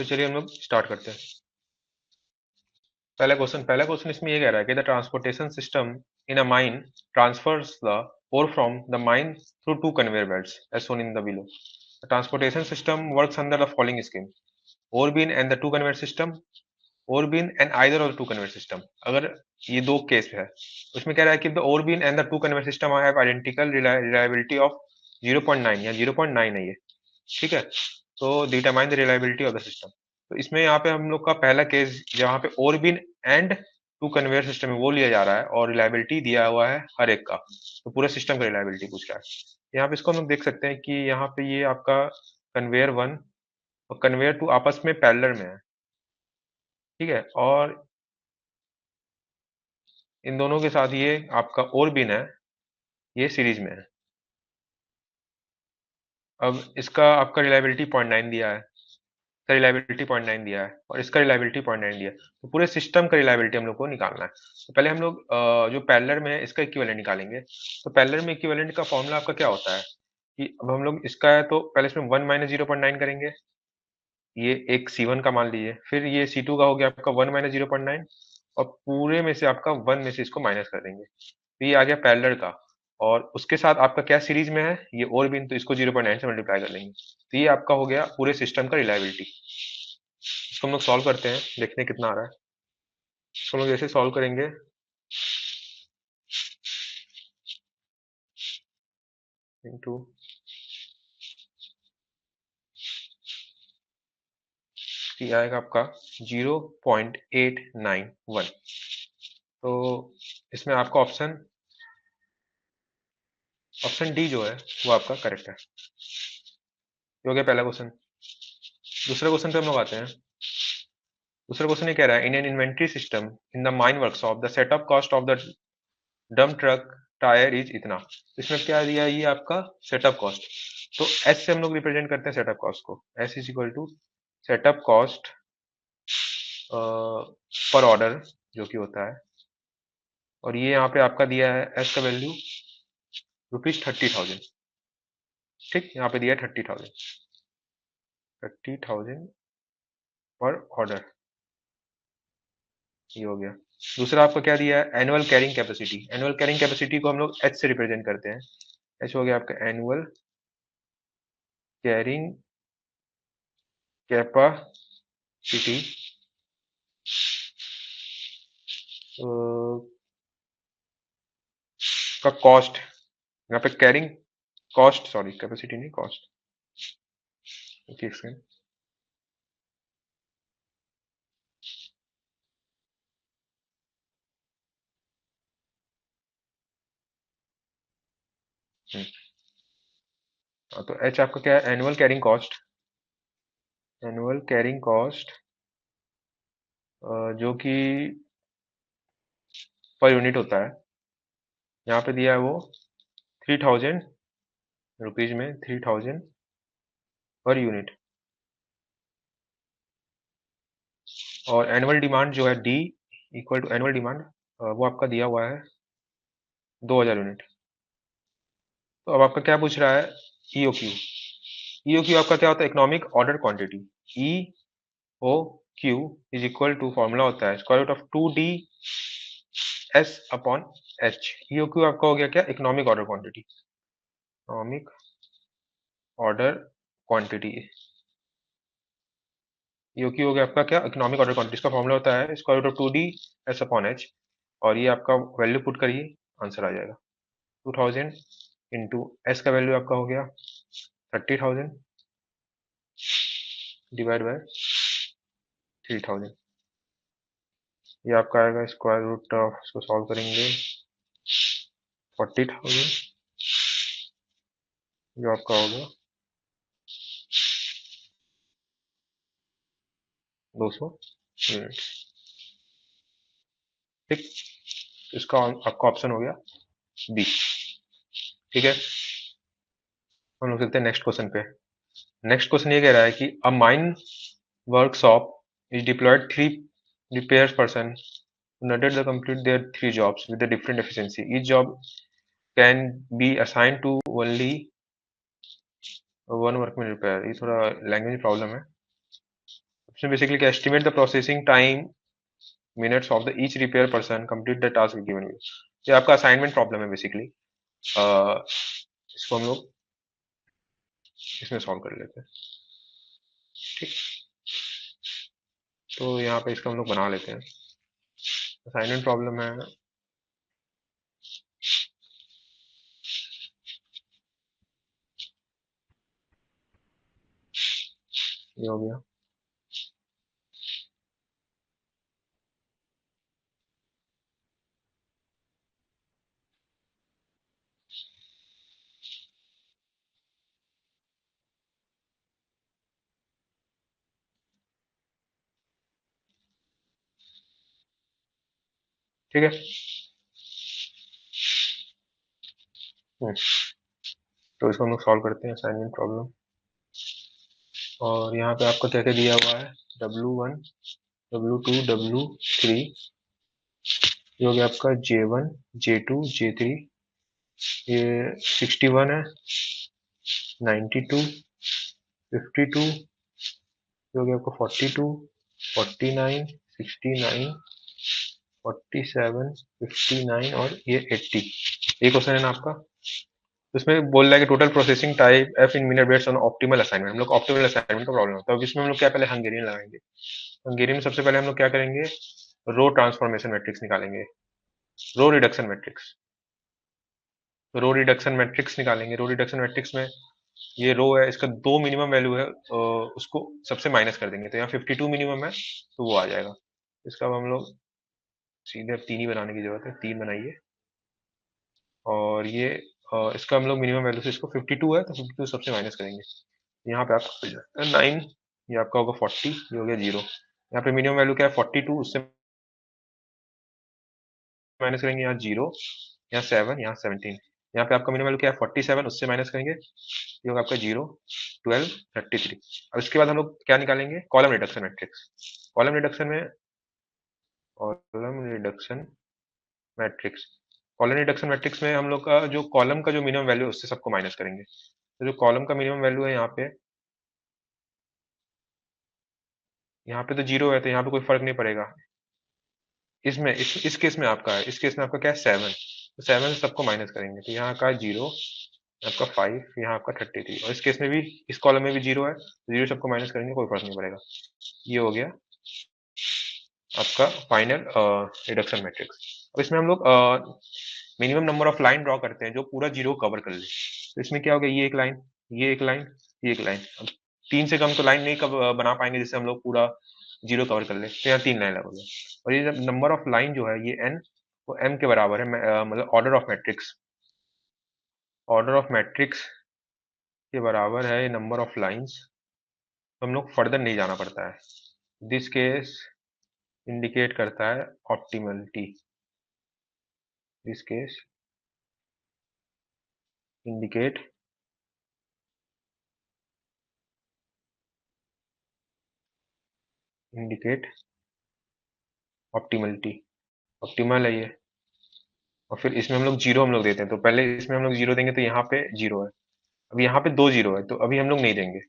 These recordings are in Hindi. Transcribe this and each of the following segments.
तो चलिए हम लोग स्टार्ट करते हैं। पहला क्वेश्चन इसमें ये कह रहा है कि the transportation system in a mine transfers the ore from the mine through two conveyor belts as shown in the below. The transportation system works under the following scheme: ore bin and the two conveyor system, ore bin and either of the two conveyor system. अगर ये दो केस है उसमें कह रहा है कि the ore bin and the two conveyor system have identical reliability of 0.9 या 0.9 है ये, ठीक है। तो determine the reliability of the system. तो इसमें यहाँ पे हम लोग का पहला केस जहाँ पे ओरबिन एंड टू कन्वेयर सिस्टम है वो लिया जा रहा है और रिलायबिलिटी दिया हुआ है हर एक का, तो पूरे सिस्टम का रिलायबिलिटी पूछ रहा है। यहाँ पे इसको हम लोग देख सकते हैं कि यहाँ पे ये आपका कन्वेयर वन और कन्वेयर टू आपस में पैरेलल में है, ठीक है। और इन दोनों के साथ ये आपका ओरबिन है, ये सीरीज में है। अब इसका आपका रिलायबिलिटी 0.9 दिया है, इसका रिलायबिलिटी 0.9 दिया है और इसका रिलायबिलिटी 0.9 दिया है। तो पूरे सिस्टम का रिलायबिलिटी हम लोग को निकालना है। तो पहले हम लोग जो पैरेलल में है इसका इक्विवेलेंट निकालेंगे। तो पैरेलल में इक्विवेलेंट का फॉर्मूला आपका क्या होता है कि अब हम लोग इसका है तो पहले इसमें 1 माइनस 0.9 करेंगे, ये एक C1 का मान लीजिए, फिर ये C2 का हो गया आपका 1 माइनस 0.9 और पूरे में से आपका 1 में से इसको माइनस कर देंगे, तो ये आ गया पैरेलल का। और उसके साथ आपका क्या सीरीज में है ये और बिन, तो इसको 0.9 से मल्टीप्लाई कर लेंगे, तो ये आपका हो गया पूरे सिस्टम का रिलायबिलिटी। इसको हम लोग सॉल्व करते हैं, देखते हैं कितना आ रहा है। इसको हम लोग जैसे सॉल्व करेंगे इनटू ये आएगा आपका 0.891। तो इसमें आपका ऑप्शन डी जो है वो आपका करेक्ट है। ये हो गया पहला क्वेश्चन। दूसरे क्वेश्चन पे हम लोग आते हैं। दूसरा क्वेश्चन ये कह रहा है in an inventory system in the mine workshop the setup cost of the dump truck tyre is इतना। इसमें क्या दिया है, ये आपका सेटअप कॉस्ट। तो एस से हम लोग रिप्रेजेंट करते हैं सेटअप कॉस्ट को, S is equal to setup cost per order जो कि होता है, और ये यहाँ पे आपका दिया है एस का वैल्यू ₹30,000, ठीक। यहाँ पे दिया है 30,000 पर ऑर्डर, ये हो गया। दूसरा आपको क्या दिया है annual carrying capacity. Annual carrying capacity को हम लोग एच से रिप्रेजेंट करते हैं, एच हो गया आपका एनुअल कैरिंग कैपेसिटी का कॉस्ट, यहाँ पे कैरिंग कॉस्ट, सॉरी कैपेसिटी नहीं कॉस्ट, ठीक है। तो एच आपका क्या है annual carrying cost, annual carrying cost जो कि पर यूनिट होता है। यहाँ पे दिया है वो 3000 रुपीज में, 3000 पर यूनिट। और एनुअल डिमांड जो है D equal to annual demand वो आपका दिया हुआ है 2000 यूनिट। तो अब आपका क्या पूछ रहा है ईओक्यू। ईओक्यू आपका क्या होता है economic order quantity. E O Q is equal to formula होता है square root of 2D S upon H. EOQ आपका हो गया क्या economic order quantity, economic order quantity. EOQ हो गया आपका क्या इकोनॉमिक ऑर्डर क्वांटिटी, इसका फॉर्मूला होता है square root of 2D S upon H. और ये आपका वैल्यू पुट करिए, आंसर आ जाएगा 2000 इंटू एस का वैल्यू आपका हो गया 30,000 डिवाइड बाय 3000। ये आपका आएगा स्क्वायर रूट ऑफ, इसको सॉल्व करेंगे 40,000 जो आपका होगा 200 यूनिट, ठीक। इसका आपका ऑप्शन हो गया बी, ठीक है। हम लोग चलते हैं नेक्स्ट क्वेश्चन पे। नेक्स्ट क्वेश्चन ये कह रहा है कि अ mine workshop is deployed 3 repairs person who needed to complete their 3 jobs with a different efficiency. Each job can be assigned to only one workman repair। ये थोड़ा लैंग्वेज प्रॉब्लम है, इसमें बेसिकली क्या, estimate the processing time minutes of the each repair person complete the task given you. ये आपका असाइनमेंट प्रॉब्लम है बेसिकली। इसको हम लोग इसमें सॉल्व कर लेते हैं। ठीक, तो यहाँ पे इसको हम लोग बना लेते हैं। असाइनमेंट प्रॉब्लम है, ये हो गया। ठीक है। हम्म, तो इसको हम लोग सॉल्व करते हैं असाइनमेंट प्रॉब्लम। और यहाँ पे आपको क्या क्या दिया हुआ है, W1, W2, W3, ये हो गया आपका J1, J2, J3, ये 61 है, 92, 52, ये हो गया आपका 42, 49, 69, 47, 59 और ये 80। ये क्वेश्चन है ना आपका। तो इसमें बोल रहा है कि total processing time F in minute based on optimal assignment. हम लोग ऑप्टिमल असाइनमेंट का प्रॉब्लम होता है। अब इसमें हम लोग क्या पहले हंगेरियन लगाएंगे। हंगेरियन में सबसे पहले हम लोग क्या करेंगे, रो ट्रांसफॉर्मेशन मैट्रिक्स निकालेंगे, रो रिडक्शन मैट्रिक्स। तो रो रिडक्शन मैट्रिक्स निकालेंगे। रो रिडक्शन मैट्रिक्स में ये रो है, इसका दो मिनिमम वैल्यू है, उसको सबसे माइनस कर देंगे। तो यहाँ 52 मिनिमम है, तो वो आ जाएगा। इसका अब हम लोग सीधे अब तीन ही बनाने की जरूरत है, तीन बनाइए। और ये इसका हम लोग मिनिमम वैल्यू से, इसको 52 है तो 52 सबसे माइनस करेंगे। यहाँ पे आपका 9, ये आपका होगा 40, ये हो गया 0। यहाँ पे मिनिमम वैल्यू क्या है 42, उससे माइनस करेंगे यहाँ 0, यहाँ 7, यहाँ 17। यहाँ पे आपका मिनिमम वैल्यू क्या है 47, उससे माइनस करेंगे, ये होगा आपका 0, 12, 33। अब इसके बाद हम लोग क्या निकालेंगे, column reduction matrix. Column reduction में, column reduction matrix, column reduction matrix में हम लोग का जो कॉलम का जो मिनिमम वैल्यू है उससे सबको माइनस करेंगे। तो जो कॉलम का मिनिमम वैल्यू है यहाँ पे तो 0 है, तो यहाँ पे कोई फर्क नहीं पड़ेगा। इसमें इस केस में आपका है, इस केस में आपका क्या है 7, तो 7 से सबको माइनस करेंगे। तो यहाँ का 0, आपका 5, यहाँ आपका 33। और इस केस में भी, इस कॉलम में भी 0 है, तो 0 सबको माइनस करेंगे, कोई फर्क नहीं पड़ेगा। ये हो गया आपका फाइनल रिडक्शन मैट्रिक्स। अब इसमें हम लोग minimum number of line draw करते हैं जो पूरा 0 कवर कर ले। तो इसमें क्या हो गया, ये एक लाइन, ये एक लाइन, ये एक लाइन। अब 3 से कम तो लाइन नहीं बना पाएंगे जिससे हम लोग पूरा 0 कवर कर ले, तो यहाँ 3 लाइन लगोगे। और ये जब नंबर ऑफ लाइन जो है ये n, वो m के बराबर है, मतलब order of matrix, order of matrix के बराबर है ये नंबर ऑफ लाइंस। तो हम लोग फर्दर नहीं जाना पड़ता है। दिस केस इंडिकेट करता है optimality, this case indicate indicate optimality, optimal है ये। और फिर इसमें हम लोग 0 हम लोग देते हैं, तो पहले इसमें हम लोग 0 देंगे, तो यहाँ पे 0 है। अब यहाँ पे 2 0 है, तो अभी हम लोग नहीं देंगे।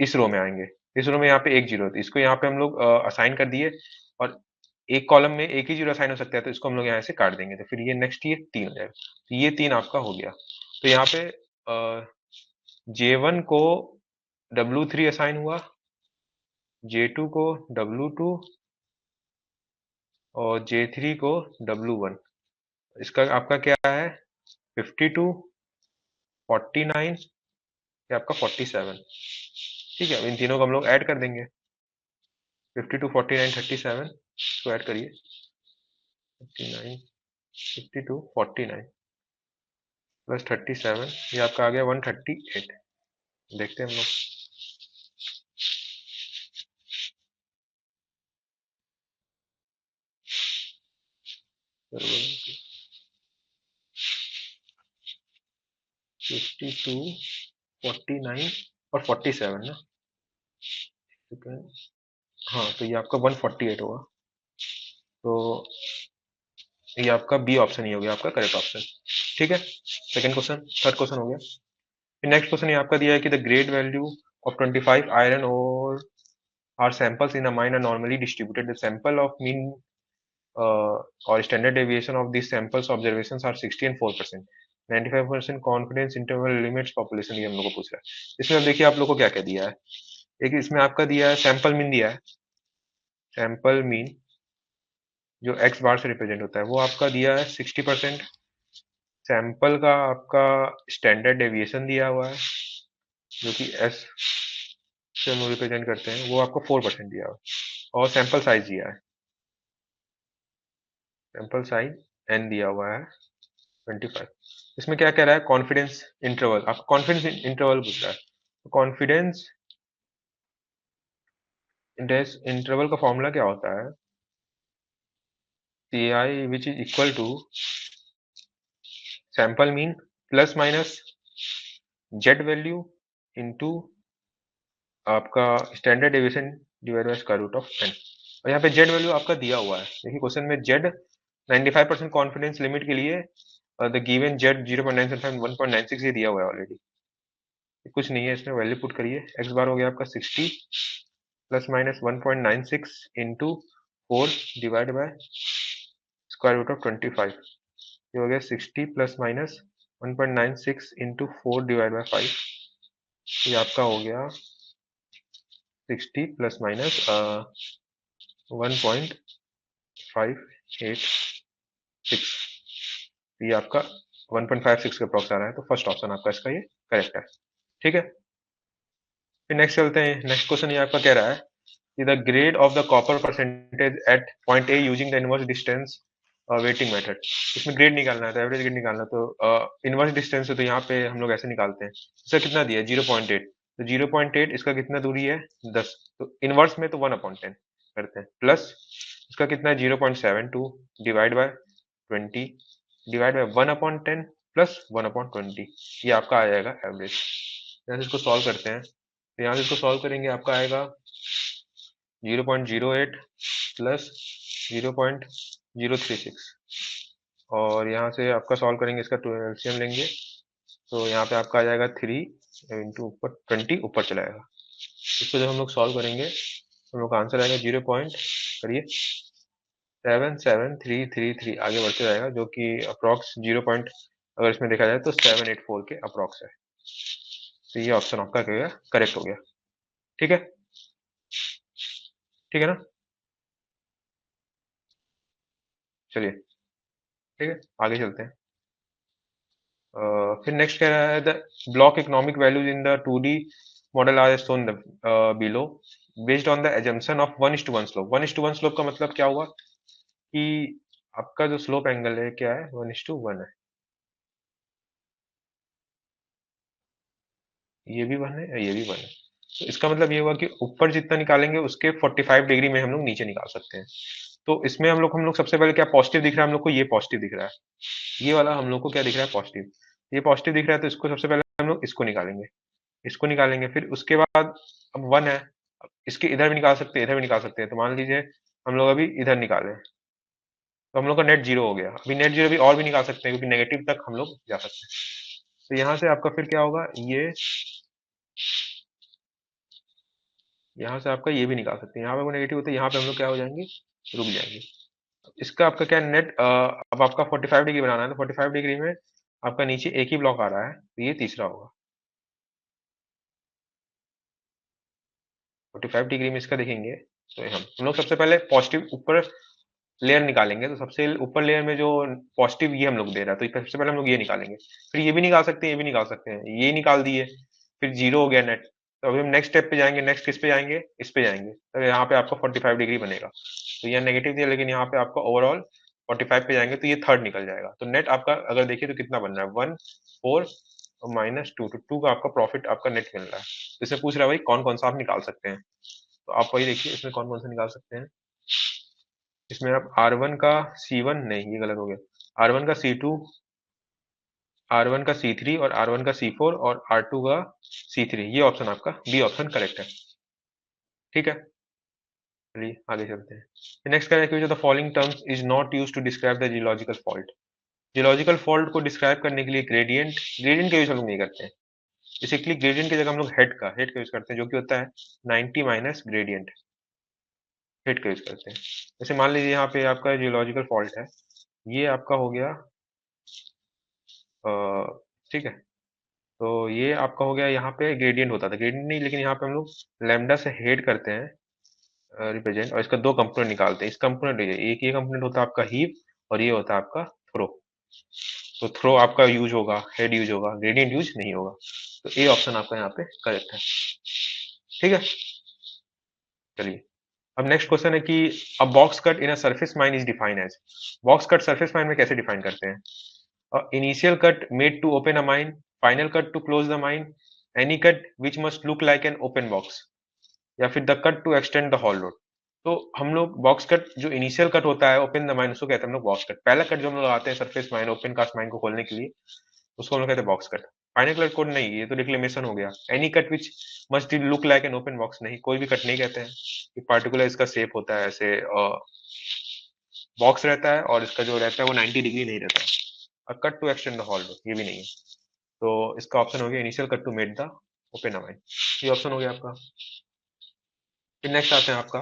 इस रो में आएंगे, इस रो में यहाँ पे 1 0 है, तो इसको यहाँ पे हम लोग असाइन कर दिए। और एक कॉलम में एक ही 0 असाइन हो सकता है, तो इसको हम लोग यहाँ से काट देंगे। तो फिर ये नेक्स्ट ये 3 हो जाएगा, तो ये 3 आपका हो गया। तो यहाँ पे J1 को W3 असाइन हुआ, J2 को W2 और J3 को W1। इसका आपका क्या है 52, 49, ये आपका 47। ठीक है, अब इन तीनों को हम लोग ऐड कर देंगे, 52, 49, 37, इसको ऐड करिए, 59, 52, 49 प्लस 37, ये आपका आ गया 138। देखते हैं हम लोग। 52, 49 और 47 ना, ठीक है। हाँ, तो ये आपका 148 होगा। तो ये आपका बी ऑप्शन ही हो गया आपका करेक्ट ऑप्शन। ठीक है, सेकंड क्वेश्चन, थर्ड क्वेश्चन हो गया। फिर नेक्स्ट क्वेश्चन ये आपका दिया है कि the grade value of 25 iron और Our samples in a mine are normally distributed. The sample of mean or standard deviation of these samples observations are 60 and 4%. 95% confidence interval limits population, ये हम लोग को पूछ रहा है। इसमें अब देखिए आप लोग को क्या क्या दिया है। एक इसमें आपका दिया है सैंपल मीन दिया है। सैंपल मीन जो एक्स बार से रिप्रेजेंट होता है वो आपका दिया है 60%। सैंपल का आपका स्टैंडर्ड डेविएशन दिया हुआ है जो कि एस से हम रिप्रेजेंट करते हैं, वो आपको 4% दिया हुआ है। और सैंपल साइज दिया है, सैंपल साइज एन दिया हुआ है 25। इसमें क्या कह रहा है, कॉन्फिडेंस इंटरवल, आप कॉन्फिडेंस इंटरवल पूछ रहा है। कॉन्फिडेंस इंटरवल का फॉर्मूला क्या होता है, C I which is equal to sample mean plus minus Z value into आपका standard deviation divide by square root of N. और यहाँ पे जेड वैल्यू आपका दिया हुआ है, देखिए क्वेश्चन में जेड 95% कॉन्फिडेंस लिमिट के लिए द गिवन जेड 0.975 1.96 ये दिया हुआ है ऑलरेडी। कुछ नहीं है, इसमें वैल्यू पुट करिए। एक्स बार हो गया आपका 60 plus minus 1.96 into 4 divide by square root of 25। ये हो गया 60 plus minus 1.96 into 4 divide by 5। ये आपका हो गया 60 प्लस माइनस 1.586। ये आपका 1.56 का अप्रॉक्स आ रहा है, तो फर्स्ट ऑप्शन आपका इसका ये करेक्ट है। ठीक है, फिर नेक्स्ट चलते हैं। नेक्स्ट क्वेश्चन ये आपका कह रहा है कि the grade of the copper percentage at point A using the inverse distance weighting method. इसमें ग्रेड निकालना है, तो एवरेज ग्रेड निकालना है, तो इनवर्स डिस्टेंस है तो यहाँ पे हम लोग ऐसे निकालते हैं। इसका कितना दिया है 0.8, तो 0.8 इसका कितना दूरी है 10, तो इनवर्स में तो 1/10 करते हैं, प्लस इसका कितना है 0.72 divide by 20 divide by 1/10 plus 1/20। ये आपका आ जाएगा एवरेज। यहाँ से इसको सॉल्व करते हैं, तो यहाँ से इसको सॉल्व करेंगे आपका आएगा 0.08 प्लस 0.036, और यहाँ से आपका सॉल्व करेंगे, इसका एलसीएम लेंगे तो यहाँ पे आपका आ जाएगा 3 इंटू ऊपर 20 ऊपर चला जाएगा। इसको जब हम लोग सॉल्व करेंगे तो हम लोग का आंसर आएगा 0 पॉइंट करिए 77333 आगे बढ़ते जाएगा, जो कि अप्रॉक्स 0 पॉइंट अगर इसमें देखा जाए तो 784 के अप्रॉक्स है। तो ये ऑप्शन आपका क्या करेक्ट हो गया। ठीक है, ठीक है ना, चलिए ठीक है आगे चलते हैं। फिर नेक्स्ट कह रहा है the block economic values in the 2D model are shown below based on the assumption of 1:1 slope. 1:1 slope का मतलब क्या हुआ कि आपका जो स्लोप एंगल है क्या है 1:1 है, ये भी 1 है और ये भी 1 है। तो इसका मतलब ये हुआ कि ऊपर जितना निकालेंगे उसके 45 डिग्री में हम लोग नीचे निकाल सकते हैं। तो इसमें हम लोग सबसे पहले क्या पॉजिटिव दिख रहा है हम लोग को, ये पॉजिटिव दिख रहा है, ये वाला हम लोग को क्या दिख रहा है पॉजिटिव, ये पॉजिटिव दिख रहा है, तो इसको सबसे पहले हम लोग इसको निकालेंगे, इसको निकालेंगे। फिर उसके बाद अब 1 है, अब इसके इधर भी निकाल सकते हैं इधर भी निकाल सकते हैं, तो मान लीजिए हम लोग अभी इधर निकालें तो हम लोग का नेट जीरो हो गया। अभी नेट जीरो भी और भी निकाल सकते हैं क्योंकि नेगेटिव तक हम लोग जा सकते हैं। तो यहाँ से आपका फिर क्या होगा, ये यहाँ से आपका ये भी निकाल सकते हैं, यहाँ पे नेगेटिव होता है, यहाँ पे हम लोग क्या हो जाएंगे रुक जाएंगे। इसका आपका क्या नेट अब आपका 45 डिग्री बनाना है, तो 45 डिग्री में आपका नीचे एक ही ब्लॉक आ रहा है, तो ये तीसरा होगा। 45 डिग्री में इसका देखेंगे तो हम लोग सबसे पहले पॉजिटिव ऊपर लेयर निकालेंगे, तो सबसे ऊपर लेयर में जो पॉजिटिव ये हम लोग दे रहा है, तो सबसे पहले हम लोग ये निकालेंगे, फिर ये भी निकाल सकते हैं ये भी निकाल सकते हैं, ये निकाल दिए, फिर जीरो हो गया नेट। तो अभी हम नेक्स्ट स्टेप पे जाएंगे, नेक्स्ट किस पे जाएंगे, इस पे जाएंगे, तो यहाँ पे आपका 45 डिग्री बनेगा। तो यहाँ नेगेटिव दिया लेकिन यहाँ पे आपका ओवरऑल 45 पे जाएंगे तो ये थर्ड निकल जाएगा। तो नेट आपका अगर देखिए तो कितना बन रहा है 1 4 और -2, तो 2 का आपका प्रॉफिट आपका नेट मिल रहा है। तो इसमें पूछ रहा है भाई कौन कौन सा आप निकाल सकते हैं, तो आप वही देखिए इसमें कौन कौन सा निकाल सकते हैं। इसमें आप R1 का C1 नहीं, ये गलत हो गया, R1 का C2, R1 का C3 और R1 का C4 और R2 का C3, ये ऑप्शन आपका बी ऑप्शन करेक्ट है। ठीक है, चलिए आगे चलते हैं। नेक्स्ट क्या है, the following terms is not used to describe the geological fault. Geological fault को डिस्क्राइब करने के लिए ग्रेडियंट ग्रेडियंट का यूज हम लोग नहीं करते हैं। बेसिकली ग्रेडियंट की जगह हम लोग हेड का यूज करते हैं, जो कि होता है 90 माइनस ग्रेडियंट। हेड का यूज करते हैं। जैसे मान लीजिए यहाँ पे आपका जियोलॉजिकल फॉल्ट है, ये आपका हो गया ठीक है, तो ये आपका हो गया, यहाँ पे ग्रेडियंट होता था, ग्रेडियंट नहीं, लेकिन यहाँ पे हम लोग लैम्डा से हेड करते हैं रिप्रेजेंट, और इसका दो कंपोनेंट निकालते हैं। इस कंपोनेंट एक ये कंपोनेंट होता है आपका हीव, और ये होता है आपका थ्रो। तो थ्रो आपका यूज होगा, हेड यूज होगा, ग्रेडियंट यूज नहीं होगा। तो ए ऑप्शन आपका यहाँ पे करेक्ट है। ठीक है, चलिए अब नेक्स्ट क्वेश्चन है कि a box cut in a surface mine is defined as. Box cut surface mine में कैसे डिफाइन करते हैं? Initial cut made to open a mine, final cut to close the mine, any cut which must look like an open box, या फिर the cut to extend the haul road. तो हम लोग बॉक्स कट, जो इनिशियल कट होता है ओपन द माइन, उसको कहते हैं हम लोग बॉक्स कट। पहला कट जो हम लोग लगाते हैं surface mine, open cast mine को खोलने के लिए, उसको हम लोग कहते हैं बॉक्स कट। फाइनल कट कोड नहीं, ये तो डिक्लेमेशन हो गया। Any cut which must look like an open box, नहीं, कोई भी कट नहीं कहते हैं। ये पार्टिकुलर इसका शेप होता है ऐसे, बॉक्स रहता है, और इसका जो रहता है वो 90 डिग्री नहीं रहता है। और cut to extend the haul ये भी नहीं है। तो इसका ऑप्शन हो गया initial cut to made the open a mine. ये ऑप्शन हो गया आपका। फिर नेक्स्ट आते हैं आपका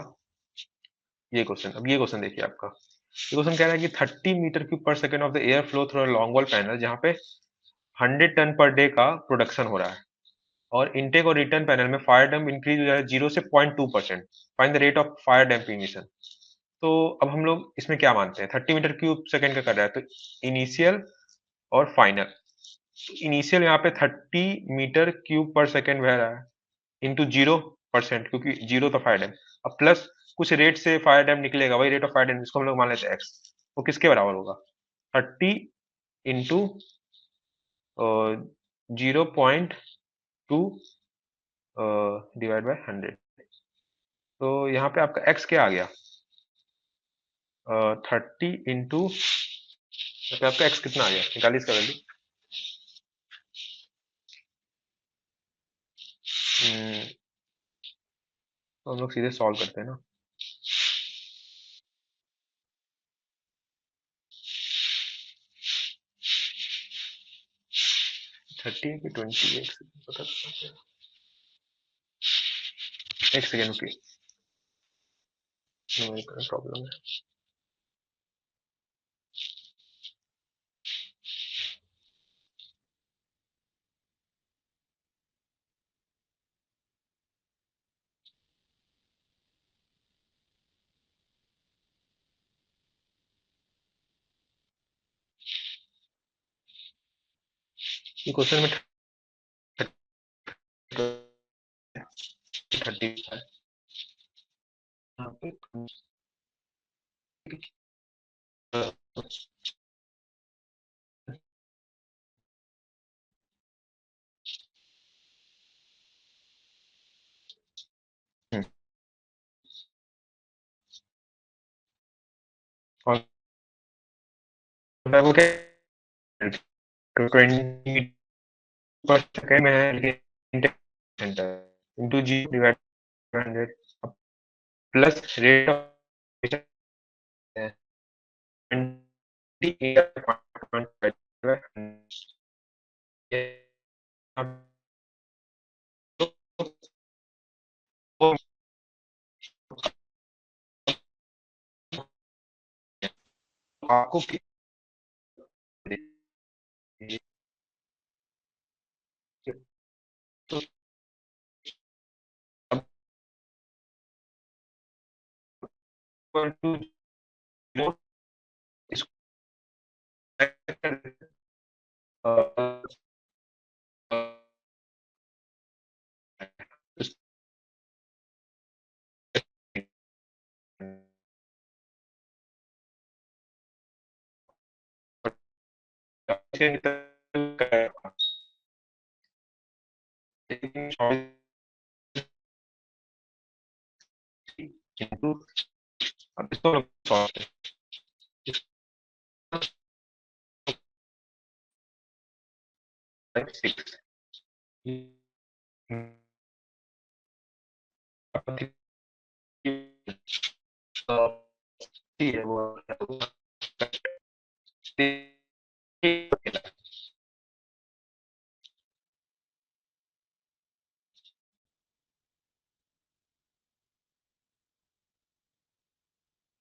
ये क्वेश्चन। अब ये क्वेश्चन देखिए आपका, ये क्वेश्चन कह रहा है कि 30 मीटर क्यूब पर second of the air flow through a long wall panel, जहाँ पे 100 टन पर डे का प्रोडक्शन हो रहा है, और इनटेक और रिटर्न पैनल में फायर डैम्प इंक्रीज हो जाए 0 से 0.2%। Find the rate of fire damp emission. तो अब हम लोग इसमें क्या मानते हैं, 30 मीटर क्यूब सेकंड का कर रहा है, तो इनिशियल और फाइनल। इनिशियल यहाँ पे 30 मीटर क्यूब पर सेकंड बह रहा है, इंटू 0%, क्योंकि जीरो तो फायर डैम्प, अब प्लस कुछ रेट से फायर डैम्प निकलेगा, वही रेट ऑफ फायर डैम्प, जिसको हम लोग मान लेते हैं एक्स। वो किसके बराबर होगा? 30 इंटू 0.2 डिवाइड बाय 100। तो यहाँ पे आपका एक्स क्या आ गया? 30 इंटू, आपका एक्स कितना आ गया, निकालिए इसका वैल्यू। तो हम लोग सीधे सॉल्व करते हैं ना। 30 की 20, एक सेकेंड रुकिए, प्रॉब्लम है। ये क्वेश्चन में 30 है, यहाँ पे और वो क्या 20 पर सेकंड में है, लेकिन into G divide by 100 plus rate of 28.5, आपको तो टू जीरो इसको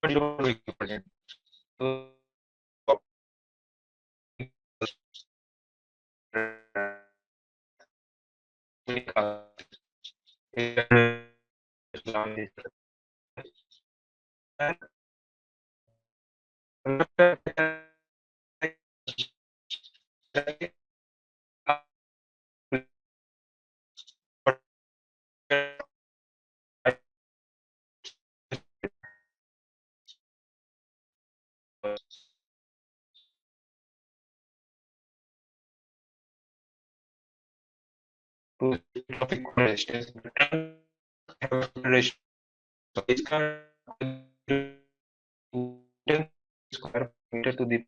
0.2%. तो टॉपिक रेजिस्टेंस तो इसका स्क्वायर मीटर टू दी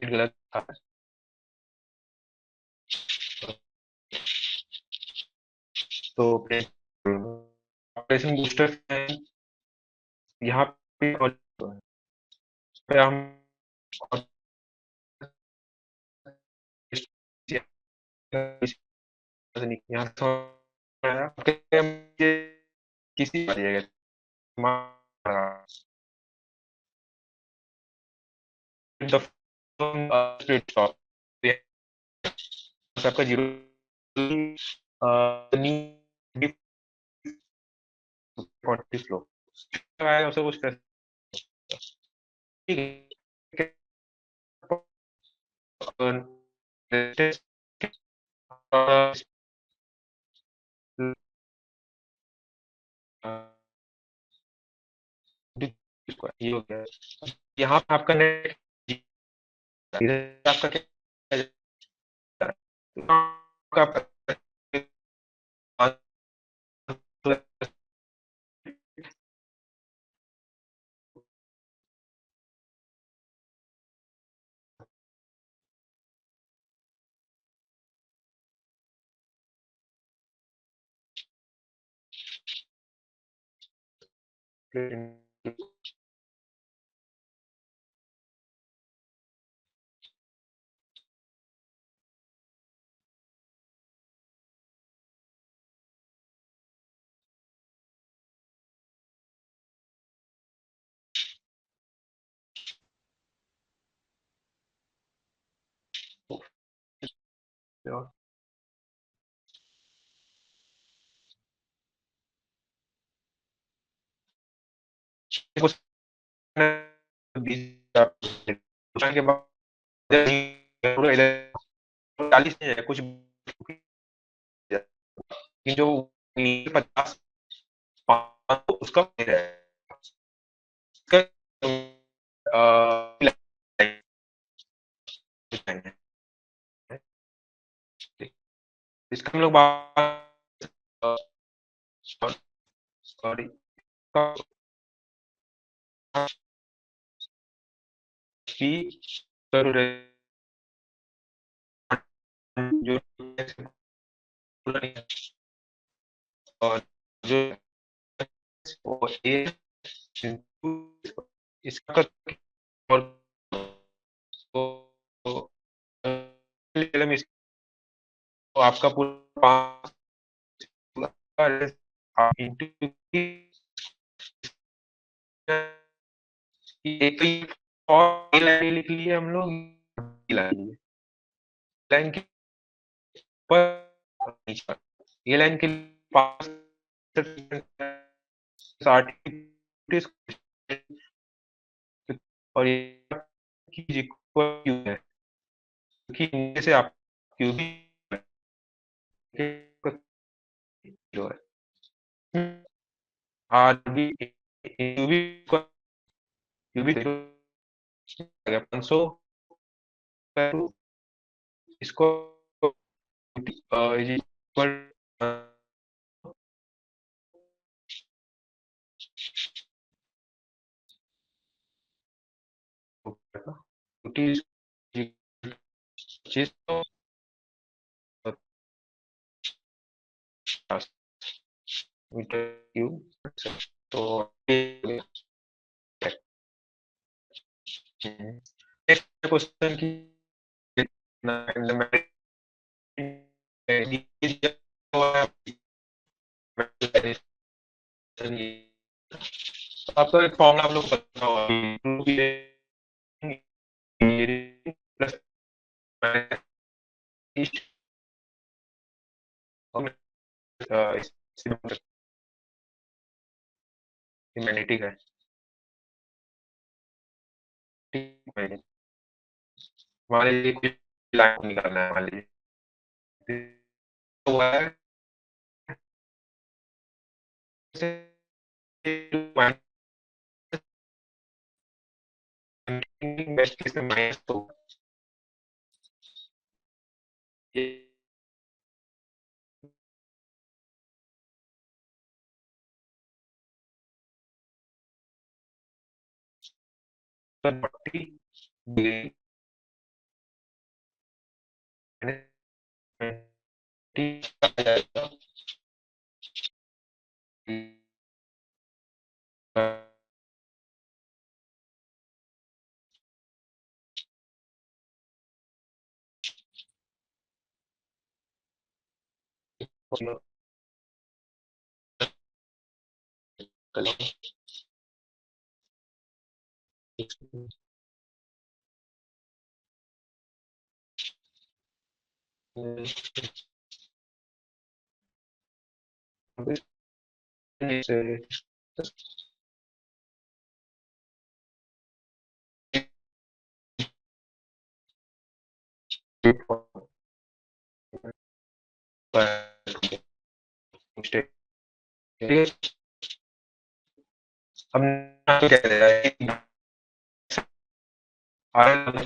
गलत था। तो ऑपरेशन बूस्टर यहाँ पे हम यहाँ किसी आपका जीरो फ्लो कुछ ठीक है। ये हो गया। यहाँ पे आपका नेट इधर आपका क्या आपका के बाद चालीस नहीं है कुछ जो 50 उसका है इसका हम लोग बात सॉरी जो और जो वो ए इसका और तो आपका पूरा इंटू एक और लाइन लिख लिए हम लोग लाइन के ऊपर ये लाइन के पास और ये क्यू है क्योंकि इनमें से आप क्यू भी जो है आज भी क्यू भी क्यू भी 500 इसको इक्वल मीटर क्यूब तो नेक्स्ट क्वेश्चन की आपका एक फॉर्मूला आप लोग प्लस ह्यूमैनिटी का है, मान लीजिए कोई लाइन निकालना है, मान लीजिए तो वह बेस्ट केस में माइनस तो ये फोर्टी डिग्री आ जाएगा, अब क्या करेगा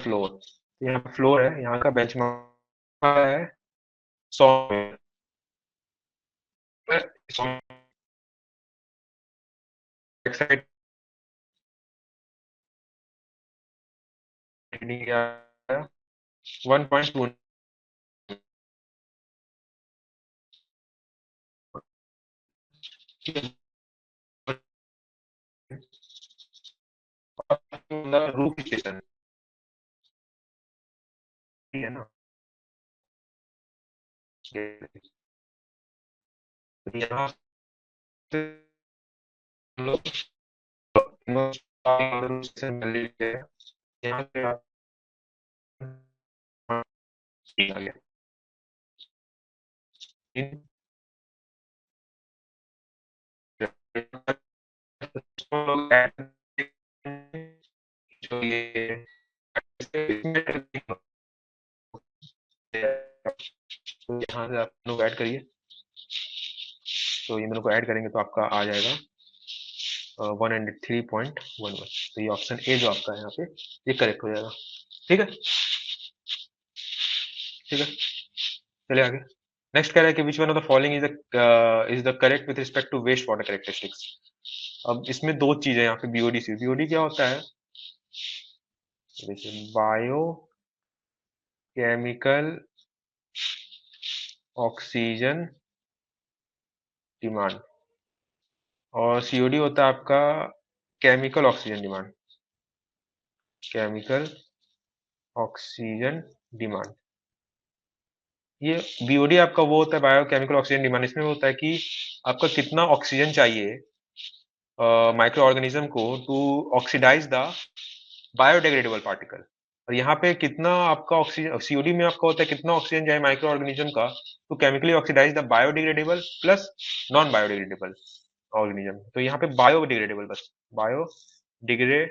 फ्लोर, यहाँ पे फ्लोर है, यहाँ का बेंचमार्क है 100 साइड 1.2 रूफ स्टेशन है ना, यहाँ से हम लोग स्टेशन यहाँ से आ गया जो ये यहाँ से आप लोग ऐड करिए, तो ये मेरे को ऐड करेंगे तो आपका आ जाएगा 103.11, तो ये ऑप्शन ए जो आपका है यहाँ पे ये करेक्ट हो जाएगा। ठीक है, ठीक है, चलिए आगे। नेक्स्ट कह रहा है कि which one of the following is the correct with respect to waste water characteristics. अब इसमें दो चीजें यहाँ पे बीओडी सी, बीओडी क्या होता है, देखिए बायो केमिकल ऑक्सीजन डिमांड, और सीओडी होता है आपका chemical oxygen demand, chemical oxygen demand. ये बीओडी आपका वो होता है बायोकेमिकल ऑक्सीजन डिमांड, इसमें होता है कि आपका कितना ऑक्सीजन चाहिए माइक्रो ऑर्गेनिज्म को to oxidise the biodegradable particle, और यहाँ पे कितना आपका ऑक्सीजन सीओडी में आपका होता है कितना ऑक्सीजन चाहिए माइक्रो ऑर्गेनिज्म का to chemically oxidise the biodegradable plus non biodegradable organism, तो यहाँ पे बायोडिग्रेडेबल, बस बायोडिग्रेडेबल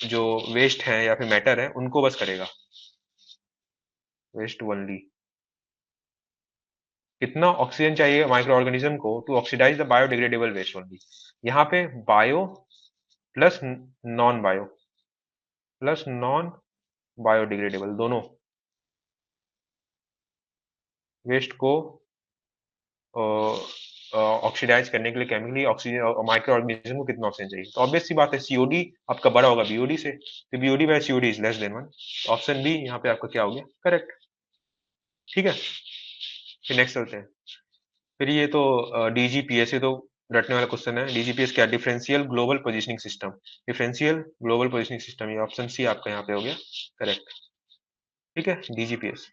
जो वेस्ट है या फिर मैटर है उनको बस करेगा, वेस्ट ओनली। कितना ऑक्सीजन चाहिए माइक्रो ऑर्गेनिज्म को to oxidise the biodegradable waste only, यहाँ पे बायो प्लस नॉन बायोडिग्रेडेबल दोनों वेस्ट को ऑक्सीडाइज करने के लिए केमिकली ऑक्सीजन माइक्रो ऑर्गेनिज्म को कितना ऑक्सीजन चाहिए, तो ऑब्वियस सी बात है सीओडी आपका बड़ा होगा बीओडी से, तो BOD by COD is less than 1, option B यहाँ पे आपका क्या हो गया करेक्ट। ठीक है, फिर नेक्स्ट चलते हैं। फिर ये तो डीजीपीएस, ये तो रटने वाला क्वेश्चन है। डीजीपीएस क्या, differential global positioning system, differential global positioning system, ये ऑप्शन सी आपका यहाँ पे हो गया करेक्ट। ठीक है, डीजीपीएस।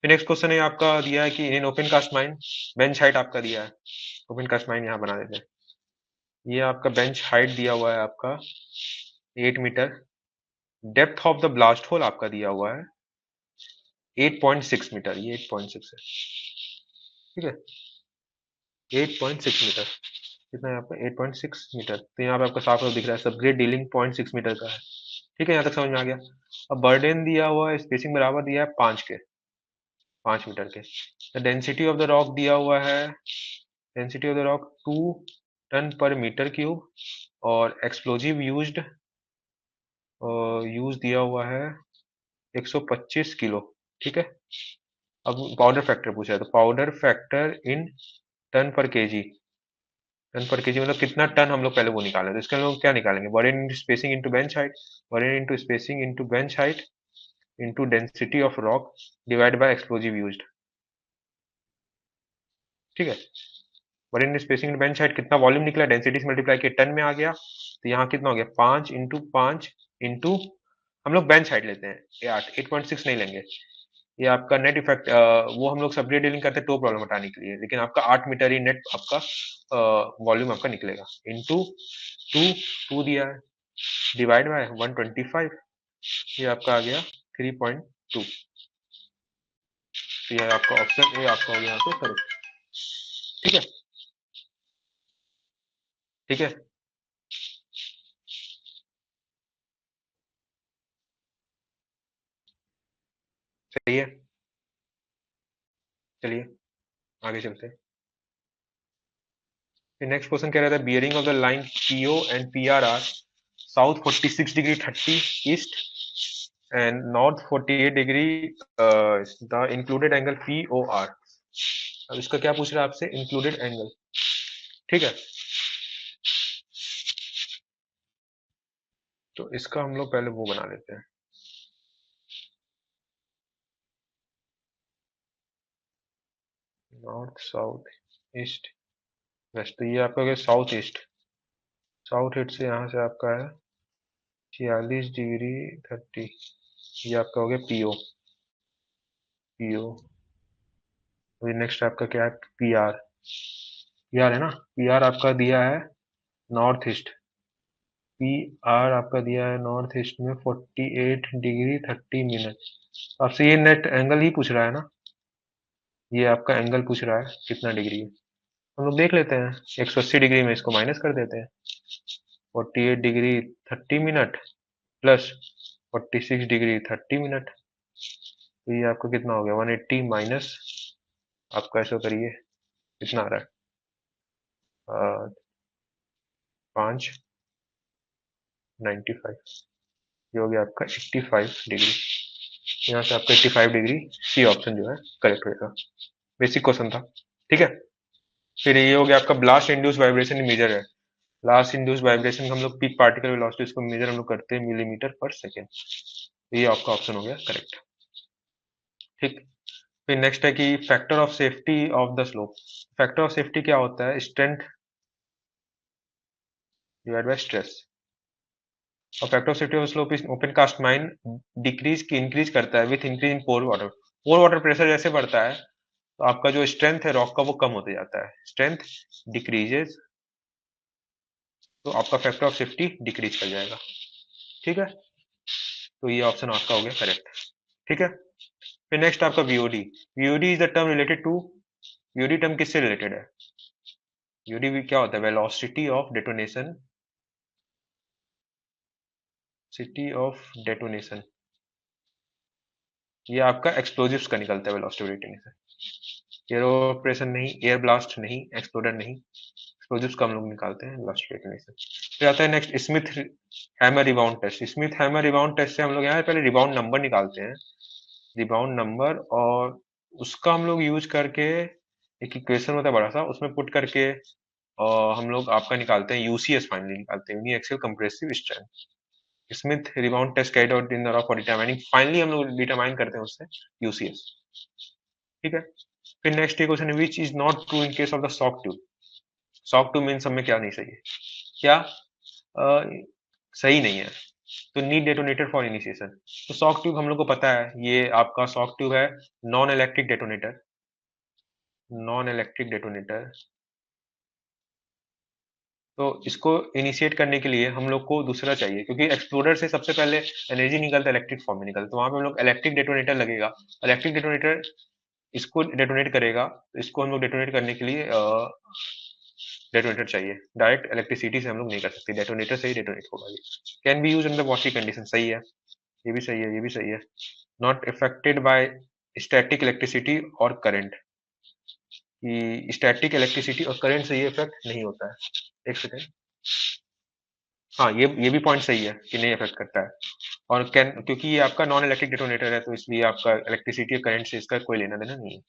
फिर नेक्स्ट क्वेश्चन है आपका दिया है कि in open cast mine bench height आपका दिया है, ओपन कास्ट माइन यहाँ बना देते हैं। ये आपका बेंच हाइट दिया हुआ है आपका 8 metre. Depth of the blast hole आपका दिया हुआ है 8.6 मीटर, ये 8.6 है, ठीक है, 8.6 मीटर। कितना है आपका 8.6 मीटर। तो यहाँ पे आपका साफ साफ दिख रहा है सबग्रेड डीलिंग 0.6 मीटर का है, ठीक है, यहाँ तक समझ में आ गया। अब बर्डन दिया हुआ है, स्पेसिंग बराबर दिया है 5 मीटर के। डेंसिटी ऑफ द रॉक दिया हुआ है, density of the rock 2 tonne per metre cube, और एक्सप्लोजिव यूज दिया हुआ है 125 किलो, ठीक है। अब पाउडर फैक्टर पूछा है, तो पाउडर फैक्टर इन टन पर केजी मतलब कितना टन हम लोग पहले वो निकालें, तो इसके हम लोग क्या निकालेंगे, burden into spacing into bench height, burden into spacing into bench height into density of rock divide by explosive used, ठीक है। Burden into spacing into bench height कितना वॉल्यूम निकला, डेंसिटी से मल्टीप्लाई किया टन में आ गया, तो यहाँ कितना हो गया 5 इंटू 5 इंटू, हम लोग बेंच हाइट लेते हैं, ये 8.6 नहीं लेंगे। ये आपका नेट इफेक्ट, वो हम लोग सेपरेट डीलिंग करते हैं टो प्रॉब्लम हटाने के लिए, लेकिन आपका 8 मीटर ही नेट आपका वॉल्यूम आपका निकलेगा, इंटू टू, टू दिया है, डिवाइड बाय 125, ये आपका आ गया 3.2। तो ये आपका ऑप्शन ए आपका हो गया यहाँ पे करेक्ट, ठीक है, ठीक है। सही है, चलिए आगे चलते हैं। नेक्स्ट क्वेश्चन कह रहा था bearing of the line PO and PR are south 46 degree 30 east and north 48 degree, the included angle P O R. अब इसका क्या पूछ रहा है आपसे, इंक्लूडेड एंगल, ठीक है। तो इसका हम लोग पहले वो बना लेते हैं, नॉर्थ साउथ ईस्ट वेस्ट, तो ये आपका हो गया साउथ ईस्ट, साउथ ईस्ट से यहाँ से आपका है 46 डिग्री 30, ये आपका हो गया पीओ, पीओ। नेक्स्ट आपका क्या है, पीआर, पीआर है ना, पीआर आपका दिया है नॉर्थ ईस्ट, पी आर आपका दिया है नॉर्थ ईस्ट में 48 डिग्री 30 मिनट। आपसे ये नेट एंगल ही पूछ रहा है ना, ये आपका एंगल पूछ रहा है कितना डिग्री है, हम लोग देख लेते हैं, 180 डिग्री में इसको माइनस कर देते हैं, 48 degree 30 minute plus 46 degree 30 minute, तो ये आपका कितना हो गया 180 माइनस, आपका ऐसा करिए कितना आ रहा है, 595, ये हो गया आपका 85 डिग्री, यहाँ से आपका 85 डिग्री, सी ऑप्शन जो है करेक्ट होगा। बेसिक क्वेश्चन था, ठीक है। फिर ये हो गया आपका ब्लास्ट इंड्यूस वाइब्रेशन मेजर है, ब्लास्ट इंड्यूस वाइब्रेशन हम लोग पीक पार्टिकल वेलोसिटी इसको मेजर हम लोग करते हैं मिलीमीटर पर सेकेंड, तो ये आपका ऑप्शन हो गया करेक्ट, ठीक। फिर नेक्स्ट है कि factor of safety of the slope, factor of safety क्या होता है, स्ट्रेंथ डिवाइड बाय स्ट्रेस, और factor of safety of slope is open cast mine decrease की इंक्रीज करता है with increase in pore water pressure जैसे बढ़ता है, तो आपका जो स्ट्रेंथ है रॉक का वो कम होते जाता है, स्ट्रेंथ डिक्रीजेज, तो आपका फैक्टर ऑफ सेफ्टी डिक्रीज कर जाएगा, ठीक है। तो ये ऑप्शन आपका हो गया करेक्ट, ठीक है। फिर नेक्स्ट आपका VOD, VOD is the term related to, VOD term किससे रिलेटेड है, वीओडी क्या होता है, velocity of detonation, city of detonation, ये आपका एक्सप्लोजिव्स का निकलता है velocity of detonation, air operation नहीं, एयर ब्लास्ट नहीं, एक्सप्लोडर नहीं, एक्सप्लोजिव्स का हम लोग निकालते हैं वेलोसिटी ऑफ डेटोनेशन। फिर आता है next Smith hammer rebound test, Smith hammer rebound test से हम लोग यहाँ पहले रिबाउंड नंबर निकालते हैं, रिबाउंड नंबर, और उसका हम लोग यूज करके एक इक्वेशन होता है बड़ा सा, उसमें पुट करके और हम लोग आपका निकालते हैं यूसीएस, फाइनली निकालते हैं uniaxial compressive strength. Smith rebound test carried out in the rock for determining, finally हम लोग डिटरमाइन करते हैं उससे यूसीएस, ठीक है। फिर नेक्स्ट क्वेश्चन है which is not true in case of the sock tube, sock tube means हमें क्या नहीं सही है, क्या सही नहीं है, तो नीड डेटोनेटर फॉर इनिशिएशन, तो सॉक ट्यूब हम लोग को पता है ये आपका सॉक ट्यूब है non electric detonator, non electric detonator, तो इसको इनिशिएट करने के लिए हम लोग को दूसरा चाहिए, क्योंकि एक्सप्लोडर से सबसे पहले एनर्जी निकलता है, इलेक्ट्रिक फॉर्म में निकलता है, तो वहां पे हम लोग इलेक्ट्रिक डेटोनेटर लगेगा। इलेक्ट्रिक डेटोनेटर इसको डेटोनेट करेगा, तो इसको हम लोग डेटोनेट करने के लिए डेटोनेटर चाहिए। डायरेक्ट इलेक्ट्रिसिटी से हम लोग नहीं कर सकते, डेटोनेटर से ही डेटोनेट होगा ये। Can be use under washing condition, सही है, ये भी सही है, ये भी सही है। Not affected by static electricity और करंट, कि स्टैटिक इलेक्ट्रिसिटी और करंट से ये इफेक्ट नहीं होता है। एक सेकेंड, हाँ ये भी पॉइंट सही है कि नहीं इफेक्ट करता है। और कैन, क्योंकि ये आपका नॉन इलेक्ट्रिक डेटोनेटर है, तो इसलिए आपका इलेक्ट्रिसिटी और करंट से इसका कोई लेना देना नहीं है।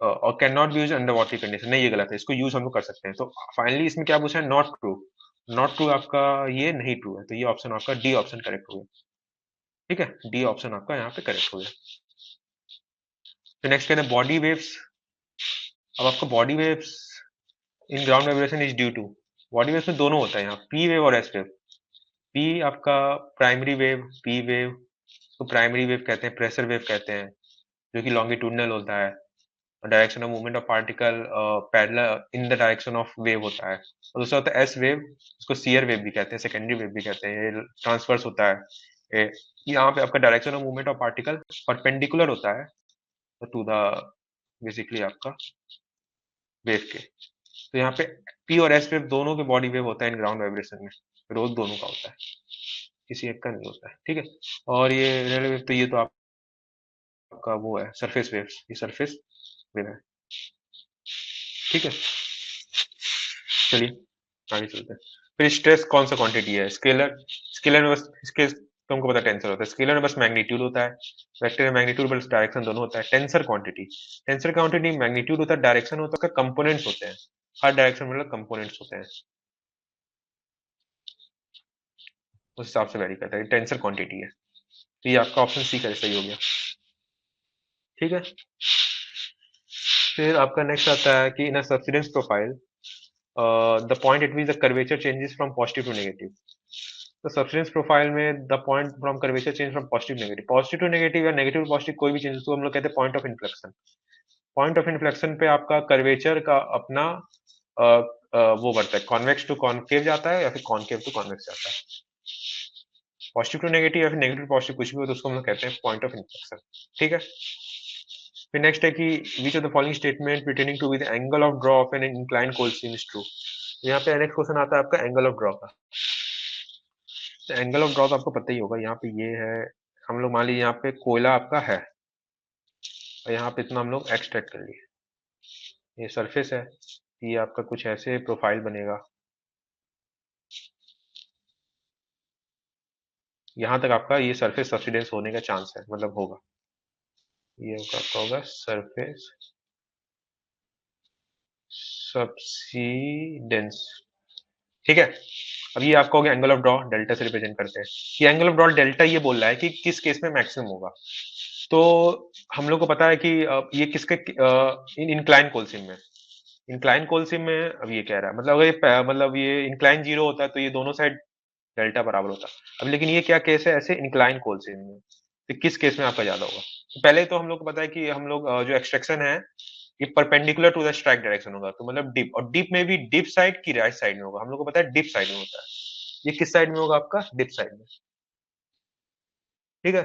और can not be use under water condition, नहीं ये गलत है, इसको यूज हम लोग कर सकते हैं। तो फाइनली इसमें क्या पूछा है, नॉट ट्रू। नॉट ट्रू आपका ये नहीं ट्रू है, तो ये ऑप्शन आपका डी ऑप्शन करेक्ट हो गया। ठीक है, डी ऑप्शन आपका यहाँ पे करेक्ट हो गया। तो नेक्स्ट कहते हैं बॉडी वेव्स। अब आपका body waves in ground vibration is due to, body waves में दोनों होता है यहाँ, पी वेव और एस वेव। पी आपका प्राइमरी वेव, पी वेव तो प्राइमरी वेव कहते हैं, प्रेशर वेव कहते हैं, जो कि लॉन्गिट्यूडनल होता है। Direction of movement of particle parallel in the direction of wave होता है। और दूसरा होता है एस वेव, इसको सियर वेव भी कहते हैं, सेकेंडरी वेव भी कहते हैं, ये ट्रांसवर्स होता है। ये यहाँ पे आपका direction of movement of particle perpendicular होता है टू द बेसिकली आपका वेव के। तो यहाँ पे पी और एस वेव दोनों के बॉडी वेव होता है इन ग्राउंड वाइब्रेशन में, रोज दोनों का होता है, किसी एक का नहीं होता है। ठीक है, और ये रेल वेव, तो ये तो आपका वो है सरफेस वेव, ये सरफेस वेव है। ठीक है, चलिए आगे चलते हैं। फिर स्ट्रेस कौन सा क्वांटिटी है, स्केलर। स्केलर में बस इसके तुमको पता टेंसर होता है, स्केलर में बस मैग्नीट्यूड होता है, वेक्टर में मैग्नीट्यूड प्लस डायरेक्शन दोनों होता है। Tensor quantity, tensor quantity magnitude होता है, डायरेक्शन होता है, कंपोनेंट्स होते हैं, हर डायरेक्शन में मतलब कंपोनेंट्स होते हैं, उस हिसाब से वेरी करता है, टेंसर क्वांटिटी है। तो ये आपका ऑप्शन सी का सही हो गया। ठीक है, फिर आपका नेक्स्ट आता है कि in a subsidence profile the point at which the curvature changes from positive to negative. तो सब्सिडेंस प्रोफाइल में the point from curvature change from positive negative, positive to negative या नेगेटिव टू पॉजिटिव कोई भी चेंज तो हम लोग कहते हैं point of inflection. Point of inflection पे आपका कर्वेचर का अपना वो बढ़ता है, कॉन्वेक्स टू कॉन्केव जाता है या फिर कॉन्केव टू कॉन्वेक्स जाता है। पॉजिटिव टू नेगेटिव या फिर नेगेटिव पॉजिटिव कुछ भी हो तो उसको हम लोग कहते हैं पॉइंट ऑफ इन्फ्लेक्शन। ठीक है, फिर नेक्स्ट है कि which of the following statement pertaining to with angle of draw of an incline coal seam is true. यहाँ पे नेक्स्ट क्वेश्चन आता है आपका एंगल ऑफ ड्रॉ का। तो एंगल ऑफ ड्रॉ तो आपको पता ही होगा, यहाँ पे ये है, हम लोग मान लीजिए यहाँ पे कोयला आपका है और यहाँ पे इतना हम लोग एक्सट्रैक्ट कर लिए, ये सरफेस है, ये आपका कुछ ऐसे प्रोफाइल बनेगा, यहाँ तक आपका ये सरफेस सब्सिडेंस होने का चांस है, मतलब होगा, ये आपका होगा सरफेस सब्सिडेंस। ठीक है, अब ये आपका हो गया एंगल ऑफ ड्रॉ, डेल्टा से रिप्रेजेंट करते हैं। ये एंगल ऑफ ड्रॉ डेल्टा ये बोल रहा है कि किस केस में मैक्सिमम होगा। तो हम लोग को पता है कि ये किसके इंक्लाइन कोलसिम में, इंक्लाइन कोलसिम में अब ये कह रहा है, मतलब अगर ये मतलब ये इंक्लाइन जीरो होता है तो ये दोनों साइड डेल्टा बराबर होता। अब लेकिन ये क्या केस है ऐसे इंक्लाइन कोलसिन में, तो किस केस में आपका ज्यादा होगा। तो पहले तो हम लोग को पता है कि हम लोग जो एक्सट्रैक्शन है ये perpendicular to the strike direction होगा, तो मतलब डिप, और डिप में भी डिप साइड की राइट साइड में होगा, हम लोग को पता है डिप साइड में होता है। ये किस साइड में होगा आपका, डिप साइड में। ठीक है,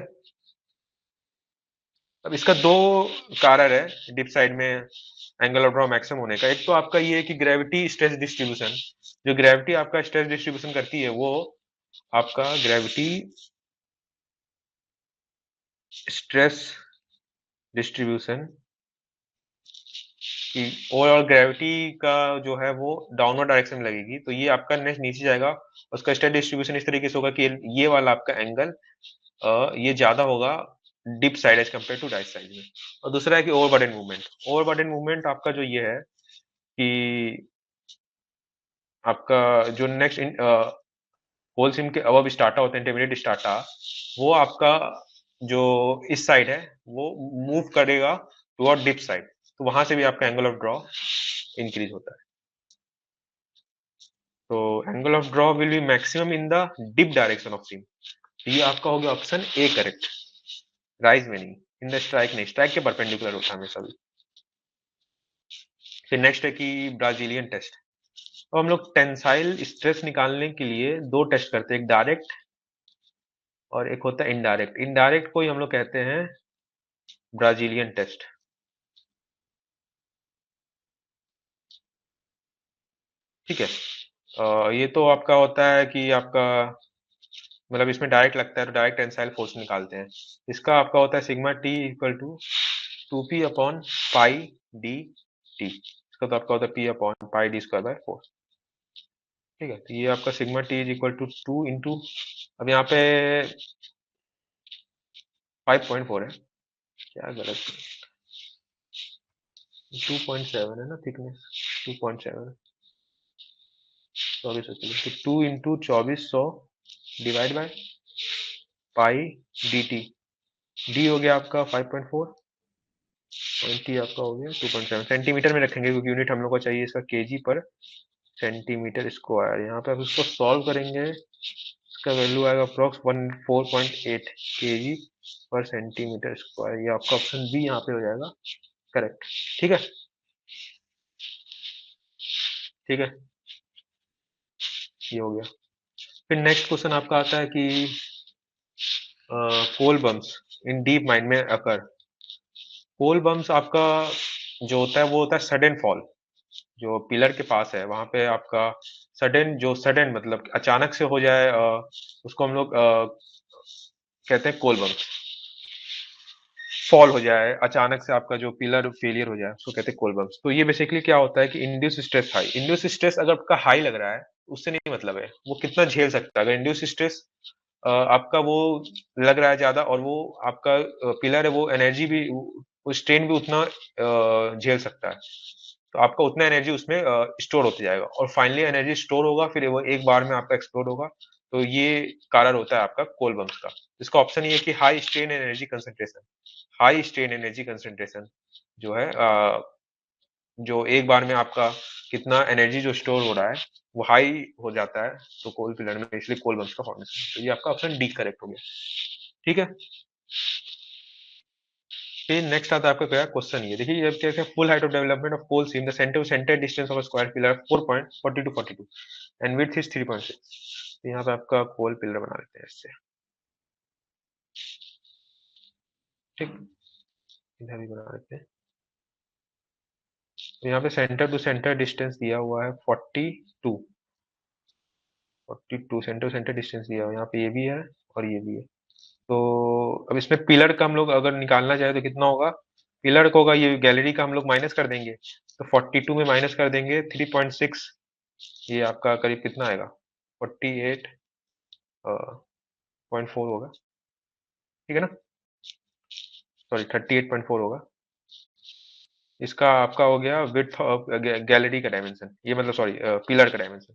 अब इसका दो कारण है डिप साइड में एंगल ऑफ ड्रॉ मैक्सिमम होने का। एक तो आपका ये है कि ग्रेविटी स्ट्रेस डिस्ट्रीब्यूशन, जो ग्रेविटी आपका स्ट्रेस डिस्ट्रीब्यूशन करती है वो आपका ग्रेविटी स्ट्रेस डिस्ट्रीब्यूशन की ओवरऑल ग्रेविटी का जो है वो डाउनवर्ड डायरेक्शन में लगेगी, तो ये आपका नेक्स्ट नीचे जाएगा। उसका स्ट्रेस डिस्ट्रीब्यूशन इस तरीके से होगा कि ये वाला आपका एंगल ये ज्यादा होगा dip side as compare to right side में। और दूसरा है कि ओवरबर्डन मूवमेंट, ओवरबर्डन मूवमेंट आपका जो ये है कि आपका जो नेक्स्ट होल सिम के अबव स्टार्टा होता है, इंटरमीडिएट स्टार्टा, वो आपका जो इस साइड है वो मूव करेगा टुवर्ड डिप साइड, तो वहां से भी आपका एंगल ऑफ ड्रॉ इंक्रीज होता है। तो angle of draw will be maximum in the dip direction of seam. ये आपका हो गया ऑप्शन ए करेक्ट, राइज में नहीं, इन द स्ट्राइक नहीं, स्ट्राइक के परपेंडिकुलर होता है हमेशा भी। फिर नेक्स्ट है कि ब्राजीलियन टेस्ट। अब हम लोग टेंसाइल स्ट्रेस निकालने के लिए दो टेस्ट करते हैं, एक डायरेक्ट और एक होता है इनडायरेक्ट। इनडायरेक्ट को ही हम लोग कहते हैं ब्राजीलियन टेस्ट। ठीक है। ये तो आपका होता है कि आपका मतलब इसमें डायरेक्ट लगता है तो डायरेक्ट टेंसाइल फोर्स निकालते हैं। इसका आपका होता है sigma T equal to 2p upon pi D T. इसका तो आपका होता है p upon pi D square by 4। ठीक है, तो ये आपका sigma T is equal to 2 into, अब यहाँ पे 5.4 है, क्या गलत, 2.7 है ना थिकनेस, 2.7, 2400, तो 2 into 2400 divide by pi D T. D हो गया आपका 5.4 और टी आपका हो गया 2.7। सेंटीमीटर में रखेंगे क्योंकि यूनिट हम लोग को चाहिए इसका केजी पर सेंटीमीटर स्क्वायर। यहाँ पे आप इसको सॉल्व करेंगे, इसका वैल्यू आएगा अप्रोक्स 4.8 केजी पर सेंटीमीटर स्क्वायर। ये आपका ऑप्शन बी यहाँ पे हो जाएगा करेक्ट। ठीक है। ठीक है, ये हो गया। फिर नेक्स्ट क्वेश्चन आपका आता है कि कोल बम्स इन डीप माइन में अकर। कोल बम्स आपका जो होता है वो होता है सडन फॉल, जो पिलर के पास है वहां पे आपका सडन, जो सडन मतलब अचानक से हो जाए, उसको हम लोग कहते हैं कोल बम्स। फॉल हो जाए अचानक से, आपका जो पिलर फेलियर हो जाए उसको कहते हैं कोल बम्स। तो ये बेसिकली क्या होता है कि induce stress high, induce stress अगर आपका हाई लग रहा है उससे नहीं मतलब है वो कितना झेल सकता है। अगर इंड्यूस स्ट्रेस आपका वो लग रहा है ज्यादा और वो आपका पिलर है वो एनर्जी भी वो स्ट्रेन भी उतना झेल सकता है, तो आपका उतना एनर्जी उसमें स्टोर होते जाएगा और फाइनली एनर्जी स्टोर होगा, फिर वो एक बार में आपका एक्सप्लोड होगा। तो ये कारण होता है आपका कोल बम्स का। इसका ऑप्शन ये है कि high strain energy concentration. High strain energy concentration जो है जो एक बार में आपका कितना एनर्जी जो स्टोर हो रहा है वो हाई हो जाता है तो कोल पिलर में, इसलिए कोल बम्स का फॉर्मेशन। तो ये आपका ऑप्शन डी करेक्ट हो गया। ठीक है। फिर नेक्स्ट आता है आपका क्या क्वेश्चन, ये देखिए ये क्या है, full height of development of coal seam the centre centre distance of a square pillar 4.4242 and width is 3.6। तो यहाँ पे आपका कोल पिलर बना लेते हैं इससे। ठीक, इधर भी बना लेते हैं। तो यहाँ पे सेंटर टू सेंटर डिस्टेंस दिया हुआ है 42 सेंटर सेंटर डिस्टेंस दिया हुआ है, यहाँ पे ये भी है और ये भी है। तो अब इसमें पिलर का हम लोग अगर निकालना चाहे तो कितना होगा, पिलर को होगा ये गैलरी का हम लोग माइनस कर देंगे, तो 42 में माइनस कर देंगे 3.6, ये आपका करीब कितना आएगा 48.4 होगा। ठीक है ना, सॉरी 38.4 होगा। इसका आपका हो गया विड्थ ऑफ गैलरी का डायमेंशन, ये मतलब सॉरी पिलर का डायमेंशन,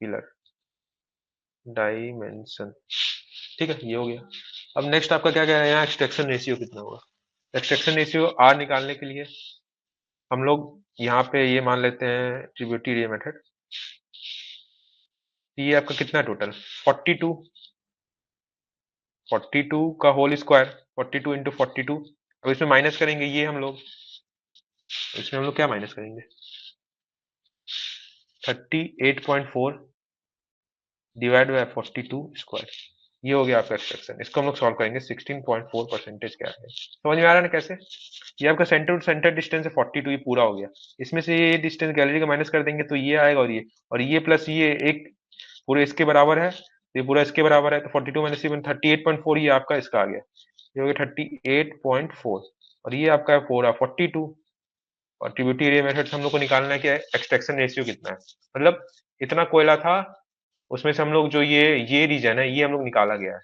पिलर डायमेंशन। ठीक है, ये हो गया। अब नेक्स्ट आपका क्या क्या है यहाँ, एक्सट्रैक्शन रेशियो कितना होगा। एक्सट्रैक्शन रेशियो आर निकालने के लिए हम लोग यहाँ पे ये मान लेते हैं ट्रिब्यूटरी मेथड। ये आपका कितना टोटल 42, 42 का होल स्क्वायर, 42 इंटू 42। अब इसमें माइनस करेंगे ये हम लोग, इसमें हम लोग क्या माइनस करेंगे 38.4 डिवाइड बाय 42 स्क्वायर। ये हो गया आपका एक्सट्रैक्शन। इसको हम लोग सॉल्व करेंगे 16.4 परसेंटेज क्या है, समझ में आ रहा है ना कैसे। ये आपका सेंटर टू सेंटर डिस्टेंस है 42, ये पूरा हो गया। इसमें से ये डिस्टेंस गैलरी का माइनस कर देंगे तो ये आएगा, और ये प्लस ये एक पूरे इसके बराबर है, ये पूरा इसके बराबर है, तो 42 माइनस 38.4 ये आपका इसका आ गया, ये हो गया 38.4 और ये आपका है 42। और ट्रिब्यूटरी मेथड से हम लोग को निकालना है कि एक्सट्रैक्शन रेशियो कितना है, मतलब इतना कोयला था उसमें से हम लोग जो ये रीजन है ये हम लोग निकाला गया है,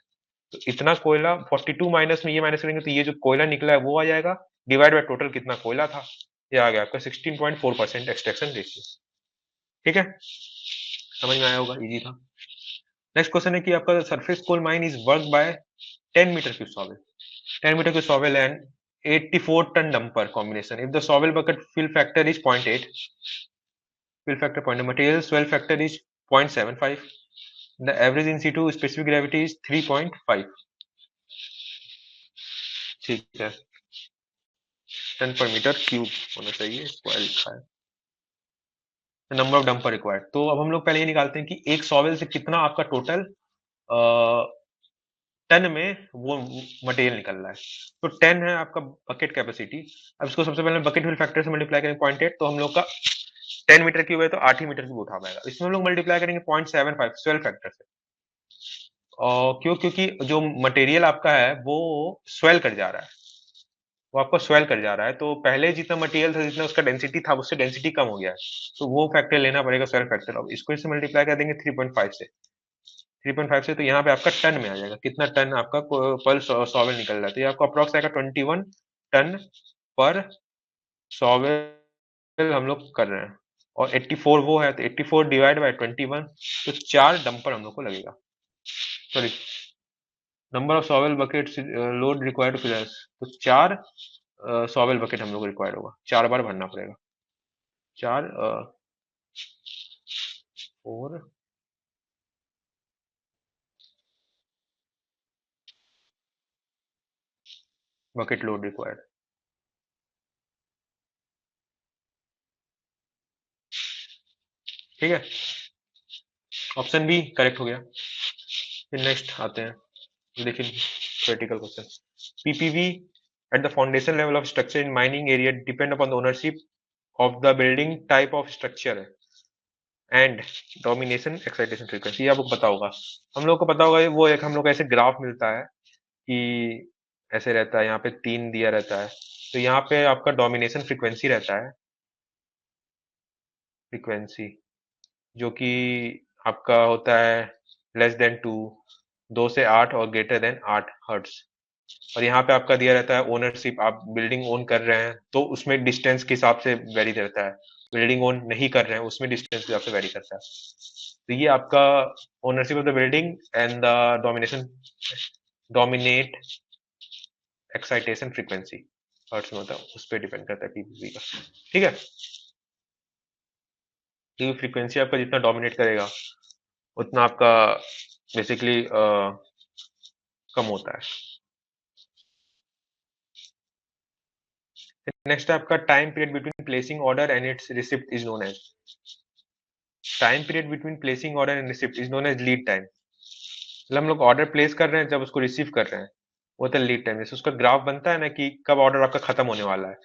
तो इतना कोयला 42 माइनस में ये माइनस करेंगे तो ये जो कोयला निकला है वो आ जाएगा, डिवाइड बाय टोटल कितना कोयला था, ये आ गया आपका 16.4% एक्सट्रैक्शन रेशियो। ठीक है, समझ में आया होगा, इजी था। नेक्स्ट क्वेश्चन है कि आपका surface coal mine is work by 10 metre cube shovel, 10 metre cube shovel and 84 tonne dumper combination if the shovel bucket fill factor is 0.8, fill factor point, material swell factor is 0.75, the average in situ specific gravity is 3.5। ठीक है, टन पर मीटर क्यूब होना चाहिए, स्क्वायर लिखा है। Number of dumper required. तो अब हम लोग पहले ये निकालते हैं कि एक सॉवेल से कितना आपका टोटल टन में वो मटेरियल निकल रहा है। तो 10 है आपका बकेट कैपेसिटी। अब इसको सबसे पहले बकेट फिल फैक्टर से मल्टीप्लाई करेंगे 0.8, तो हम लोग का 10 मीटर क्यूब है तो 8 ही मीटर क्यूब उठा पाएगा। इसमें हम लोग मल्टीप्लाई करेंगे 0.75 12 फैक्टर से। और क्योंकि जो मटेरियल आपका है वो स्वेल कर जा रहा है, वो आपका स्वेल कर जा रहा है, तो पहले जितना मटेरियल था, जितना उसका डेंसिटी था, उससे डेंसिटी कम हो गया है, तो वो फैक्टर लेना पड़ेगा, स्वेल फैक्टर। अब इसको इससे मल्टीप्लाई कर देंगे 3.5 से। 3.5 से तो यहाँ पे आपका टन में आ जाएगा, कितना टन आपका पर सॉवेल निकल रहा है। तो ये आपको अप्रोक्स आएगा 21 टन पर सॉवेल हम लोग कर रहे हैं। और 84 वो है, तो 84 डिवाइड बाय 21, तो 4 डंपर हम लोग को लगेगा। Sorry, number of shovel bucket load required fillers, तो 4 सॉवेल बकेट हम लोग को रिक्वायर्ड होगा, 4 बार भरना पड़ेगा। 4 4 बकेट लोड रिक्वायर्ड। ठीक है, ऑप्शन बी करेक्ट हो गया। फिर नेक्स्ट आते हैं, देखिए critical question. PPV at the foundation level of structure in mining area depend upon the ownership of the building type of structure and domination excitation frequency। ये आपको पता होगा, हम लोग को पता होगा, वो एक हम लोग को ऐसे ग्राफ मिलता है कि ऐसे रहता है, यहाँ पे 3 दिया रहता है, तो यहाँ पे आपका डोमिनेशन फ्रीक्वेंसी रहता है, फ्रीक्वेंसी जो कि आपका होता है लेस देन 2, 2 से 8 और ग्रेटर देन 8 हर्ट्ज। और यहाँ पे आपका दिया रहता है ओनरशिप, आप बिल्डिंग ओन कर रहे हैं तो उसमें डिस्टेंस के हिसाब से वेरी रहता है, बिल्डिंग ओन नहीं कर रहे हैं उसमें डिस्टेंस के हिसाब से वेरी करता है। तो ये आपका ownership of the building and the domination, dominate excitation frequency hertz में होता है, उस पर डिपेंड करता है पीपीवी का। ठीक है, तो फ्रीक्वेंसी आपका जितना डोमिनेट करेगा उतना आपका बेसिकली कम होता है। नेक्स्ट आपका time period between placing order and its receipt is known as, time period between placing order and receipt is known as lead time. मतलब हम लोग ऑर्डर प्लेस कर रहे हैं, जब उसको रिसीव कर रहे हैं, वो तो लीड टाइम। जैसे उसका ग्राफ बनता है ना कि कब ऑर्डर आपका खत्म होने वाला है,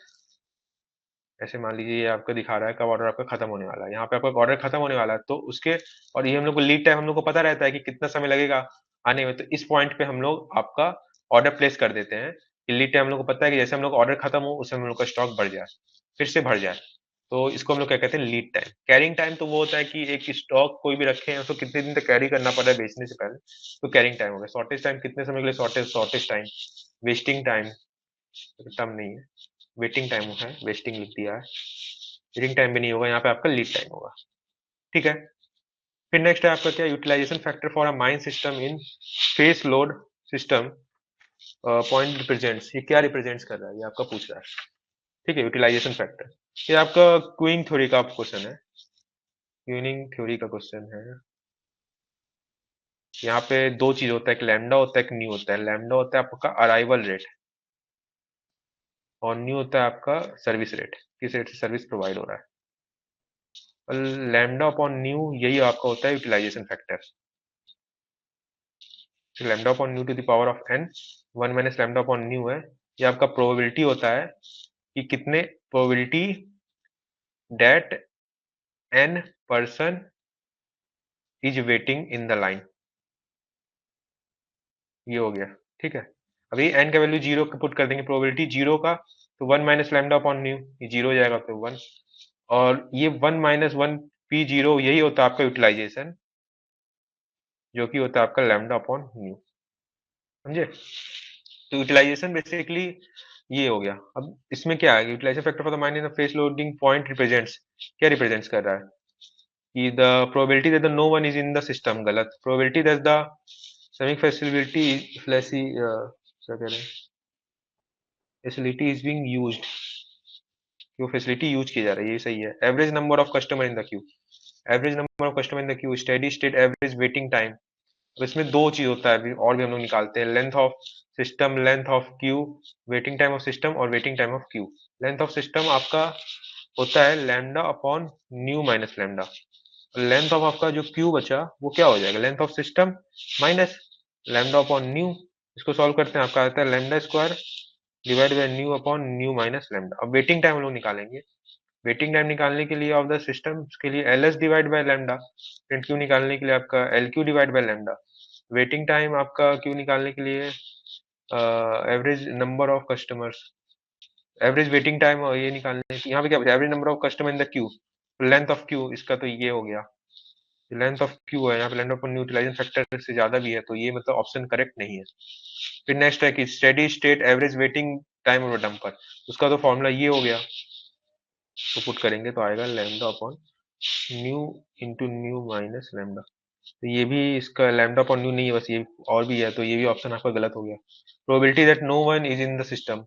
ऐसे मान लीजिए ये आपको दिखा रहा है कब ऑर्डर आपका खत्म होने वाला है, यहाँ पे आपका ऑर्डर खत्म होने वाला है, तो उसके और ये हम लोग को लीड टाइम हम लोग को पता रहता है कि कितना समय लगेगा आने में, तो इस पॉइंट पे हम लोग आपका ऑर्डर प्लेस कर देते हैं कि लीड टाइम हम लोग को पता है कि जैसे हम लोग ऑर्डर खत्म हो उसमें हम लोग का स्टॉक बढ़ जाए, फिर से भर जाए, तो इसको हम लोग क्या कहते हैं, लीड टाइम। कैरिंग टाइम तो वो होता है कि एक स्टॉक कोई भी रखे हैं उसको कितने दिन तक कैरी करना पड़ रहा है बेचने से पहले, तो कैरिंग टाइम हो गया। शॉर्टेज टाइम कितने समय के लिए, shortage time. Wasting time term नहीं है, वेटिंग टाइम है, वेस्टिंग लिख दिया है, रीडिंग टाइम भी नहीं होगा, यहाँ पे आपका लीड टाइम होगा। ठीक है, फिर नेक्स्ट है आपका क्या, utilisation factor for a mine system in face load system point represents, ये क्या रिप्रेजेंट्स कर रहा है, ये आपका पूछ रहा है। ठीक है, यूटिलाइजेशन फैक्टर, ये आपका क्यूइंग थ्योरी का क्वेश्चन है, क्यूइंग थ्योरी का क्वेश्चन है। यहाँ पे दो चीज होता है, एक लैम्डा होता है, एक न्यू होता है। लैम्डा होता है आपका अराइवल रेट और न्यू होता है आपका सर्विस रेट, किस रेट से सर्विस प्रोवाइड हो रहा है। लैम्डा अपॉन न्यू यही आपका होता है utilisation factor. Lambda upon nu to the power of n, 1 minus lambda upon nu है, ये आपका प्रोबेबिलिटी होता है कि कितने probability that n person is waiting in the line, ये हो गया। ठीक है, अभी एन का वैल्यू जीरो पुट कर देंगे, प्रोबेबिलिटी जीरो का, तो 1 माइनस लैम्डा अपॉन न्यू, ये जीरो हो जाएगा तो 1, और ये 1 माइनस 1 पी जीरो यही होता है आपका यूटिलाइजेशन, जो कि होता है आपका लैम्डा अपॉन न्यू। समझे, तो यूटिलाइजेशन बेसिकली ये हो गया। अब इसमें क्या है, utilisation factor for the mine in the face loading point represents, क्या रिप्रेजेंट्स कर रहा है कि the probability that the no one is in the system, गलत। प्रोबेबिलिटी दैट द सेमिक फैसिलिटी फ्लैसी क्या कह रहे हैं, फैसिलिटी इज बीइंग यूज्ड, जो फैसिलिटी यूज की जा रही है, ये सही है। Average number of customer in the queue, average number of customer in the Q, steady state average waiting time. तो इसमें दो चीज होता है, और भी हम लोग निकालते हैं, length of system, length of queue, waiting time of system और waiting time of queue. Length of system आपका होता है lambda upon mu minus lambda. Length of आपका जो क्यू बचा वो क्या हो जाएगा, length of system minus lambda upon mu. इसको सॉल्व करते हैं, आपका आता है lambda square divide by mu upon mu minus lambda. अब वेटिंग टाइम हम लोग निकालेंगे। वेटिंग टाइम निकालने के लिए ऑफ द सिस्टम के लिए L S divide by lambda, फिर क्यू निकालने के लिए आपका L Q divide by lambda. Waiting time आपका क्यू निकालने के लिए average number of customers, average waiting time ये निकालने के यहाँ पे क्या बचा, average number of customer in the Q, length of Q इसका तो ये हो गया। लेंथ ऑफ क्यू है यहाँ पे, लेंथ ऑफ यूटिलाइजेशन फैक्टर से ज्यादा भी है, तो ये मतलब ऑप्शन करेक्ट नहीं है। फिर नेक्स्ट है कि steady state average waiting time of dumper, उसका तो फॉर्मूला ये हो गया, तो पुट करेंगे तो आएगा lambda upon new into new minus lambda. तो ये भी इसका लैम्डा अपॉन न्यू नहीं है, बस ये और भी है, तो ये भी ऑप्शन आपका गलत हो गया। Probability that no one is in the system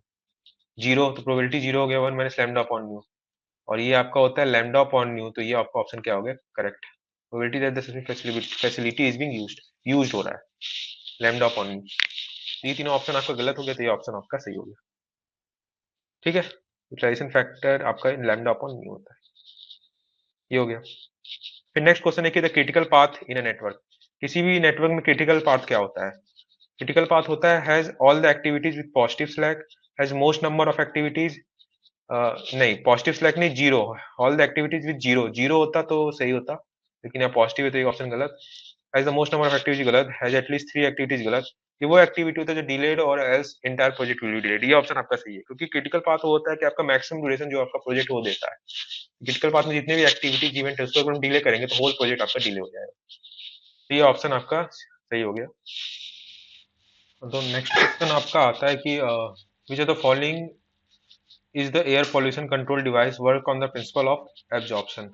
zero, तो प्रोबेबिलिटी जीरो हो गया, one minus lambda upon nu. और ये आपका होता है लैम्डा अपॉन न्यू, तो ये आपका ऑप्शन क्या हो गया, correct. Probability that the facility is being used हो रहा है लैम्डा अपॉन न्यू। ये तीनों ऑप्शन आपका गलत हो गया, तो ये ऑप्शन आपका सही हो गया। ठीक है, यूटिलाइजेशन फैक्टर आपका लैम्डा अपॉन न्यू होता है, ये हो गया। फिर नेक्स्ट क्वेश्चन है कि the critical path in a network, किसी भी नेटवर्क में क्रिटिकल पाथ क्या होता है। क्रिटिकल पाथ होता है has all the activities with positive slack, has most number of activities, नहीं पॉजिटिव स्लैक नहीं, zero, all the activities with zero, zero होता तो सही होता, लेकिन यहाँ पॉजिटिव है तो ये ऑप्शन गलत। Has the most number of activities गलत, हैज एटलीस्ट थ्री एक्टिविटीज गलत। ये वो एक्टिविटी होता है जो डिलेड और else entire project will be delayed, ये ऑप्शन आपका सही है, क्योंकि क्रिटिकल पाथ होता है कि आपका मैक्सिमम ड्यूरेशन जो आपका प्रोजेक्ट वो देता है। क्रिटिकल पाथ में जितने भी एक्टिविटीज इवेंट है उसको अगर हम डिले करेंगे तो होल प्रोजेक्ट आपका डिले हो जाएगा, तो ये ऑप्शन आपका सही हो गया। तो नेक्स्ट क्वेश्चन आपका आता है कि which are the following is the air pollution control device work on the principle of absorption.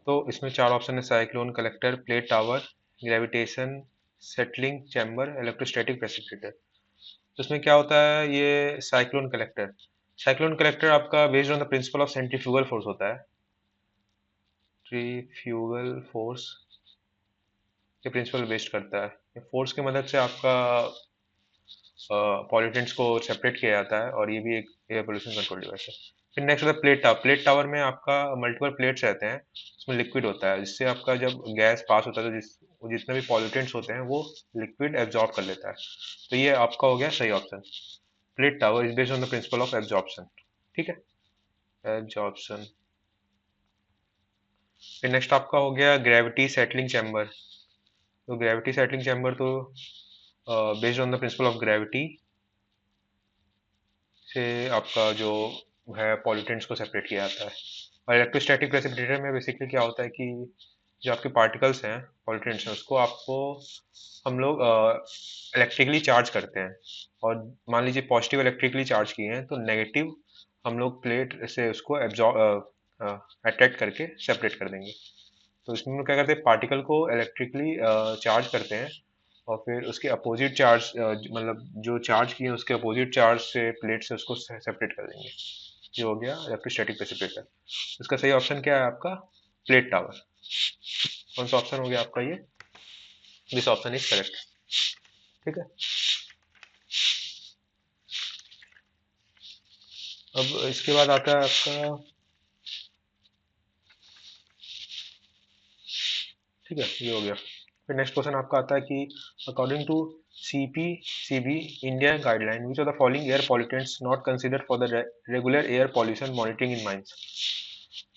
तो इसमें चार ऑप्शन है, cyclone collector, plate tower, gravitation settling chamber, electrostatic precipitator. तो इसमें क्या होता है, ये साइक्लोन कलेक्टर। साइक्लोन कलेक्टर आपका based on the principle of centrifugal force होता है, सेंट्रीफ्यूगल फोर्स के प्रिंसिपल बेस्ड करता है। फोर्स की मदद से आपका पॉल्यूटेंट्स को सेपरेट किया जाता है, और ये भी एक एयर पोल्यूशन कंट्रोल डिवाइस है। फिर नेक्स्ट होता है प्लेट टावर। प्लेट टावर में आपका मल्टीपल प्लेट्स रहते हैं, उसमें लिक्विड होता है, जिससे आपका जब गैस पास होता है तो जितने भी पॉल्यूटेंट्स होते हैं वो लिक्विड एब्जॉर्ब कर लेता है, तो ये आपका हो गया सही option. Plate tower is based on the principle of absorption. ठीक है, एब्जॉर्प्शन। फिर नेक्स्ट आपका हो गया ग्रेविटी सेटलिंग चैम्बर। तो ग्रेविटी सेटलिंग चैम्बर तो based on the principle of gravity से आपका जो है पॉल्यूटेंट्स को सेपरेट किया जाता है। और इलेक्ट्रोस्टैटिक प्रेसिपिटेटर में बेसिकली क्या होता है कि जो आपके पार्टिकल्स हैं पॉल्यूटेंट्स हैं उसको आपको हम लोग इलेक्ट्रिकली चार्ज करते हैं, और मान लीजिए पॉजिटिव इलेक्ट्रिकली चार्ज किए हैं तो नेगेटिव हम लोग प्लेट से उसको एब्जॉर्ब अट्रैक्ट करके सेपरेट कर देंगे। तो इसमें हम लोग क्या करते हैं, पार्टिकल को इलेक्ट्रिकली चार्ज करते हैं, और फिर उसके अपोजिट चार्ज मतलब जो चार्ज किए हैं उसके अपोजिट चार्ज से प्लेट से उसको सेपरेट कर देंगे। ये हो गया इलेक्ट्रोस्टैटिक प्रेसिपिटेटर। इसका सही ऑप्शन क्या है आपका, प्लेट टावर। कौन सा ऑप्शन हो गया आपका ये, दिस ऑप्शन इज करेक्ट। ठीक है, अब इसके बाद आता है आपका, ठीक है ये हो गया। फिर नेक्स्ट क्वेश्चन आपका आता है कि according to CPCB India guideline which are the following air pollutants not considered for the regular air pollution monitoring in mines.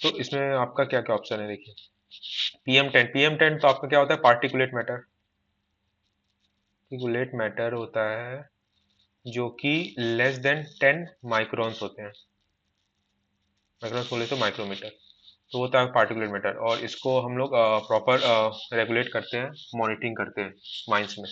तो इसमें आपका क्या क्या ऑप्शन है, देखिए। PM10, PM10 तो आपका क्या होता है, पार्टिकुलेट मैटर। पार्टिकुलेट मैटर होता है जो कि लेस देन 10 माइक्रोन्स होते हैं, माइक्रोन्स बोले तो माइक्रोमीटर, तो होता है पार्टिकुलेट मैटर, और इसको हम लोग प्रॉपर रेगुलेट करते हैं, मॉनिटरिंग करते हैं माइंस में।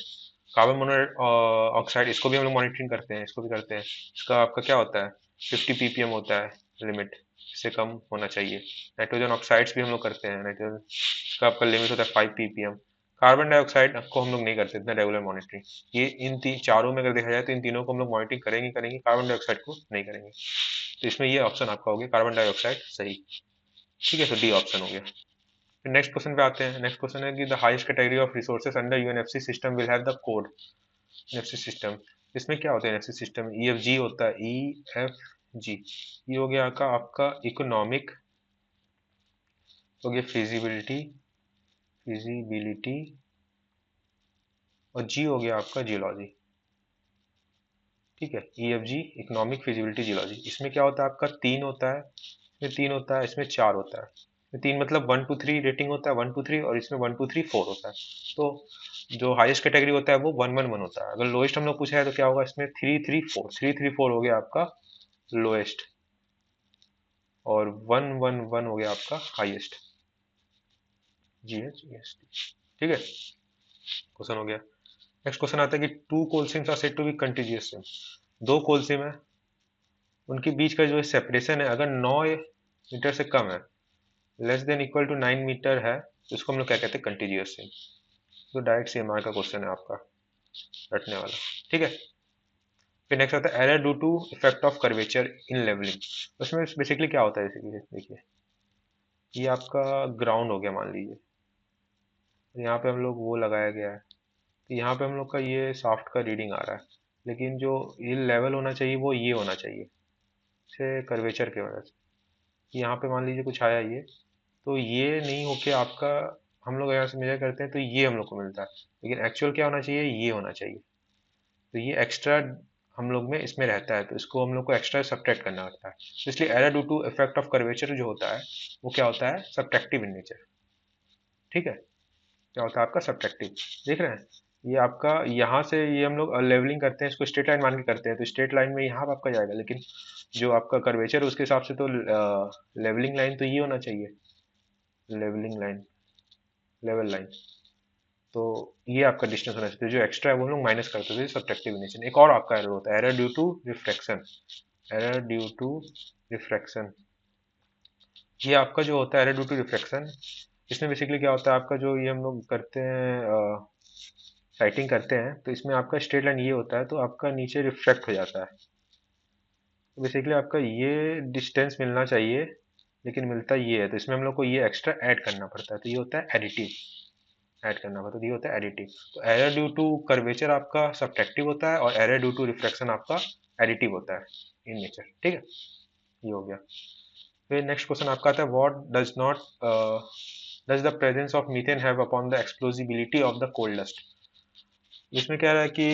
कार्बन मोनोऑक्साइड इसको भी हम लोग मॉनिटरिंग करते हैं, इसको भी करते हैं। इसका आपका क्या होता है, 50 ppm होता है लिमिट, इससे कम होना चाहिए। नाइट्रोजन ऑक्साइड्स भी हम लोग करते हैं, नाइट्रोजन इसका आपका लिमिट होता है 5 ppm। कार्बन डाइऑक्साइड को हम लोग नहीं करते इतना रेगुलर मॉनिटरिंग। ये इन चारों में अगर देखा जाए तो इन तीनों को हम लोग मॉनिटरिंग करेंगे करेंगे, कार्बन डाइऑक्साइड को नहीं करेंगे, तो इसमें ये ऑप्शन आपका हो गया कार्बन डाइऑक्साइड सही। ठीक है, तो डी ऑप्शन हो गया। फिर नेक्स्ट क्वेश्चन पे आते हैं। नेक्स्ट क्वेश्चन है कि the highest category of resources under UNFC system will have the code. NFC system, इसमें क्या होता है, एनएफसी सिस्टम EFG होता है, EFG जी, ये हो गया आपका इकोनॉमिक, हो गया फिजिबिलिटी, फिजिबिलिटी, और जी हो गया आपका जियोलॉजी। ठीक है, EFG इकोनॉमिक फिजिबिलिटी जियोलॉजी। इसमें क्या होता है आपका, तीन होता है, इसमें तीन होता है, इसमें चार होता है। इसमें तीन मतलब 1 2 3 रेटिंग होता है, 1 2 3, और इसमें 1 2 3 4 होता है। तो जो हाईएस्ट कैटेगरी होता है वो 1 1 1 होता है। अगर लोएस्ट हम लोग पूछा है तो क्या होगा, इसमें 3 3 4 हो गया आपका लोएस्ट, और 1 1 1 हो गया आपका हाईएस्ट। GH GST। ठीक है, क्वेश्चन हो गया। नेक्स्ट क्वेश्चन आता है कि two coal seams are said to be continuous seam. दो कोलसिम है, उनके बीच का जो सेपरेशन है अगर 9 मीटर से कम है, less than equal to 9 metre है, तो इसको हम लोग क्या कहते हैं, कंटिन्यूअस सिम। तो डायरेक्ट CMR का क्वेश्चन है आपका रटने वाला। ठीक है, फिर नेक्स्ट आता है error due to effect of curvature in levelling. उसमें बेसिकली क्या होता है, देखिए देखिए, ये आपका ग्राउंड हो गया मान लीजिए, यहाँ पे हम लोग वो लगाया गया है, तो यहाँ पे हम लोग का ये शाफ्ट का रीडिंग आ रहा है, लेकिन जो ये लेवल होना चाहिए वो ये होना चाहिए, से कर्वेचर की वजह से यहाँ पे मान लीजिए कुछ आया ये, तो ये नहीं होके आपका, हम लोग यहाँ से मेजर करते हैं तो ये हम लोग को मिलता है, लेकिन एक्चुअल क्या होना चाहिए, ये होना चाहिए। तो ये एक्स्ट्रा हम लोग में इसमें रहता है, तो इसको हम लोग को एक्स्ट्रा सब्ट्रैक्ट करना पड़ता है। तो इसलिए error due to effect of curvature जो होता है वो क्या होता है, सब्ट्रैक्टिव इन नेचर। ठीक है, क्या होता है आपका सब्ट्रैक्टिव। देख रहे हैं, ये आपका यहाँ से ये हम लोग लेवलिंग करते हैं, इसको स्ट्रेट लाइन मान के करते हैं, तो स्ट्रेट लाइन में यहाँ आपका जाएगा, लेकिन जो आपका कर्वेचर है उसके हिसाब से तो लेवलिंग लाइन तो ये होना चाहिए, लेवलिंग लाइन, लेवल लाइन। तो ये आपका डिस्टेंस होना चाहिए, जो एक्स्ट्रा है वो हम लोग माइनस करते थे सब्ट्रैक्टिव इनिशिएशन। एक और आपका एरर होता है, error due to refraction, error due to refraction. ये आपका जो होता है एरर ड्यू टू रिफ्रैक्शन, इसमें बेसिकली क्या होता है आपका, जो ये हम लोग करते हैं राइटिंग करते हैं, तो इसमें आपका स्ट्रेट लाइन ये होता है, तो आपका नीचे रिफ्लेक्ट हो जाता है। तो बेसिकली आपका ये डिस्टेंस मिलना चाहिए, लेकिन मिलता ये है, तो इसमें हम लोग को ये एक्स्ट्रा ऐड करना पड़ता है, तो ये होता है एडिटिव, ऐड करना पड़ता है, तो ये होता है एडिटिव। तो एरर ड्यू टू कर्वेचर आपका सब्ट्रैक्टिव होता है, और एरर ड्यू टू रिफ्लेक्शन आपका एडिटिव होता है इन नेचर। ठीक है, ये हो गया। फिर नेक्स्ट क्वेश्चन आपका आता है, what does not does the presence of methane have upon the explosibility of the coal dust. इसमें क्या है कि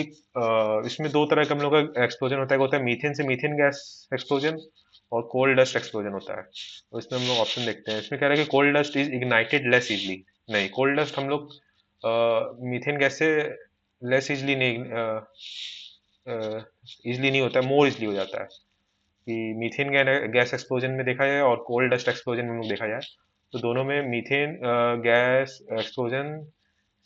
इसमें दो तरह का हम लोग का एक्सप्लोजन होता है, एक होता है मीथेन से मीथेन गैस एक्सप्लोजन, और कोल डस्ट एक्सप्लोजन होता है। तो इसमें हम लोग ऑप्शन देखते हैं, इसमें क्या है कि coal dust is ignited less easily. नहीं, कोल डस्ट हम लोग मीथेन गैस से लेस इजली नहीं, इजली नहीं होता है, मोर इजली हो जाता है। कि मीथेन गैस एक्सप्लोजन में देखा जाए और कोल डस्ट एक्सप्लोजन में हम लोग देखा जाए, तो दोनों में मीथेन गैस एक्सप्लोजन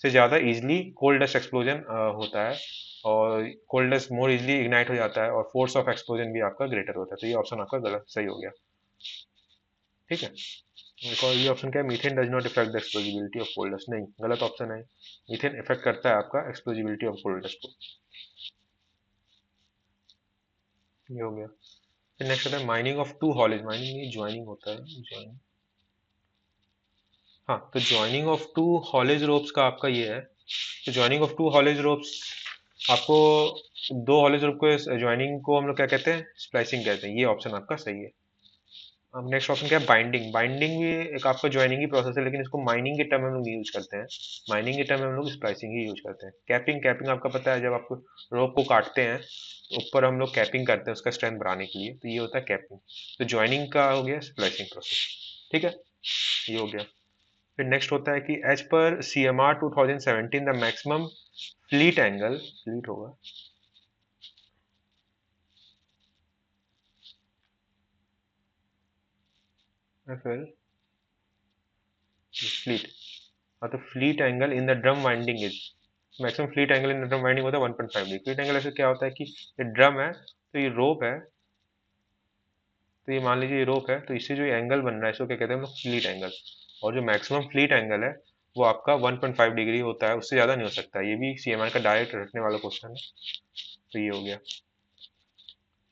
से ज़्यादा इजली कोल डस्ट एक्सप्लोजन होता है, और coal dust more easily ignite हो जाता है, और फोर्स ऑफ एक्सप्लोजन भी आपका ग्रेटर होता है। तो ये ऑप्शन आपका गलत सही हो गया। ठीक है, एक और ये ऑप्शन क्या है, methane does not effect the explosibility of coal dust. नहीं, गलत ऑप्शन है, मीथेन इफेक्ट करता है आपका एक्सप्लोजिबिलिटी ऑफ कोल डस्ट को। ये हो गया। फिर नेक्स्ट होता है mining of two haulage. Mining नहीं, ज्वाइनिंग होता है, ज्वाइनिंग। हाँ, तो joining of two haulage ropes का आपका ये है, तो joining of two haulage ropes आपको, दो हॉलेज रोप को ज्वाइनिंग को हम लोग क्या कहते हैं, स्प्लाइसिंग कहते हैं। ये ऑप्शन आपका सही है। अब नेक्स्ट ऑप्शन क्या है, बाइंडिंग। बाइंडिंग भी एक आपका ज्वाइनिंग ही प्रोसेस है, लेकिन इसको माइनिंग के टर्म में हम लोग यूज करते हैं, माइनिंग के टर्म में हम लोग स्प्लाइसिंग ही यूज करते हैं। कैपिंग, कैपिंग आपका पता है, जब आप रोप को काटते हैं तो ऊपर हम लोग कैपिंग करते हैं उसका स्ट्रेंथ बढ़ाने के लिए, तो ये होता है कैपिंग। तो ज्वाइनिंग का हो गया स्प्लाइसिंग प्रोसेस। ठीक है, ये हो गया। फिर नेक्स्ट होता है कि एज पर CMR 2017 the maximum fleet angle, fleet होगा, FL फ्लीट, हाँ, तो fleet angle in the drum winding is, maximum fleet angle in the drum winding होता है 1.5 डिग्री। फ्लीट एंगल ऐसे क्या होता है कि ये ड्रम है, तो ये रोप है, तो ये मान लीजिए ये रोप है, तो इससे जो एंगल बन रहा है इसको क्या कहते हैं हम लोग, फ्लीट एंगल। और जो मैक्सिमम फ्लीट एंगल है वो आपका 1.5 डिग्री होता है, उससे ज़्यादा नहीं हो सकता। ये भी CMR का डायरेक्ट रखने वाला क्वेश्चन है। तो ये हो गया,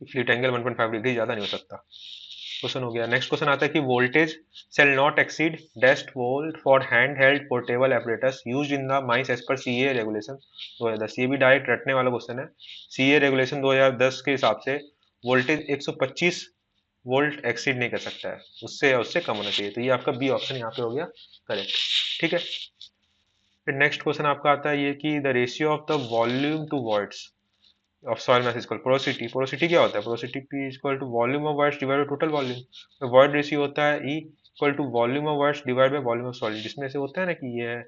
फ्लीट एंगल 1.5 डिग्री ज़्यादा नहीं हो सकता। क्वेश्चन हो गया। नेक्स्ट क्वेश्चन आता है कि वोल्टेज शेल नॉट एक्सीड डेस्ट volt for hand held portable apparatus use in the mines as per CA regulation 2010। ये भी डायरेक्ट रटने वाला क्वेश्चन है। CA रेगुलेशन 2010 के हिसाब से वोल्टेज 125 वोल्ट एक्सीड नहीं कर सकता है, उससे या उससे कम होना चाहिए। तो ये आपका बी ऑप्शन यहाँ पे हो गया करेक्ट। ठीक है, फिर नेक्स्ट क्वेश्चन आपका आता है ये कि the ratio of the volume to voids of soil mass equal porosity. Porosity क्या होता है? Porosity P equal to volume of voids divide by total volume. तो वॉइड रेशियो होता है E equal to volume of voids divide by volume of solid, जिसमें से होता है ना कि ये है,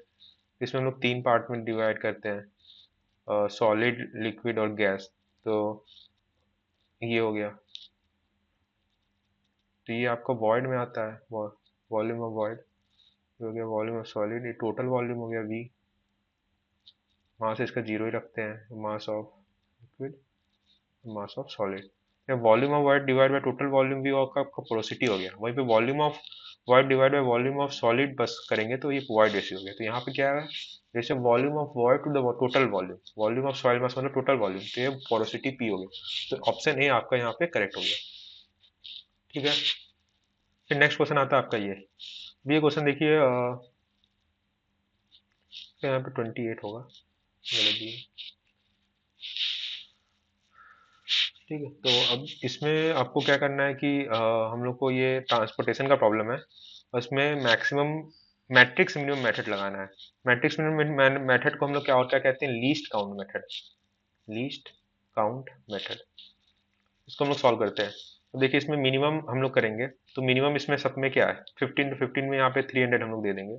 इसमें हम लोग तीन पार्ट में डिवाइड करते हैं, सॉलिड, लिक्विड और गैस। तो ये हो गया, तो ये आपका वॉइड में आता है, वॉल्यूम ऑफ वॉइड हो गया, वॉल्यूम ऑफ सॉलिड, ये टोटल वॉल्यूम हो गया वी, मास इसका जीरो ही रखते हैं, mass of liquid, mass of solid. या volume of void divide by total volume भी आपका पोरोसिटी हो गया। वहीं पे volume of void divide by volume of solid बस करेंगे तो ये वॉइड रेशियो हो गया। तो यहाँ पे क्या है, जैसे volume of void to the total volume, volume of soil mass मतलब टोटल वॉल्यूम, तो ये पोरोसिटी पी हो गया। तो ऑप्शन ए आपका यहाँ पे करेक्ट हो गया। ठीक है, फिर नेक्स्ट क्वेश्चन आता है आपका ये क्वेश्चन देखिए, यहाँ पे 28 होगा, गलत दिया। ठीक है, तो अब इसमें आपको क्या करना है कि हम लोग को ये ट्रांसपोर्टेशन का प्रॉब्लम है, उसमें मैक्सिमम मैट्रिक्स मिनिमम मेथड लगाना है। मैट्रिक्स मिनिमम मेथड को हम लोग क्या और क्या कहते हैं? Least count method. Least count method, इसको हम लोग सॉल्व करते हैं। तो देखिए इसमें मिनिमम हम लोग करेंगे, तो मिनिमम इसमें सब में क्या है 15, तो 15 में यहाँ पे 300 हम लोग दे देंगे,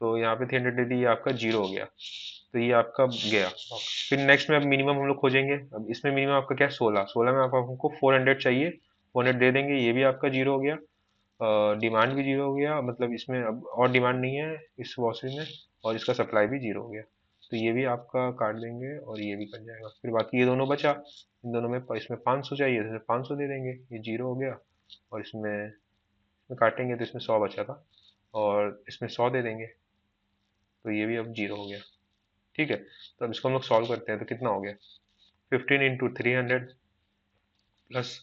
तो यहाँ पे 300 दे दी, ये आपका जीरो हो गया, तो ये आपका गया। फिर नेक्स्ट में अब मिनिमम हम लोग खोजेंगे। अब इसमें मिनिमम आपका क्या है 16, 16 में आपको 400 चाहिए, 400 दे देंगे, ये भी आपका जीरो हो गया, डिमांड भी जीरो हो गया, मतलब इसमें अब और डिमांड नहीं है इस वॉशर में, और इसका सप्लाई भी जीरो हो गया, तो ये भी आपका काट देंगे और ये भी कट जाएगा। फिर बाकी ये दोनों बचा, इन दोनों में इसमें 500 चाहिए तो 500 दे देंगे, ये जीरो हो गया, और इसमें काटेंगे तो इसमें 100 बचा था, और इसमें 100 दे देंगे, तो ये भी अब जीरो हो गया। ठीक है, तो अब इसको हम लोग सॉल्व करते हैं, तो कितना हो गया 15 इंटू 300 प्लस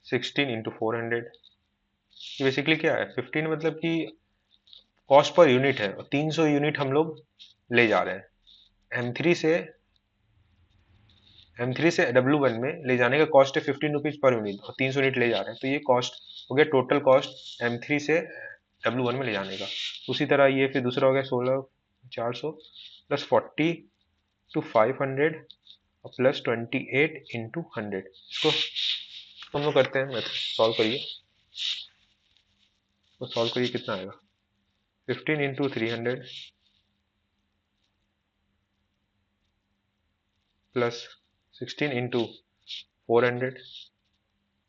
16 इंटू 400। ये बेसिकली क्या है, 15 मतलब कि कॉस्ट पर यूनिट है, और 300 यूनिट हम लोग ले जा रहे हैं एम थ्री से W1 में ले जाने का कॉस्ट है 15 रुपीज पर यूनिट, और 300 यूनिट ले जा रहे हैं, तो ये कॉस्ट हो गया टोटल कॉस्ट M3 से W1 में ले जाने का। उसी तरह ये फिर दूसरा हो गया 16 400 प्लस 40 to 500 और प्लस 28 into 100। इसको हम लोग करते हैं, सॉल्व करिए, तो सॉल्व करिए कितना आएगा 15 into 300 plus 16 into 400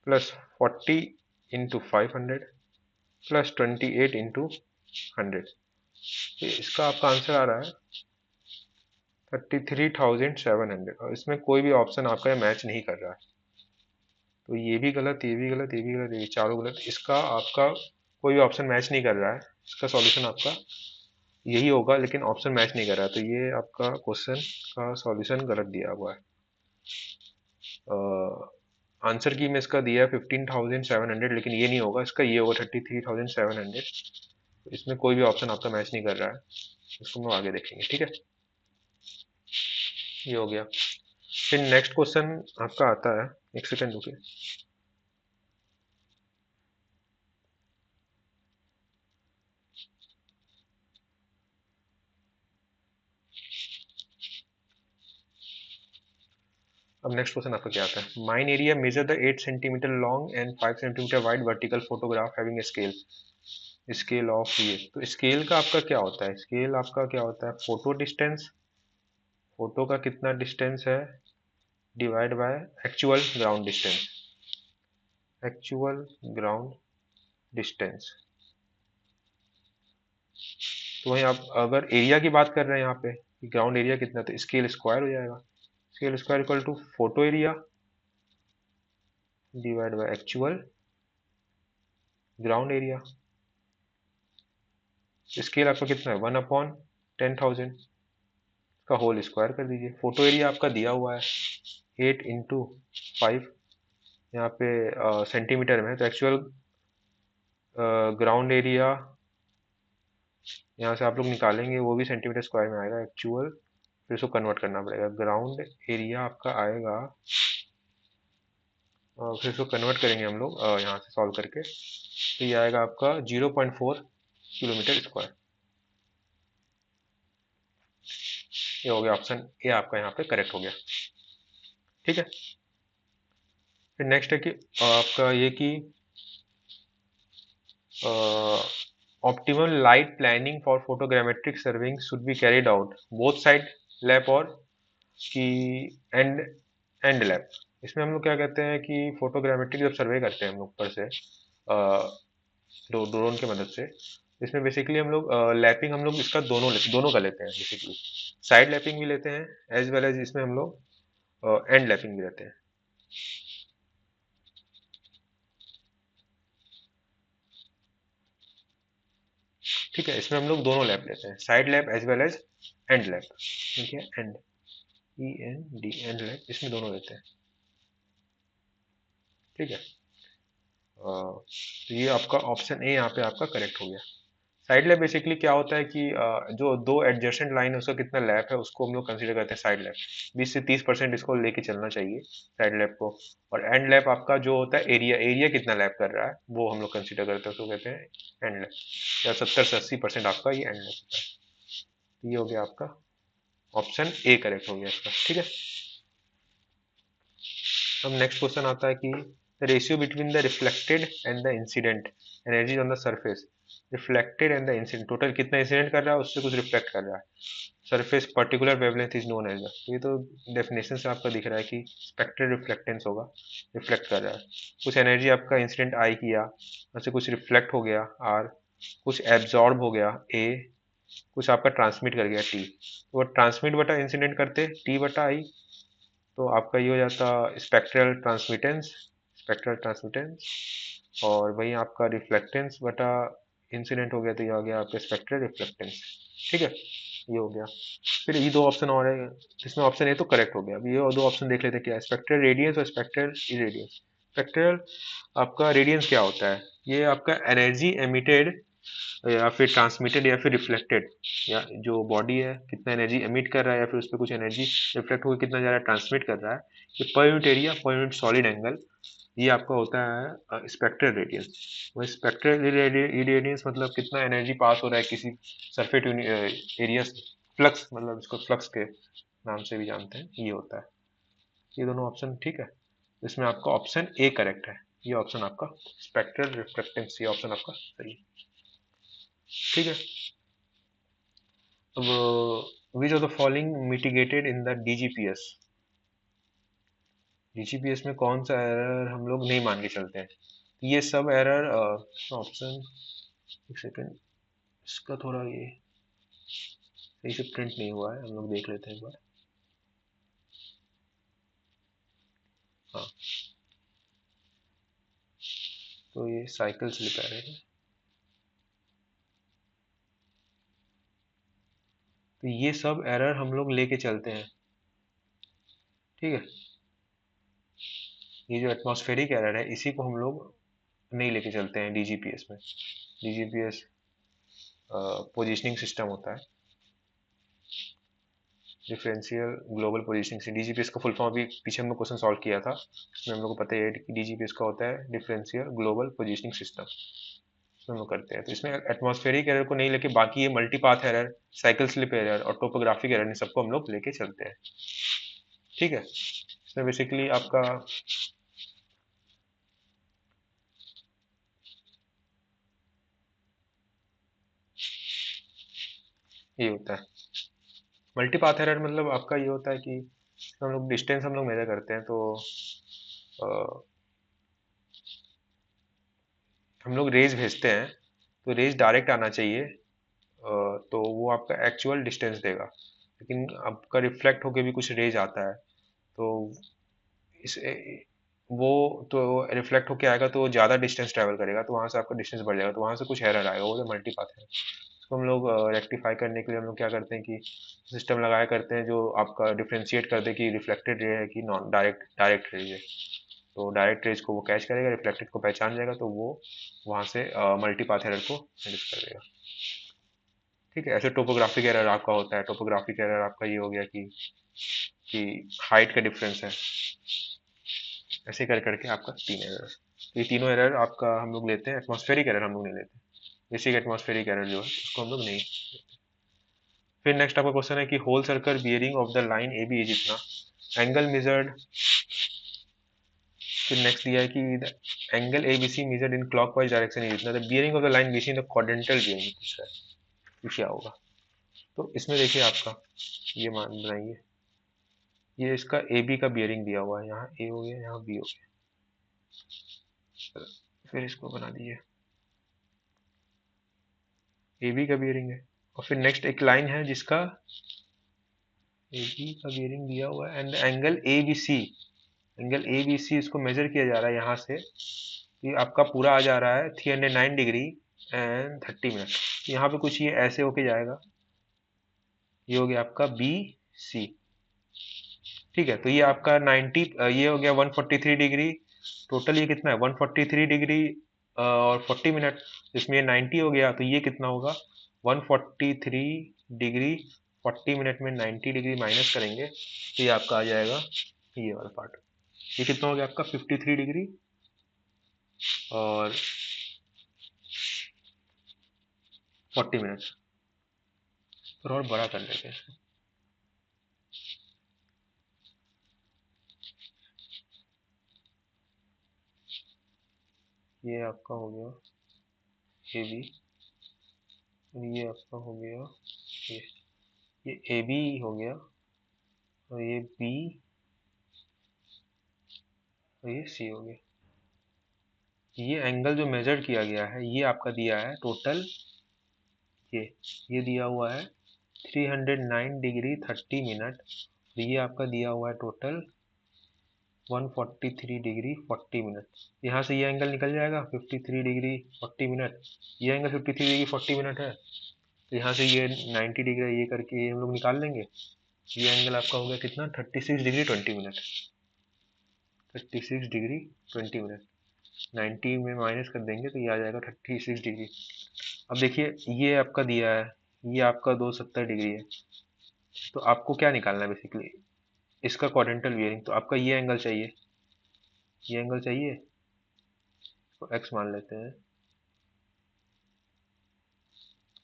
plus 40 into 500 plus 28 into 100। तो इसका आपका आंसर आ रहा है 33,700, और इसमें कोई भी ऑप्शन आपका मैच नहीं कर रहा है, तो ये भी गलत, ये भी गलत, ये भी गलत, ये चारों गलत, इसका आपका कोई भी ऑप्शन मैच नहीं कर रहा है। इसका सॉल्यूशन आपका यही होगा, लेकिन ऑप्शन मैच नहीं कर रहा है, तो ये आपका क्वेश्चन का सॉल्यूशन गलत दिया हुआ है। आंसर की में इसका दिया है 15,700, लेकिन ये नहीं होगा, इसका ये होगा 33,700। इसमें कोई भी ऑप्शन आपका मैच नहीं कर रहा है, इसको हम आगे देखेंगे। ठीक है, ये हो गया। फिर नेक्स्ट क्वेश्चन आपका आता है, एक सेकंड रुकिए। अब नेक्स्ट क्वेश्चन आपका क्या आता है, mine area measure the 8 centimetre long and 5 centimetre wide vertical photograph having scale, scale of ये। तो स्केल का आपका क्या होता है, स्केल आपका क्या होता है, फोटो डिस्टेंस, फोटो का कितना डिस्टेंस है divide by actual ground distance, actual ground distance. तो वहीं आप अगर एरिया की बात कर रहे हैं यहाँ पे, ग्राउंड एरिया कितना, तो स्केल स्क्वायर हो जाएगा, scale square equal to photo area divide by actual ground area. Scale आपका कितना है 1/10,000 का होल स्क्वायर कर दीजिए। फोटो एरिया आपका दिया हुआ है 8 into 5, यहाँ पे सेंटीमीटर में है, तो एक्चुअल ग्राउंड एरिया यहाँ से आप लोग निकालेंगे, वो भी सेंटीमीटर स्क्वायर में आएगा एक्चुअल, फिर इसको कन्वर्ट करना पड़ेगा। ग्राउंड एरिया आपका आएगा फिर इसको कन्वर्ट करेंगे हम लोग यहाँ से सॉल्व करके, तो ये आएगा आपका 0.4 किलोमीटर स्क्वायर। ये हो गया ऑप्शन ए, आपका यहाँ पे करेक्ट हो गया। ठीक है, फिर नेक्स्ट है कि आपका ये कि optimal light planning for photogrammetric serving should be carried out both side lap और कि एंड एंड लैप। इसमें हम लोग क्या कहते हैं कि फोटोग्रामेट्रिक जब सर्वे करते हैं हम लोग ऊपर से ड्रोन की मदद से, इसमें बेसिकली हम लोग लैपिंग हम लोग इसका दोनों का लेते हैं बेसिकली। साइड लैपिंग भी लेते हैं एज वेल एज इसमें हम लोग एंड लैपिंग भी लेते हैं। ठीक है, इसमें हम लोग दोनों लैप लेते हैं, side lap as well as end lap. ठीक है, एंड END एंड लैप, इसमें दोनों लेते हैं। ठीक है, तो ये आपका ऑप्शन ए यहाँ पे आपका करेक्ट हो गया। साइड लैप बेसिकली क्या होता है कि जो दो एडजेसेंट लाइन है उसका कितना लैप है उसको हम लोग कंसीडर करते हैं साइड लैप। 20 से 30% इसको लेके चलना चाहिए साइड लैप को। और एंड लैप आपका जो होता है एरिया एरिया कितना लैप कर रहा है वो हम लोग कंसीडर करते हैं, उसको कहते हैं एंड लैप। या 70 से 80% आपका ये एंड लैप होता है। तो ये हो गया आपका ऑप्शन ए करेक्ट हो गया इसका। ठीक है, अब नेक्स्ट क्वेश्चन आता है कि the ratio between the reflected and the incident energy on the surface. Reflected and the incident, total कितना इंसिडेंट कर रहा है उससे कुछ रिफ्लेक्ट कर रहा है। Surface particular wavelength is known as the, तो ये तो डेफिनेशन से आपका दिख रहा है कि स्पेक्ट्रल रिफ्लेक्टेंस होगा, रिफ्लेक्ट कर रहा है। कुछ एनर्जी आपका इंसिडेंट आई किया, वैसे कुछ रिफ्लेक्ट हो गया आर, कुछ एब्जॉर्ब हो गया ए, कुछ आपका ट्रांसमिट कर गया टी। तो वो ट्रांसमिट बटा इंसिडेंट करते टी बटा आई, तो आपका ये हो जाता स्पेक्ट्रल ट्रांसमिटेंस, स्पेक्ट्रल ट्रांसमिटेंस। और वही आपका रिफ्लेक्टेंस बटा इंसिडेंट हो गया, तो ये आ गया आपका स्पेक्ट्रल रिफ्लेक्टेंस। ठीक है, ये हो गया। फिर ये दो ऑप्शन और है, इसमें ऑप्शन ए तो करेक्ट हो गया। अब ये और दो ऑप्शन देख लेते हैं क्या है, स्पेक्ट्रल रेडियंस और स्पेक्ट्रल इरेडियंस। स्पेक्ट्रल आपका रेडियंस क्या होता है, ये आपका एनर्जी एमिटेड या फिर ट्रांसमिटेड या फिर रिफ्लेक्टेड, या जो बॉडी है कितना एनर्जी एमिट कर रहा है या फिर उस पर कुछ एनर्जी रिफ्लेक्ट होकर कितना ज़्यादा ट्रांसमिट कर रहा है, ये per unit area per unit solid angle, ये आपका होता है स्पेक्ट्रल रेडियंस। वो स्पेक्ट्रल इरेडियंस मतलब कितना एनर्जी पास हो रहा है किसी सरफेस एरिया से, फ्लक्स मतलब इसको फ्लक्स के नाम से भी जानते हैं, ये होता है। ये दोनों ऑप्शन ठीक है, इसमें आपका ऑप्शन ए करेक्ट है। ये ऑप्शन आपका स्पेक्ट्रल रिफ्लेक्टेंस, ये ऑप्शन आपका सही है। ठीक है, अब विच of the following mitigated in the DGPS। DGPS में कौन सा एरर हम लोग नहीं मान के चलते हैं, ये सब एरर ऑप्शन, एक सेकेंड, इसका थोड़ा ये सही से प्रिंट नहीं हुआ है, हम लोग देख लेते हैं एक बार। हाँ, तो ये साइकिल स्लिप एरर है, तो ये सब एरर हम लोग लेके चलते हैं। ठीक है, ये जो एटमॉस्फेरिक एरर है इसी को हम लोग नहीं लेके चलते हैं DGPS में। DGPS पोजिशनिंग सिस्टम होता है, डिफरेंशियल ग्लोबल पोजिशनिंग से। DGPS का फुल फॉर्म अभी पीछे हम लोग क्वेश्चन सॉल्व किया था, इसमें हम लोग को पता है कि DGPS का होता है डिफरेंशियल ग्लोबल पोजिशनिंग सिस्टम, इसमें हम लोग करते हैं। तो इसमें एटमॉस्फेरिक एरर को नहीं लेके बाकी ये मल्टीपाथ एरर, साइकिल स्लिप एरर और टोपोग्राफिक एरर, इन सबको हम लोग लेके चलते हैं। ठीक है, इसमें बेसिकली आपका ये होता है मल्टीपाथ एरर, मतलब आपका ये होता है कि हम लोग डिस्टेंस हम लोग मेजर करते हैं, तो हम लोग रेज भेजते हैं, तो रेज डायरेक्ट आना चाहिए, तो वो आपका एक्चुअल डिस्टेंस देगा। लेकिन आपका रिफ्लेक्ट होके भी कुछ रेज आता है, तो इस वो तो रिफ्लेक्ट होके आएगा तो ज़्यादा डिस्टेंस ट्रैवल करेगा, तो वहाँ से आपका डिस्टेंस बढ़ जाएगा, तो वहाँ से कुछ एरर आएगा, वो तो मल्टीपाथ है। इसको हम लोग रेक्टिफाई करने के लिए हम लोग क्या करते हैं कि सिस्टम लगाया करते हैं जो आपका डिफ्रेंशिएट कर दे कि रिफ्लेक्टेड रे है कि नॉन डायरेक्ट डायरेक्ट रेज है। तो डायरेक्ट रेज को वो कैच करेगा, रिफ्लेक्टेड को पहचान जाएगा, तो वो वहाँ से मल्टीपाथ एरर को रिड्यूस कर देगा। ठीक है, ऐसे टोपोग्राफिक एरर आपका होता है, टोपोग्राफिक एरर आपका ये हो गया कि हाइट का डिफरेंस है, ऐसे कर करके आपका 3 एरर। तो ये तीनों एरर आपका हम लोग लेते हैं, एटमॉस्फेरिक एरर हम लोग नहीं लेते, बेसिक एटमॉस्फेरिक एरर जो है उसको हम लोग नहीं। फिर नेक्स्ट आपका क्वेश्चन है कि whole circle bearing of the line A B is इतना, एंगल मेजर्ड। फिर नेक्स्ट दिया है कि angle A B C measured in clockwise direction is इतना, the bearing of the line B C in the quadrantal bearing पूछ रहा है, ये क्या होगा। तो इसमें देखिए आपका ये मान बनाइए, ये इसका ए बी का बियरिंग दिया हुआ है, यहाँ ए हो गया यहाँ बी हो गया, फिर इसको बना दीजिए, ए बी का बियरिंग है। और फिर नेक्स्ट एक लाइन है जिसका ए बी का बियरिंग दिया हुआ है and angle A B C, angle A B C इसको मेजर किया जा रहा है यहाँ से, ये आपका पूरा आ जा रहा है 309 डिग्री एंड 30 मिनट। यहाँ पे कुछ ये ऐसे होके जाएगा, ये हो गया आपका बी सी। ठीक है, तो ये आपका 90, ये हो गया 143 डिग्री, टोटल ये कितना है 143 डिग्री और 40 मिनट, इसमें ये 90 हो गया, तो ये कितना होगा 143 डिग्री 40 मिनट में 90 डिग्री माइनस करेंगे तो ये आपका आ जाएगा ये वाला पार्ट, ये कितना हो गया आपका 53 डिग्री और 40 मिनट। और बड़ा कर लेते हैं इसको, ये आपका हो गया ए बी, ये आपका हो गया ये ये ए बी हो गया और ये बी और ये सी हो गया। ये एंगल जो मेजर किया गया है ये आपका दिया है टोटल, ये दिया हुआ है 309 डिग्री 30 मिनट, ये आपका दिया हुआ है टोटल 143 डिग्री 40 मिनट। यहाँ से ये एंगल निकल जाएगा 53 डिग्री 40 मिनट, ये एंगल 53 डिग्री 40 मिनट है, तो यहाँ से ये 90 डिग्री ये करके ये हम लोग निकाल लेंगे, ये एंगल आपका हो गया कितना 36 डिग्री 20 मिनट, 36 डिग्री 20 मिनट, 90 में माइनस कर देंगे तो ये आ जाएगा 36 डिग्री। अब देखिए ये आपका दिया है, ये आपका 270 डिग्री है, तो आपको क्या निकालना है बेसिकली इसका क्वाड्रेंटल बियरिंग, तो आपका ये एंगल चाहिए, ये एंगल चाहिए, तो एक्स मान लेते हैं।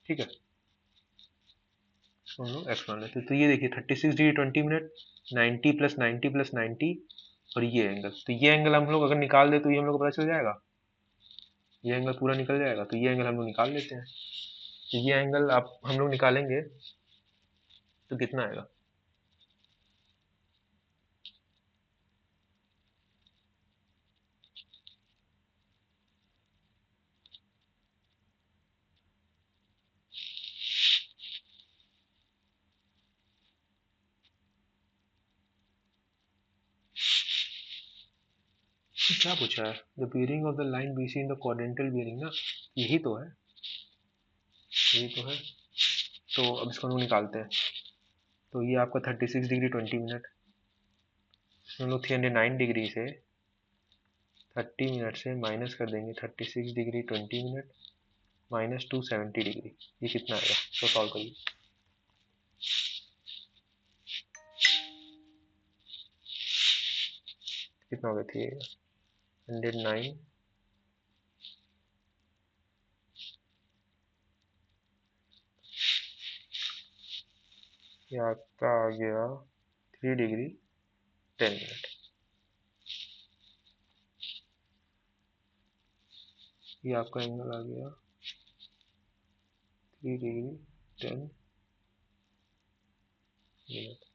ठीक है, इसको हम लोग एक्स मान लेते हैं, तो ये देखिए 36 डिग्री 20 मिनट, 90 प्लस 90 प्लस 90 और ये एंगल, तो ये एंगल हम लोग अगर निकाल दे तो ये हम लोग को पता चल जाएगा, ये एंगल पूरा निकल जाएगा, तो ये एंगल हम लोग निकाल लेते हैं। तो ये एंगल आप हम लोग निकालेंगे तो कितना आएगा, क्या पूछा है, the bearing of the line B C in the quadrantal bearing ना, यही तो है, यही तो है। तो अब इसको हम लोग निकालते हैं, तो ये आपका 36 डिग्री 20 मिनट, हम लोग 309 डिग्री से 30 मिनट से माइनस कर देंगे 36 डिग्री 20 मिनट माइनस 270 डिग्री, ये कितना आएगा, तो सॉल्व करिए। कितना हो गया थी 109, ये आपका आ गया 3 डिग्री 10 मिनट, ये आपका एंगल आ गया 3 डिग्री 10 मिनट।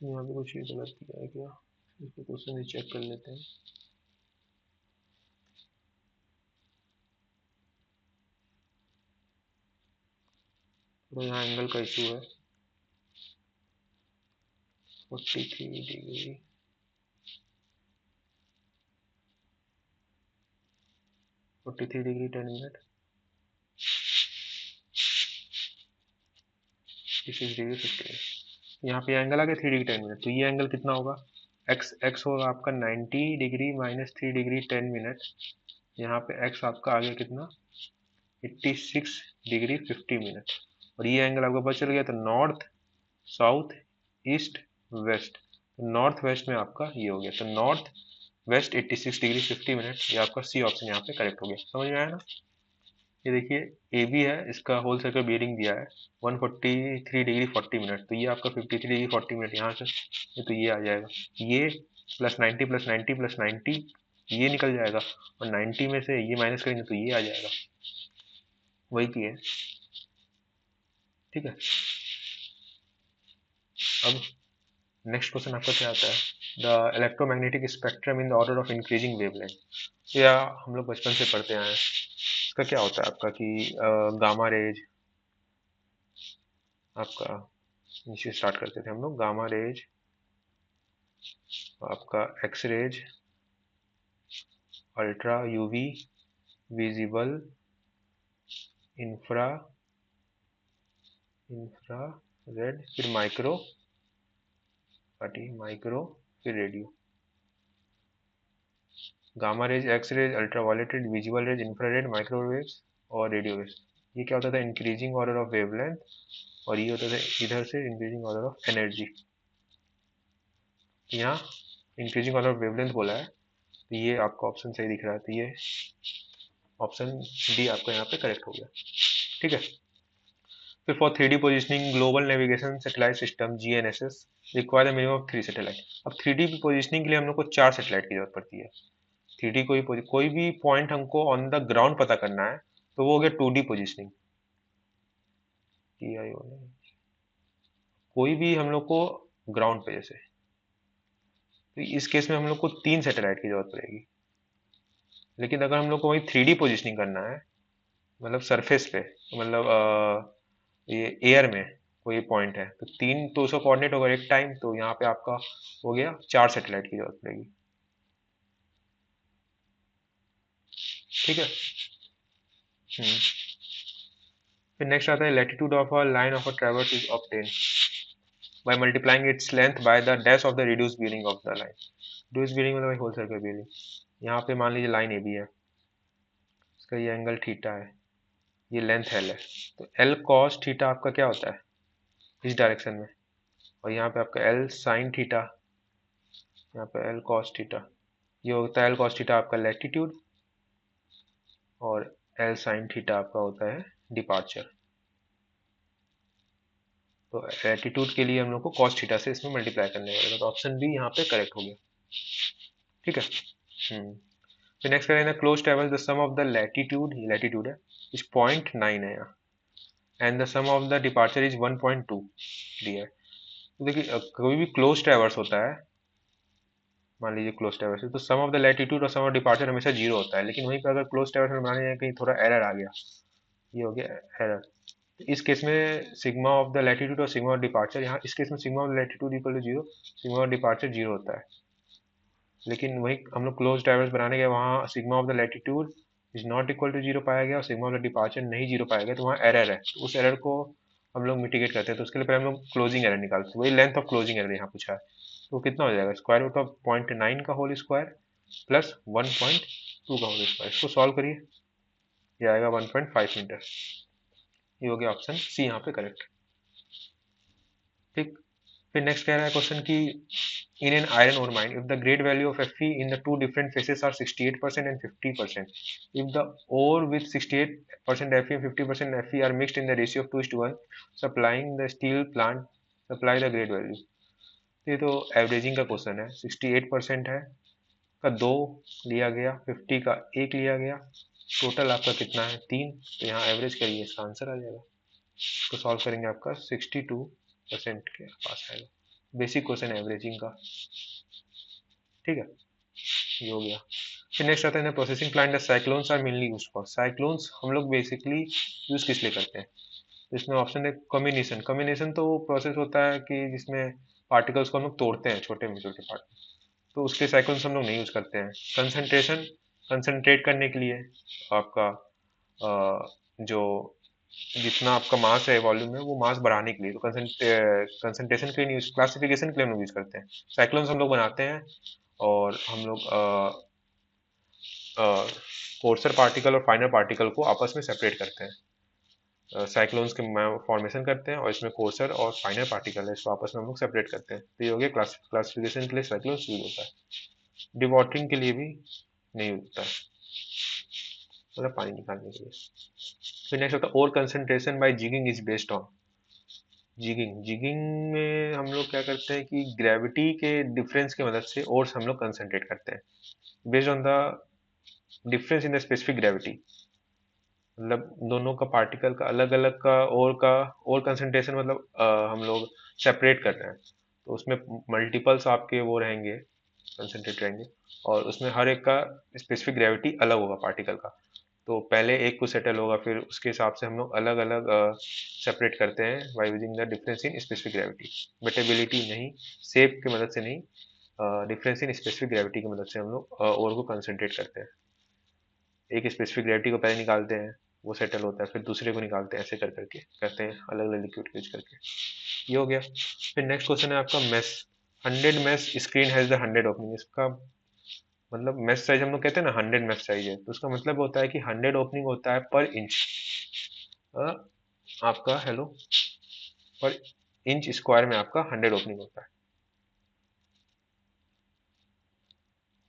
यहाँ पे कुछ ये गलत किया है क्या, इसको क्वेश्चन चेक कर लेते हैं। तो यहाँ एंगल का इशू है 43 डिग्री 43 डिग्री 10 मिनट 36 डिग्री 50, यहाँ पे एंगल आ गया 3 डिग्री 10 मिनट, तो ये एंगल कितना होगा एक्स होगा आपका 90 डिग्री माइनस 3 डिग्री 10 मिनट। यहाँ पे एक्स आपका आ गया कितना, 86 डिग्री 50 मिनट। और ये एंगल आपका पता चल गया, तो north south east west, north west में आपका ये हो गया, तो नॉर्थ वेस्ट 86 डिग्री 50 मिनट, ये आपका सी ऑप्शन यहाँ पे करेक्ट हो गया। समझ में आया ना? ये देखिए ए बी है, इसका होल सर्कल बियरिंग दिया है 143 डिग्री 40 मिनट, तो ये आपका 53 डिग्री 40 मिनट यहाँ से, ये तो ये आ जाएगा, ये प्लस 90 प्लस 90 प्लस 90, ये निकल जाएगा, और 90 में से ये माइनस करेंगे तो ये आ जाएगा, वही की है। ठीक है, अब नेक्स्ट क्वेश्चन आपका क्या आता है, the electromagnetic spectrum in the order of increasing wavelength. या हम लोग बचपन से पढ़ते आए हैं, इसका क्या होता है आपका कि गामा रेज, आपका नीचे स्टार्ट करते थे हम लोग, गामा रेज, आपका X rays, ultra UV, visible, infra, infra red, फिर माइक्रो, माइक्रो, फिर radio. Gamma rays, X rays, ultraviolet rays, visual rays, infrared, microwaves और रेडियो वेव्स। ये क्या होता था, इंक्रीजिंग ऑर्डर ऑफ वेवलेंथ, और ये होता था इधर से इंक्रीजिंग ऑर्डर ऑफ एनर्जी। यहाँ इंक्रीजिंग ऑर्डर ऑफ वेवलेंथ बोला है, तो ये आपका ऑप्शन सही दिख रहा है, तो ये ऑप्शन डी आपका यहाँ पे करेक्ट हो गया। ठीक है, फिर for 3D positioning global navigation satellite system GNSS require the minimum of 3 satellite. अब 3D पोजिशनिंग के लिए हम लोग को 4 सैटेलाइट की जरूरत पड़ती है। 3D कोई भी पॉइंट हमको ऑन द ग्राउंड पता करना है, तो वो हो गया 2D पोजिशनिंग, कोई भी हम लोग को ग्राउंड पे जैसे, तो इस केस में हम लोग को 3 सैटेलाइट की जरूरत पड़ेगी। लेकिन अगर हम लोग को वही 3D पोजिशनिंग करना है, मतलब सरफेस पे, मतलब ये एयर में कोई पॉइंट है, तो 3 तो उसका कोऑर्डिनेट होगा एक टाइम, तो यहाँ पे आपका हो गया 4 सैटेलाइट की जरूरत पड़ेगी। ठीक है। फिर नेक्स्ट आता है latitude of a line of a traverse is obtain by multiplying its length by the dash of the reduced bearing of the line। reduced bearing मतलब होल सर्कल bearing। यहाँ पे मान लीजिए लाइन ए बी है, इसका ये एंगल थीटा है, ये लेंथ एल है, तो एल कॉस थीटा आपका क्या होता है इस डायरेक्शन में, और यहाँ पे आपका एल साइन थीटा, यहाँ पे एल कॉस थीटा, ये होता है एल कॉस थीटा आपका लैटिट्यूड, और एल साइन थीटा आपका होता है डिपार्चर। तो लैटिट्यूड के लिए हम लोग को कॉस थीटा से इसमें मल्टीप्लाई करने पड़ेगा, तो ऑप्शन बी यहाँ पे करेक्ट हो गया। ठीक है। फिर नेक्स्ट करेंगे close travel the sum of the latitude, latitude है इज 0.9 है यहाँ, and the sum of the departure is 1.2 दिया है। तो देखिए कोई भी क्लोज ट्रैवर्स होता है, मान लीजिए क्लोज ट्रैवर्स है, तो सम ऑफ द लैटिट्यूड और सम ऑफ डिपार्चर हमेशा जीरो होता है, लेकिन वहीं पर अगर क्लोज ट्रैवर्स में मान लीजिए कहीं थोड़ा एरर आ गया, ये हो गया एरर, तो इस केस में सिग्मा ऑफ द लैटिट्यूड और सिग्मा ऑफ डिपार्चर, यहाँ इस केस में sigma of latitude equal to zero, sigma of departure zero होता है, लेकिन वही हम लोग क्लोज ट्रैवर्स बनाने गए, वहाँ sigma of the latitude is not equal to zero पाया गया और सिग्मा ऑफ द डिपार्चर नहीं जीरो पाया गया, तो वहाँ एरर है, तो उस एरर को हम लोग मिटिगेट करते हैं, तो उसके लिए पहले हम लोग क्लोजिंग एरर निकालते हैं, वही लेंथ ऑफ क्लोजिंग एरर यहाँ पूछा है, तो कितना हो जाएगा स्क्वायर रूट ऑफ 0.9 का होल स्क्वायर प्लस 1.2 का होल स्क्वायर, इसको सॉल्व करिए, ये आएगा 1.5 मीटर। ये हो गया ऑप्शन सी यहाँ पे करेक्ट। ठीक, फिर नेक्स्ट कह रहा है क्वेश्चन की in an iron ore mine if the grade value of Fe in the two different phases are 68% and 50%, if the ore with 68% Fe and 50% Fe are mixed in the ratio of 2:1, supplying the steel plant supply the grade value। ये तो एवरेजिंग का क्वेश्चन है, 68% है का 2 लिया गया, 50 का 1 लिया गया, टोटल आपका कितना है 3, तो यहाँ एवरेज करिए, इसका आंसर आ जाएगा, तो सॉल्व करेंगे आपका 62% के पास आएगा। बेसिक क्वेश्चन है एवरेजिंग का। ठीक है, ये हो गया। फिर नेक्स्ट आता है processing plant, cyclones are mainly used for. Cyclones हम लोग बेसिकली यूज किस लिए करते हैं, तो इसमें ऑप्शन है कम्बिनेशन। कम्बिनेशन तो वो प्रोसेस होता है कि जिसमें पार्टिकल्स को हम लोग तोड़ते हैं छोटे में छोटे पार्ट, तो उसके साइक्लोन्स हम लोग नहीं यूज करते हैं। कंसंट्रेशन, कंसंट्रेट करने के लिए आपका जो जितना आपका मास है वॉल्यूम में, वो मास बढ़ाने के लिए, तो कंसंट्रेशन के लिए यूज, क्लासिफिकेशन के लिए हम लोग यूज करते हैं। साइक्लोन्स हम लोग बनाते हैं, और हम लोग कोर्सर पार्टिकल और फाइनर पार्टिकल को आपस में सेपरेट करते हैं। साइक्लोन्स के फॉर्मेशन करते हैं, और इसमें कोर्सर और फाइनर पार्टिकल है, इसको आपस में हम लोग सेपरेट करते हैं। तो ये हो गया क्लासिफिकेशन के लिए साइक्लोन्स यूज होता है। डिवॉटरिंग के लिए भी नहीं होता है, मतलब पानी निकालने के लिए। फिर नेक्स्ट होता है ore concentration by jigging is based on. Jigging, jigging में हम लोग क्या करते हैं कि ग्रेविटी के डिफरेंस की मदद से ओर्स हम लोग कंसंट्रेट करते हैं, based on the difference in the specific gravity. मतलब दोनों का पार्टिकल का अलग अलग का और कंसंट्रेशन, मतलब हम लोग सेपरेट कर रहे हैं, तो उसमें मल्टीपल्स आपके वो रहेंगे, कंसंट्रेट रहेंगे, और उसमें हर एक का स्पेसिफिक ग्रेविटी अलग होगा पार्टिकल का। तो पहले एक को सेटल होगा, फिर उसके हिसाब से हम लोग अलग अलग सेपरेट करते हैं by using the difference in specific gravity. Wettability नहीं, शेप की मदद से नहीं, डिफरेंस इन स्पेसिफिक ग्रेविटी की मदद से हम लोग और को कंसंट्रेट करते हैं। एक स्पेसिफिक ग्रेविटी को पहले निकालते हैं, वो सेटल होता है, फिर दूसरे को निकालते हैं, ऐसे कर करके करते हैं, अलग अलग लिक्विड यूज करके। ये हो गया। फिर नेक्स्ट क्वेश्चन है आपका mesh. 100 mesh screen has the 100 opening. इसका मतलब मेश साइज हम लोग कहते हैं ना 100 मेश साइज है, तो उसका मतलब होता है कि 100 ओपनिंग होता है पर इंच। आपका हेलो, पर इंच स्क्वायर में आपका 100 ओपनिंग होता है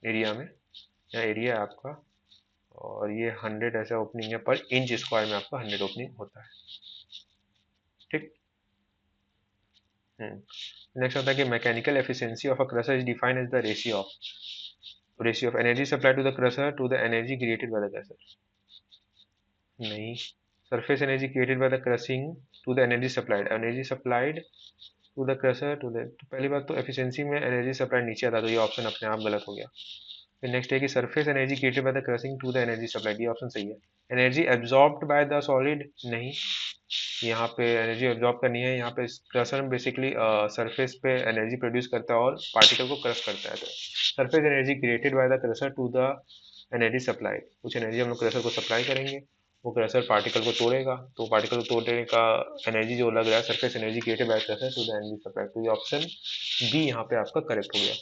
एरिया में। यहाँ एरिया है आपका, और ये 100 ऐसा ओपनिंग है, पर इंच स्क्वायर में आपका 100 ओपनिंग होता है। ठीक। नेक्स्ट होता है कि mechanical efficiency of a crusher is defined as the ratio of energy supply to the crusher to the energy created by the crusher. नहीं, surface energy created by the crushing to the energy supplied to the crusher to the, तो पहली बात तो एफिशिएंसी में एनर्जी सप्लाई नीचे आता, तो ये ऑप्शन अपने आप गलत हो गया। फिर नेक्स्ट है कि surface energy created by the crushing to the energy supplied, ये ऑप्शन सही है। Energy absorbed by the solid, नहीं, यहाँ पे एनर्जी एब्जॉर्ब करनी है। यहाँ पे क्रशर में बेसिकली सरफेस पे एनर्जी प्रोड्यूस करता है और पार्टिकल को क्रश करता है। तो surface energy created by the crusher to the energy supply, कुछ एनर्जी हम लोग क्रशर को सप्लाई करेंगे, वो क्रशर पार्टिकल को तोड़ेगा, तो पार्टिकल को तोड़ने का एनर्जी जो लग रहा है, surface energy created by crusher to the energy supply. तो ये ऑप्शन बी यहाँ पे आपका करेक्ट हो गया।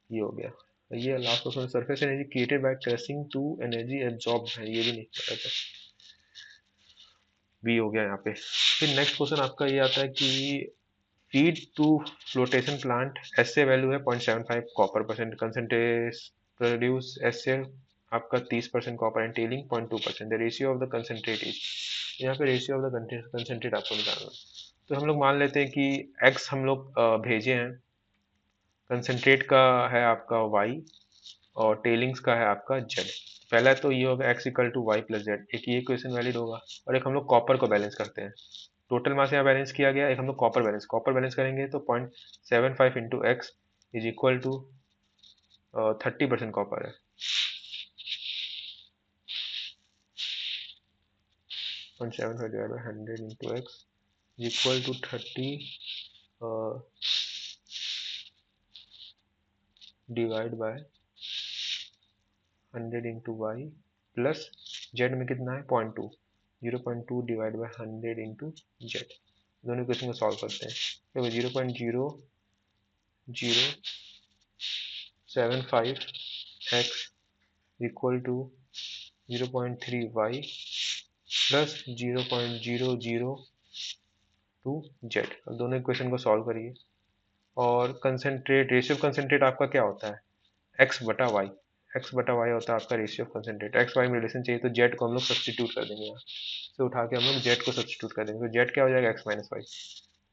ये हो गया। ये last question, surface energy created by crushing to energy absorb है, ये भी नहीं पता था। बी हो गया यहाँ पे। फिर नेक्स्ट क्वेश्चन आपका ये आता है कि feed to flotation plant assay value है 0.75 copper percent, concentrate produce assay आपका 30% copper and tailing 0.2%, the ratio of the concentrate is. यहाँ पे रेशियो ऑफ द कंसंट्रेट आपको निकालना है। तो हम लोग मान लेते हैं कि एक्स हम लोग भेजे हैं, कंसंट्रेट का है आपका वाई, और टेलिंग्स का है आपका जेड। पहला तो ये होगा x equal to y plus z, एक ये इक्वेशन वैलिड होगा, और एक हम लोग कॉपर को बैलेंस करते हैं। टोटल मास यहाँ बैलेंस किया गया, एक हम लोग कॉपर बैलेंस करेंगे, तो 0.75 into x is equal to 30% copper है, 0.75 divide by 100 into x is equal to 30 divide by 100 into y plus z में कितना है 0.2, 0.2 डिवाइड बाय 100 इंटू जेड। दोनों क्वेश्चन को सॉल्व करते हैं। तो 0.0075 x equal to 0.3 y plus 0.002 z. अब दोनों इक्वेशन को सॉल्व करिए, और कंसंट्रेट, रेशियो ऑफ कंसंट्रेट आपका क्या होता है, एक्स बटा वाई। एक्स बटा वाई होता है आपका ratio of concentrate. X y में रिलेशन चाहिए, तो जेड को हम लोग सब्सटीट्यूट कर देंगे, यहाँ से उठा के हम लोग जेड को सब्सटीट्यूट कर देंगे, तो जेड क्या हो जाएगा एक्स माइनस वाई।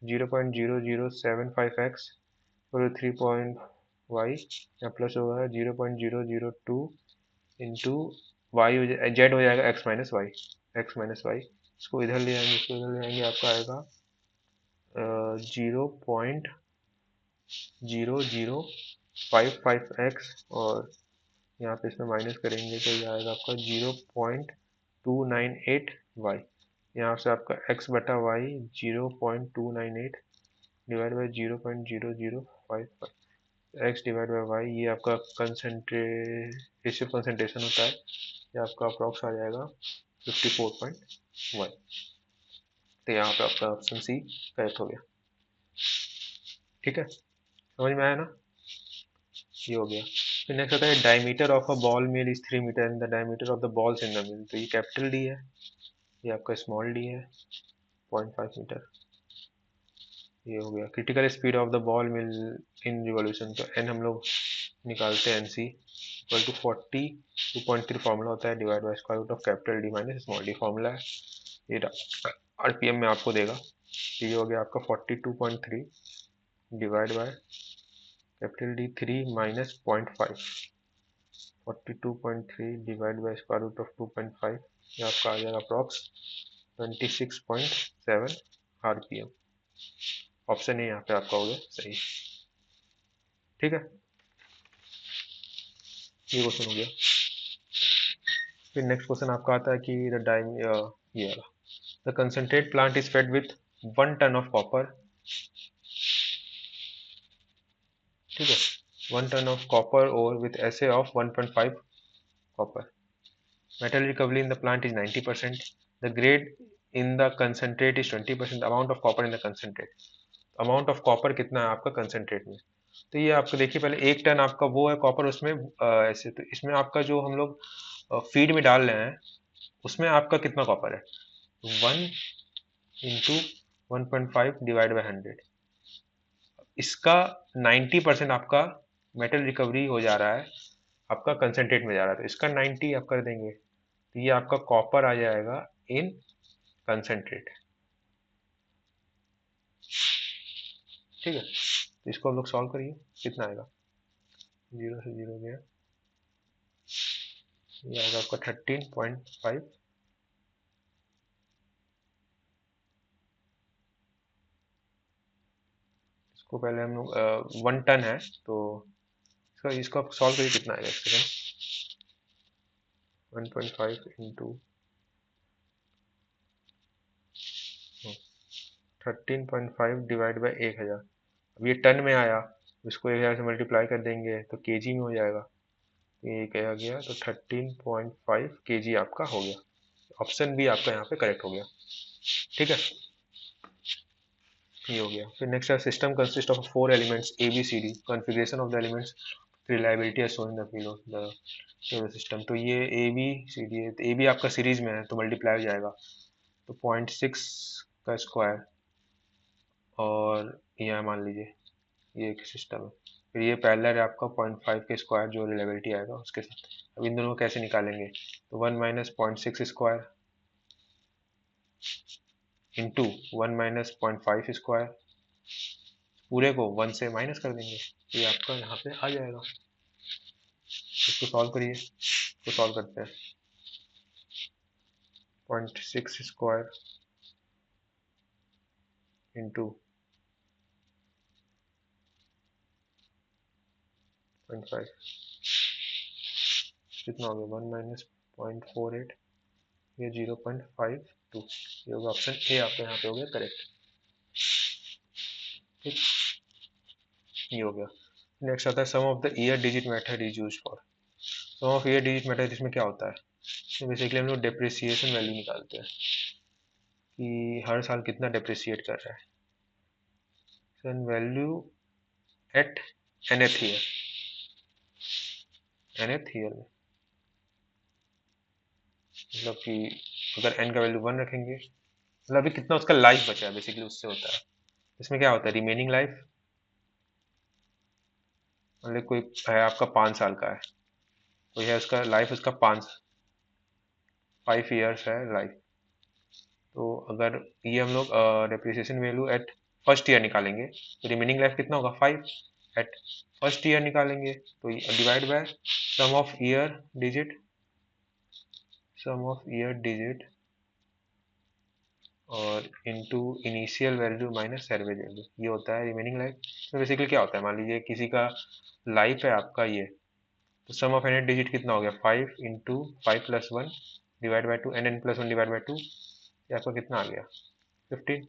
0.0075 एक्स और 3 पॉइंट वाई, यहाँ प्लस होगा 0.002 इंटू वाई, जेड हो जाएगा x minus y, x minus y. इसको इधर ले आएंगे, इसको इधर ले आएंगे, आपका आएगा 0.0055 एक्स, और यहाँ पे इसमें माइनस करेंगे तो ये आएगा आपका 0.298 वाई। यहाँ से आपका एक्स बटा y 0.298 divide by 0.0055 x divide by y, ये आपका कंसंट्रेशन होता है, ये आपका अप्रॉक्स आ जाएगा 54.1। तो यहाँ पे आपका ऑप्शन सी करेक्ट हो गया। ठीक है, समझ में आया ना, ये हो गया। फिर नेक्स्ट आता है diameter of a ball mill is 3 metre and the diameter of the balls in the mill. तो ये कैपिटल डी है, ये आपका स्मॉल डी है, 0.5 मीटर। ये हो गया। Critical speed of the ball mill in revolution, तो एन हम लोग निकालते हैं, N C equal to 42.3 formula होता है, divide by square root of capital D minus small d formula है। ये आरपीएम में आपको देगा। तो ये हो गया आपका 42.3 divide by capital D 3 minus 0.5, 42.3 divide by square root of 2.5, ये आपका आ जाएगा अप्रॉक्स 26.7 आरपीएम। ऑप्शन ए यहाँ पे आपका हो गया सही। ठीक है, ये क्वेश्चन हो गया। फिर नेक्स्ट क्वेश्चन आपका आता है कि ये वाला, the concentrate plant is fed with 1 ton of copper. ठीक है, 1 टन ऑफ कॉपर और with assay of 1.5 copper. Metal recovery in the plant is 90%, the grade in the concentrate is 20%, amount of copper in the concentrate. Amount of copper कितना है आपका कंसंट्रेट में। तो ये आपको देखिए, पहले 1 टन आपका वो है कॉपर, उसमें ऐसे, तो इसमें आपका जो हम लोग फीड में डाल रहे हैं उसमें आपका कितना कॉपर है, 1 इंटू 1.5 डिवाइड बाई 100। इसका 90% आपका मेटल रिकवरी हो जा रहा है, आपका कंसंट्रेट में जा रहा है, तो इसका 90 आप कर देंगे, तो ये आपका कॉपर आ जाएगा इन कंसंट्रेट। ठीक है, तो इसको हम लोग सॉल्व करिए, कितना आएगा, 0 से 0 गया, ये आएगा आपका 13.5। इसको पहले हम लोग 1 टन है तो इसको आप सॉल्व करिए, कितना आएगा, एक सेकेंड, 1.5 इंटू 13.5 डिवाइड बाई 1000। अब ये टन में आया, इसको 1000 से मल्टीप्लाई कर देंगे तो केजी में हो जाएगा, ये क्या गया, तो 13.5 केजी आपका हो गया। ऑप्शन बी आपका यहाँ पे करेक्ट हो गया। ठीक है, ये हो गया। फिर नेक्स्ट है system consist of 4 elements A B C D, configuration of the elements, reliability as shown in the below the system. तो ये ए बी सी डी है, तो ए बी आपका सीरीज में है तो मल्टीप्लाई हो जाएगा, तो 0.6 का स्क्वायर, और यह मान लीजिए ये एक सिस्टम है, फिर ये पैरेलल है आपका 0.5 के स्क्वायर जो रिलेबिलिटी आएगा उसके साथ। अब इन दोनों को कैसे निकालेंगे, तो 1 minus 0.6 square into 1 minus 0.5 square, पूरे को 1 से माइनस कर देंगे, तो ये आपका यहाँ पे आ जाएगा। इसको सॉल्व करिए, इसको सॉल्व करते हैं, 0.6 स्क्वायर इंटू 0.5, कितना हो गया, 1 माइनस 0.48, ये 0.52, ये होगा ऑप्शन ए आपका यहाँ पे हो गया करेक्ट। ठीक, ये हो गया। नेक्स्ट आता है sum of the year digit method is use for. Sum of year digit method, इसमें क्या होता है, तो बेसिकली हम लोग डेप्रिसिएशन वैल्यू निकालते हैं कि हर साल कितना डेप्रिसिएट कर रहा है, value at nth year, nth year में, मतलब कि अगर n का वैल्यू 1 रखेंगे, मतलब अभी कितना उसका लाइफ बचा है, बेसिकली उससे होता है। इसमें क्या होता है, रिमेनिंग लाइफ, मतलब कोई है आपका 5 साल का है, तो यह उसका लाइफ, उसका 5 ईयर्स है लाइफ। तो अगर ये हम लोग depreciation value at first year निकालेंगे, तो रिमेनिंग लाइफ कितना होगा, 5 एट फर्स्ट ईयर निकालेंगे, तो divide by sum of year digit, sum of year digit और into initial value minus average value, ये होता है रिमेनिंग लाइफ। तो बेसिकली क्या होता है, मान लीजिए किसी का लाइफ है आपका ये, तो सम ऑफ एन डिजिट कितना हो गया, 5 into 5 plus 1 divide by 2, n plus 1 divide by 2, ये आपका कितना आ गया, 15।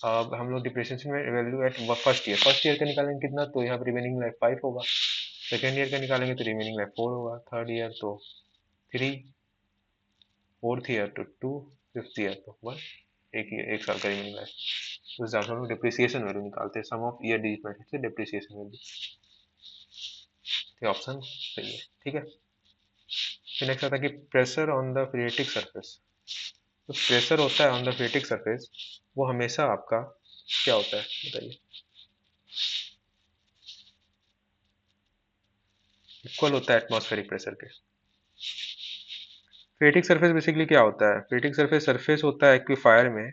अब हम लोग डिप्रेशिएशन में वैल्यू एट फर्स्ट ईयर का निकालेंगे कितना, तो यहाँ पर रिमेनिंग लाइफ 5 होगा, सेकेंड ईयर का निकालेंगे तो रिमेनिंग लाइफ 4 होगा, थर्ड ईयर तो 3, 4th year to 5th year तो 1, एक साल का रिमेनिंग लाइफ। तो इस हिसाब से हम लोग डिप्रिसिएशन वैल्यू निकालते हैं, सम ऑफ ईयर डिजिट मैट्रिक्स से डिप्रिसिएशन वैल्यू। तो ऑप्शन सही है, ठीक है। फिर नेक्स्ट आता है कि प्रेशर ऑन द फ्रीएटिक सरफेस। तो प्रेशर होता है ऑन द फ्रीएटिक सरफेस, वो हमेशा आपका क्या होता है बताइए? इक्वल होता है एटमॉस्फेरिक प्रेशर के। फ्रीएटिक सरफेस बेसिकली क्या होता है? फ्रीएटिक सरफेस सरफेस होता है एक्विफायर में,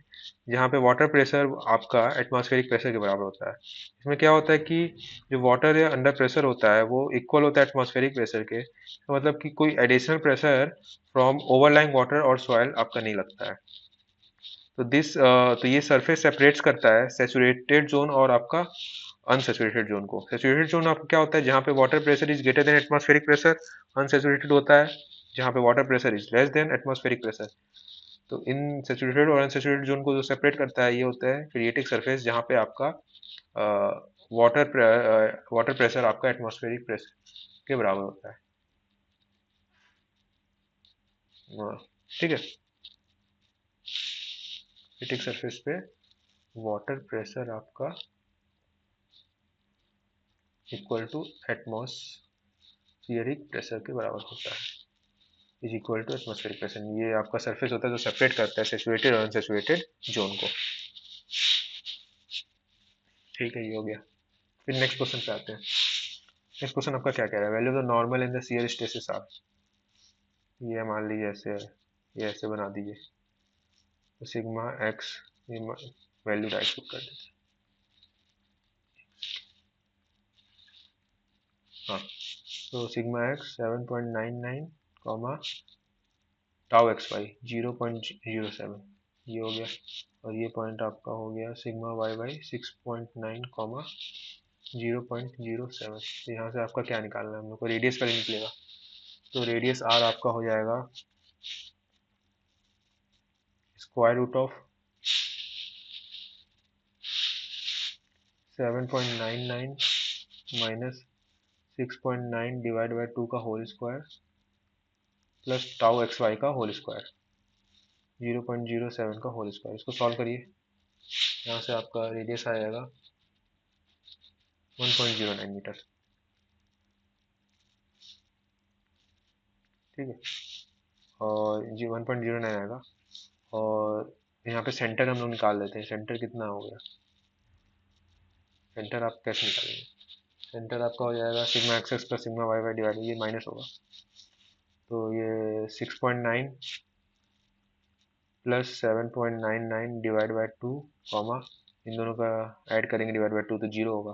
जहाँ पे वाटर प्रेशर आपका एटमॉस्फेरिक प्रेशर के बराबर होता है। इसमें क्या होता है कि जो वाटर या अंडर प्रेशर होता है वो इक्वल होता है एटमॉस्फेरिक प्रेशर के, तो मतलब कि कोई additional pressure from overlying water और सॉइल आपका नहीं लगता है। तो ये सरफेस सेपरेट्स करता है सेचुरेटेड जोन और आपका अनसेचुरेटेड जोन को। सेचुरेटेड जोन आपका क्या होता है? जहाँ पे water pressure is greater than atmospheric pressure. Unsaturated होता है जहाँ पे water pressure is less then atmospheric pressure. तो इन सेचुरेटेड और अनसेचुरेटेड जोन को जो सेपरेट करता है ये होता है क्रिएटिक सरफेस, जहाँ पे आपका वाटर प्रेशर आपका एटमॉस्फेरिक प्रेशर के बराबर होता है। हाँ, ठीक है। क्रिएटिक सरफेस पे वाटर प्रेशर आपका इक्वल टू एटमॉस्फियरिक प्रेशर के बराबर होता है, is equal to atmospheric pressure. ये आपका सरफेस होता है जो सेपरेट करता है सेचुरेटेड और अनसेचुरेटेड जोन को। ठीक है, ये हो गया। फिर नेक्स्ट क्वेश्चन पे आते हैं। नेक्स्ट क्वेश्चन आपका क्या कह रहा है? Value of the normal in the shear stresses are. ये मान लीजिए ऐसे है, ये ऐसे बना दीजिए। तो सिग्मा एक्स ये वैल्यू राइट पुट कर देते हैं। हाँ, तो sigma x 7.99 comma tau x y 0.07, ये हो गया। और ये पॉइंट आपका हो गया सिग्मा वाई वाई 6.9 कॉमा 0.07। तो यहाँ से आपका क्या निकालना है हम लोग को? रेडियस पहले निकलेगा। तो रेडियस आर आपका हो जाएगा square root of 7.99 minus 6.9 divide by 2 का whole square plus tau x y का होल स्क्वायर 0.07 का होल स्क्वायर। इसको सॉल्व करिए। यहाँ से आपका रेडियस आ जाएगा 1.09 मीटर। ठीक है, और जी 1.09 आएगा। और यहाँ पे सेंटर हम लोग निकाल लेते हैं। सेंटर कितना हो गया? सेंटर आप कैसे निकालेंगे? सेंटर आपका हो जाएगा sigma x x plus sigma Y y divide, ये माइनस होगा। तो ये 6.9 प्लस 7.99 डिवाइड बाई 2 कॉमा इन दोनों का ऐड करेंगे डिवाइड बाई 2 तो जीरो होगा।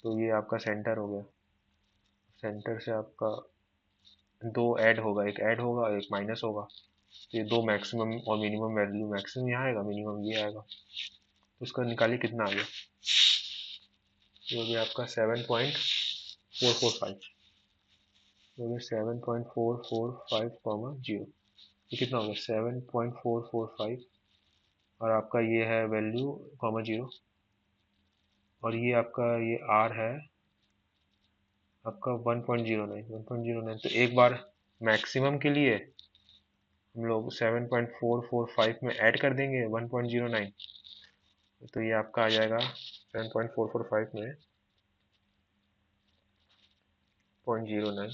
तो ये आपका सेंटर हो गया। सेंटर से आपका दो ऐड होगा, एक ऐड होगा एक माइनस होगा। तो ये दो मैक्सिमम और मिनिमम वैल्यू, मैक्सिमम यहाँ आएगा, मिनिमम ये आएगा। तो उसका निकालिए कितना आ गया। ये हो गया आपका 7.445। हो गया 7.445 कॉमा जीरो। ये कितना हो गया? 7.445 और आपका ये है वैल्यू कॉमा जीरो। और ये आपका ये आर है आपका 1.09। तो एक बार मैक्सिमम के लिए हम लोग 7.445 में ऐड कर देंगे 1.09। तो ये आपका आ जाएगा 7.445 में 0.09।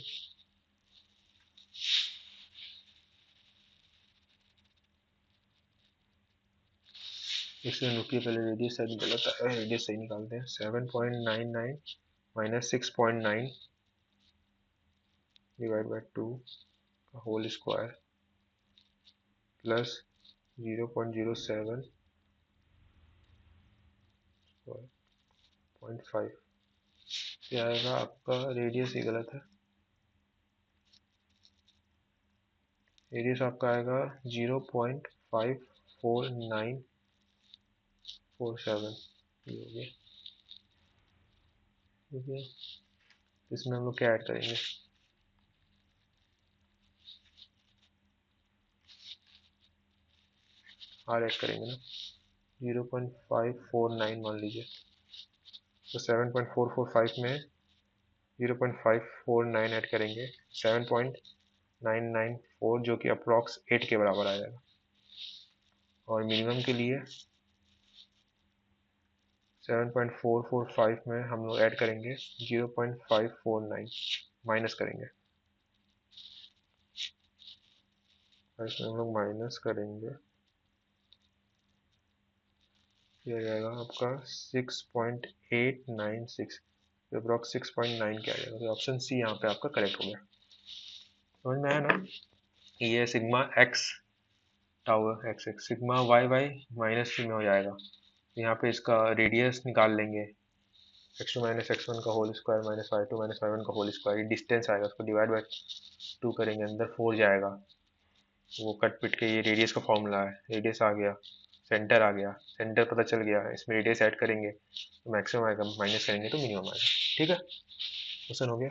इसमें रुकिए, पहले रेडियस शायद गलत है, रेडियस सही निकालते हैं। 7.99 माइनस 6.9 डिवाइड बाई 2 का होल स्क्वायर प्लस 0.07 0.5। ये आएगा आपका, रेडियस ही गलत है। रेडियस आपका आएगा 0.54947। ये हो गया। ठीक है, इसमें हम लोग क्या ऐड करेंगे? आर ऐड करेंगे ना, 0.549 मान लीजिए। तो 7.445 में 0.549 ऐड करेंगे। 7. 994 जो कि अप्रॉक्स 8 के बराबर आ जाएगा। और मिनिमम के लिए 7.445 में हम लोग ऐड करेंगे 0.549 माइनस करेंगे। इसमें हम लोग माइनस करेंगे, ये जाएगा आपका 6.896, अप्रॉक्स 6.9 के आ जाएगा। तो ऑप्शन सी यहाँ पे आपका करेक्ट हो गया। समझ में आया ना? ये sigma X tower X X sigma Y Y minus C में हो जाएगा। यहाँ पे इसका रेडियस निकाल लेंगे, X two minus X one का whole square minus Y two minus Y one का होल स्क्वायर, ये डिस्टेंस आएगा, उसको डिवाइड बाई 2 करेंगे, अंदर 4 जाएगा, वो कट पिट के ये रेडियस का फॉर्मूला है, रेडियस आ गया, सेंटर आ गया, सेंटर पता चल गया, इसमें रेडियस ऐड करेंगे तो मैक्सिमम आएगा, माइनस करेंगे तो मिनिमम आएगा। ठीक है, क्वेश्चन हो गया।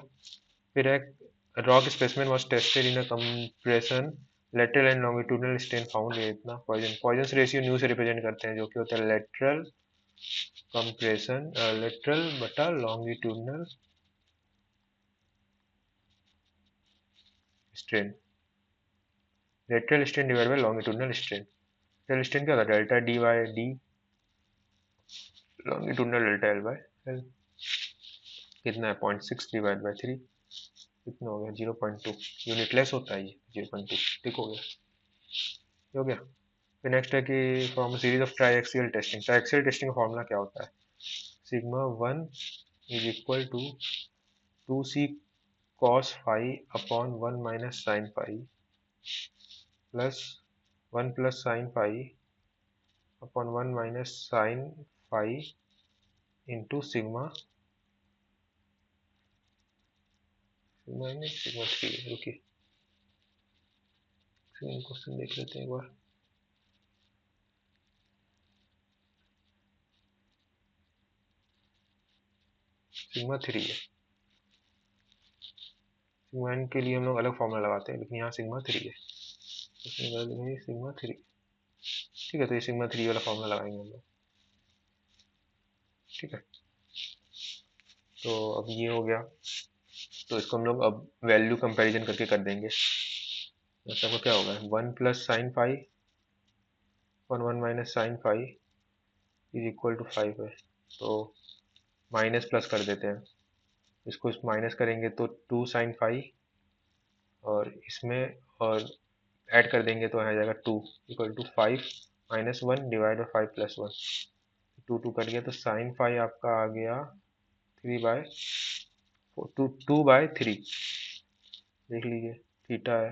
फिर एक rock specimen was tested in a compression lateral and longitudinal strain found, ये इतना पॉइजन रेशियो न्यू से रिप्रेजेंट करते हैं, जो कि होता है लेटरल कंप्रेशन, लेटरल बटा longitudinal strain, lateral strain divide by longitudinal strain. Lateral strain क्या होता है? Delta D by D, longitudinal delta L by L, कितना है 0.6 डिवाइड बाय 3, कितना हो गया 0.2, यूनिटलेस होता है ये 0.2। ठीक हो गया, ये हो गया। फिर नेक्स्ट है कि form series of triaxial testing, triaxial testing का फॉर्मूला क्या होता है? Sigma 1 is equal to 2c cos phi upon 1 minus sine phi plus 1 plus sine phi upon 1 minus sine phi into sigma, sigma 3। रुकिए क्वेश्चन देख लेते हैं एक बार। सिग्मा 3 है, सिग्मा n के लिए हम लोग अलग फॉर्मूला लगाते हैं, लेकिन यहाँ सिग्मा 3 है, सिग्मा 3। ठीक है, तो ये सिग्मा 3 वाला फॉर्मूला लगाएंगे हम लोग। ठीक है, तो अब ये हो गया, तो इसको हम लोग अब वैल्यू कंपैरिजन करके कर देंगे। तो आपको क्या होगा 1 प्लस साइन फाई और 1 minus sine phi is equal to 5 है, तो माइनस प्लस कर देते हैं, इसको माइनस करेंगे तो 2 साइन फाई और इसमें और ऐड कर देंगे तो आ जाएगा 2 equal to 5 minus 1 divide by 5 plus 1, 2 cut गया, तो साइन फाई आपका आ गया 3 बाय 2 बाय 3, देख लीजिए थीटा है,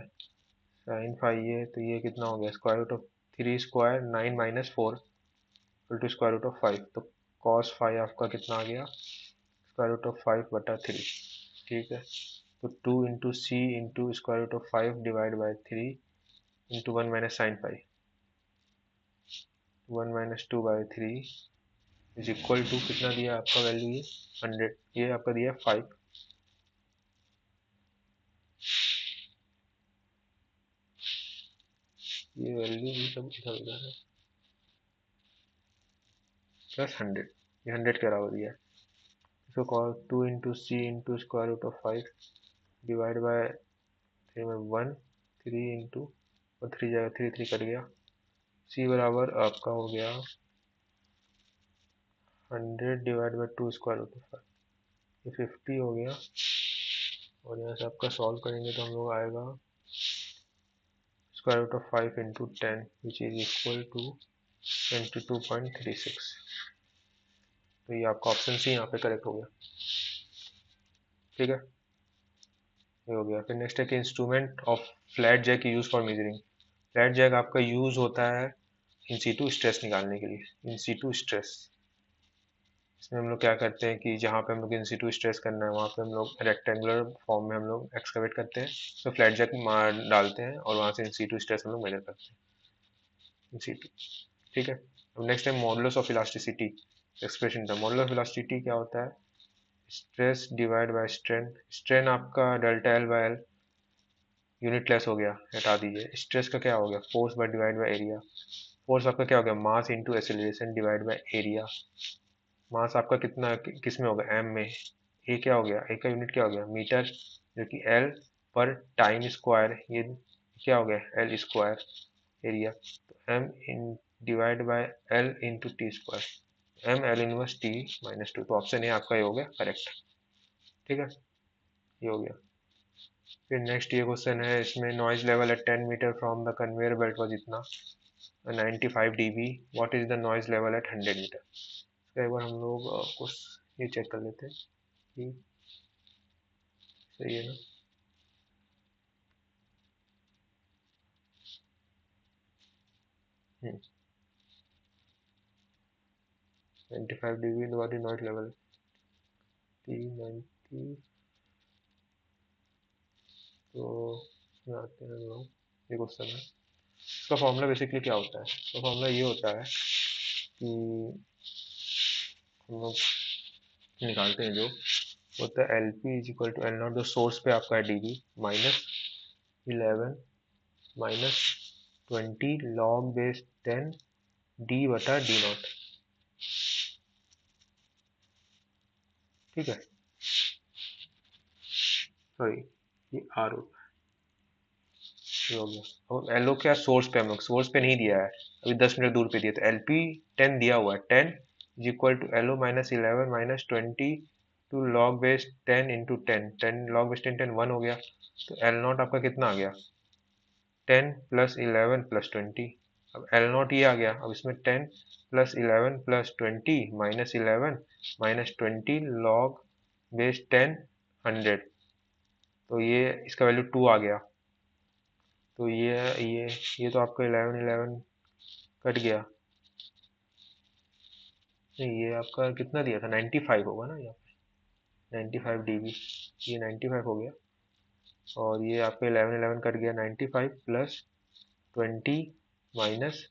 साइन फाई ये, तो ये कितना हो गया square root of 3 square 9 minus 4 equal to square root of 5, तो कॉस फाई आपका कितना आ गया स्क्वायर रूट ऑफ 5 बटा 3। ठीक है, तो 2 into c into square root of 5 divide by 3 into 1 minus sine phi, 1 minus 2 by 3 is equal to कितना दिया आपका वैल्यू, ये 100, ये आपका दिया 5, ये वैल्यू भी सब इधर उधर है, प्लस 100, ये 100 के बराबर दिया है। इसको call 2 into c into square root of 5 divide by 3 में 1, 3 इंटू और 3 जाएगा 3 3 कट गया, सी बराबर आपका हो गया 100 divide by 2 square root of 5, ये 50 हो गया, और यहाँ से आपका सॉल्व करेंगे तो हम लोग आएगा square root of 5 into 10 which is equal to 22.36। तो ये आपका ऑप्शन सी यहाँ पे करेक्ट हो गया। ठीक है, ये हो गया। फिर नेक्स्ट है कि instrument of flat jack use for measuring, flat jack आपका यूज होता है इन सीटू स्ट्रेस निकालने के लिए, इन सीटू स्ट्रेस। इसमें हम लोग क्या करते हैं कि जहाँ पे हम लोग इन सीटू स्ट्रेस करना है वहाँ पे हम लोग रेक्टेंगुलर फॉर्म में हम लोग एक्सकवेट करते हैं, तो फ्लैट जैक मार डालते हैं और वहाँ से इन सीटू स्ट्रेस हम लोग मेजर करते हैं इन सीटू। ठीक है, अब नेक्स्ट है मॉडुलस ऑफ इलास्टिसिटी एक्सप्रेशन था। मॉडुलस ऑफ इलास्टिसिटी क्या होता है? Stress divide by strain, strain आपका delta L by L unitless हो गया, हटा दीजिए। स्ट्रेस का क्या हो गया? Force by divide by area, force आपका क्या हो गया? Mass into acceleration divide by area, mass आपका कितना किस में होगा? एम में, ए क्या हो गया? ए का यूनिट क्या हो गया? मीटर, जो कि एल पर टाइम स्क्वायर, ये क्या हो गया एल स्क्वायर एरिया, तो M in divide by L into T square, M L inverse T minus two. तो ऑप्शन ए आपका ये हो गया करेक्ट। ठीक है, ये हो गया। फिर नेक्स्ट ये क्वेश्चन है, इसमें noise level at 10 metre from the conveyor belt was इतना 95 dB, what is the noise level at 100 metre. तो एक बार हम लोग कुछ ये चेक कर लेते हैं कि सही है ना। 95 dB द्वारा नॉइज लेवल टी 90। तो यहाँ आते हैं हम लोग, ये क्वेश्चन है, इसका फॉर्मूला बेसिकली क्या होता है। इसका फॉर्मूला ये होता है कि हम लोग निकालते हैं जो होता है L P is equal to L not, जो सोर्स पे आपका है D B, minus 11 minus 20 log base 10 D बटा डी नॉट। ठीक है, सॉरी ये आर हो गया। और एल ओ क्या सोर्स पे, हम लोग सोर्स पे नहीं दिया है, अभी 10 मीटर दूर पे दिया, तो एल पी 10 दिया हुआ है, 10 is equal to L O minus 11 minus 20 to log base 10 into 10, 10 log base 10 10 1 हो गया, तो एल नॉट आपका कितना आ गया 10 प्लस 11 प्लस 20। अब एल नॉट ये आ गया, अब इसमें 10 plus 11 plus 20 minus 11 minus 20 log base 10 100, तो ये इसका वैल्यू 2 आ गया। तो ये तो आपका 11 कट गया, नहीं ये आपका कितना दिया था 95 होगा ना, यहाँ 95 dB, ये 95 हो गया। और ये आपका 11 कट गया, 95 प्लस 20 माइनस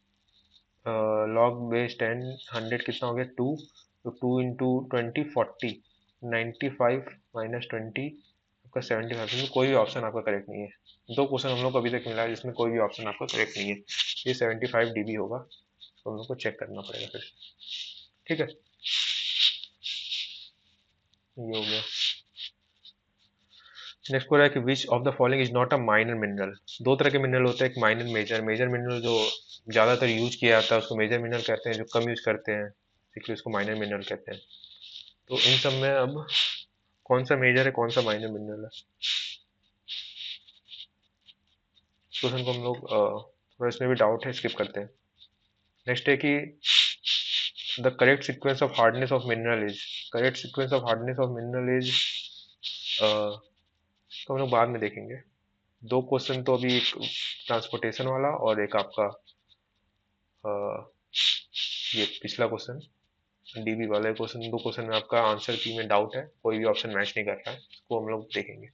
लॉग बेस 10 100 कितना हो गया 2, तो 2 इंटू 20 40, 95 माइनस 20 आपका 75। इसमें कोई भी ऑप्शन आपका करेक्ट नहीं है। दो क्वेश्चन हम लोग को अभी तक मिला है जिसमें कोई भी ऑप्शन आपका करेक्ट नहीं है। ये 75 dB होगा, तो हम लोग को चेक करना पड़ेगा फिर। ठीक है, ये हो गया। नेक्स्ट बोल रहा है कि which of the following is not a minor mineral. दो तरह के मिनरल होते हैं, एक माइनर मेजर। मेजर मिनरल जो ज्यादातर यूज किया जाता है उसको मेजर मिनरल कहते हैं, जो कम यूज करते हैं इसलिए उसको माइनर मिनरल कहते हैं। तो इन सब में अब कौन सा मेजर है कौन सा माइनर मिनरल है, क्वेश्चन को हम लोग थोड़ा इसमें भी डाउट है, स्किप करते हैं। नेक्स्ट है कि the correct sequence of hardness of mineral is, correct sequence of hardness of mineral is, तो हम लोग बाद में देखेंगे। दो क्वेश्चन तो अभी, एक ट्रांसपोर्टेशन वाला और एक आपका अ, ये पिछला क्वेश्चन डीबी वाले क्वेश्चन, दो क्वेश्चन में आपका आंसर की में डाउट है, कोई भी ऑप्शन मैच नहीं कर रहा है, इसको हम लोग देखेंगे।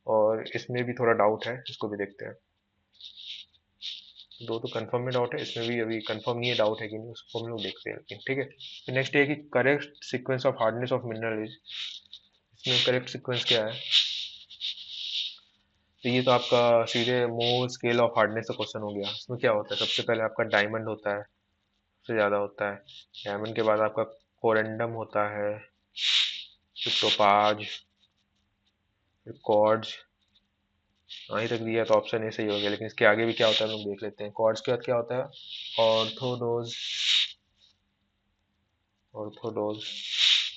और इसमें भी थोड़ा डाउट है, इसको भी देखते हैं। दो तो कंफर्म में डाउट है, इसमें भी अभी कंफर्म नहीं है डाउट है कि नहीं, उसको हम लोग देखते हैं लेकिन। ठीक है, फिर नेक्स्ट है कि correct sequence of hardness of mineral is, इसमें करेक्ट सीक्वेंस क्या है। तो ये तो आपका सीधे मोल स्केल ऑफ हार्डनेस का क्वेश्चन हो गया। इसमें क्या होता है, सबसे पहले आपका डायमंड होता है, सबसे ज़्यादा होता है। डायमंड के बाद आपका कोरेंडम होता है, फिर टोपाज, फिर कॉर्ड्स। वहीं तक दिया तो ऑप्शन ए सही हो गया, लेकिन इसके आगे भी क्या होता है हम लोग देख लेते हैं। कॉर्ड्स के बाद क्या होता है ऑर्थोडोज, ऑर्थोडोज,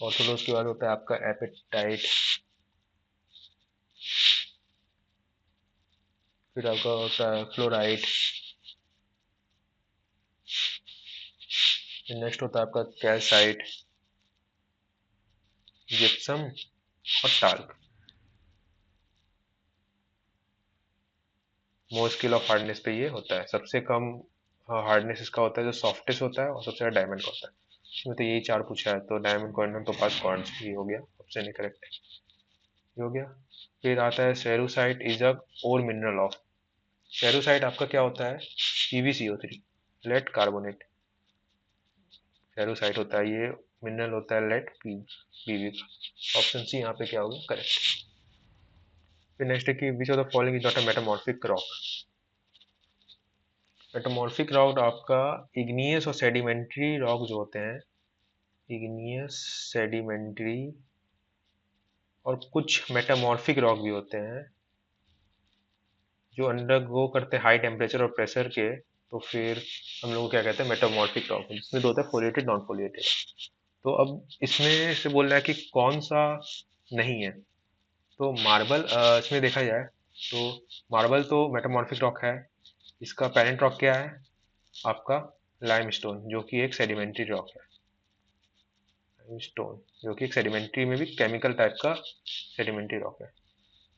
ऑर्थोडोज के बाद होता है आपका एपेटाइट, फिर आपका होता है फ्लोराइड, फिर नेक्स्ट होता है आपका कैल्साइट, जिप्सम और talc. More scale of hardness पे ये होता है, सबसे कम हार्डनेस इसका होता है जो सॉफ्टेस्ट होता है, और सबसे ज़्यादा डायमंड का होता है। इसमें तो यही चार पूछा है, तो डायमंड कोरेंडम तो पास कॉर्ड्स, ये हो गया ऑप्शन ए करेक्ट, ये हो गया। फिर आता है सेरुसाइट इज अ और मिनरल ऑफ, सेरुसाइट आपका क्या होता है PbCO3, लेड कार्बोनेट, सेरुसाइट होता है ये, मिनरल होता है लेड पीबी। ऑप्शन सी यहाँ पे क्या होगा करेक्ट। फिर नेक्स्ट है कि which of the following is not a metamorphic rock. Metamorphic rock आपका इग्नियस और सेडिमेंट्री रॉक जो होते हैं, इग्नियस, सेडिमेंट्री और कुछ मेटामॉर्फिक रॉक भी होते हैं, जो अंडरगो करते हैं हाई टेम्परेचर और प्रेशर के, तो फिर हम लोग क्या कहते हैं, मेटामॉर्फिक रॉक, जिसमें दो होता है, फोलिएटेड, नॉन फोलिएटेड। तो अब इसमें से बोल रहा है कि कौन सा नहीं है। तो मार्बल, इसमें देखा जाए तो मार्बल तो मेटामॉर्फिक रॉक है। इसका पेरेंट रॉक क्या है आपका, लाइमस्टोन, जो कि एक सेडिमेंट्री रॉक है। लाइमस्टोन जो कि एक सेडिमेंट्री में भी केमिकल टाइप का सेडिमेंट्री रॉक है।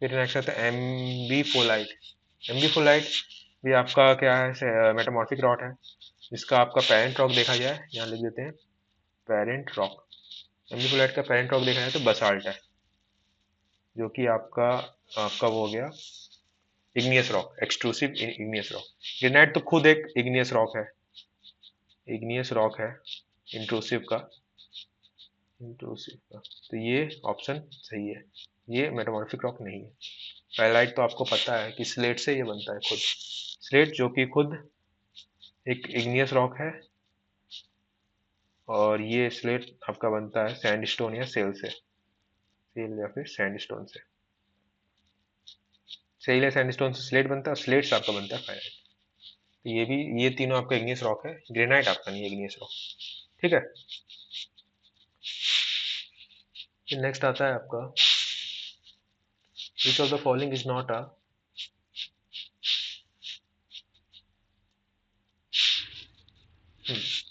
फिर नेक्स्ट आता है एम्बीफोलाइट। एम्बीफोलाइट भी आपका क्या है, मेटामॉर्फिक रॉक है। जिसका आपका पेरेंट रॉक देखा जाए, यहाँ लिख देते हैं पेरेंट रॉक। एम्बीफोलाइट का पेरेंट रॉक देखा जाए तो बसाल्ट है, जो कि आपका आपका वो हो गया igneous rock, extrusive igneous rock. Granite तो खुद एक इग्नियस रॉक है, इग्नियस रॉक है, इंट्रूसिव का, इंट्रूसिव का। तो ये ऑप्शन सही है, ये मेटामॉर्फिक रॉक नहीं है। पाइलाइट तो आपको पता है कि स्लेट से ये बनता है खुद, स्लेट जो कि खुद एक इग्नियस रॉक है, और ये स्लेट आपका बनता है सैंडस्टोन या सेल से, सेल या फिर सैंडस्टोन से। सेल या सैंडस्टोन से स्लेट बनता है, और स्लेट से आपका बनता है पाइलाइट। तो ये भी, ये तीनों आपका इग्नियस रॉक है, ग्रेनाइट आपका नहीं है इग्नियस रॉक। ठीक है। फिर नेक्स्ट आता है आपका, which of the following is not a,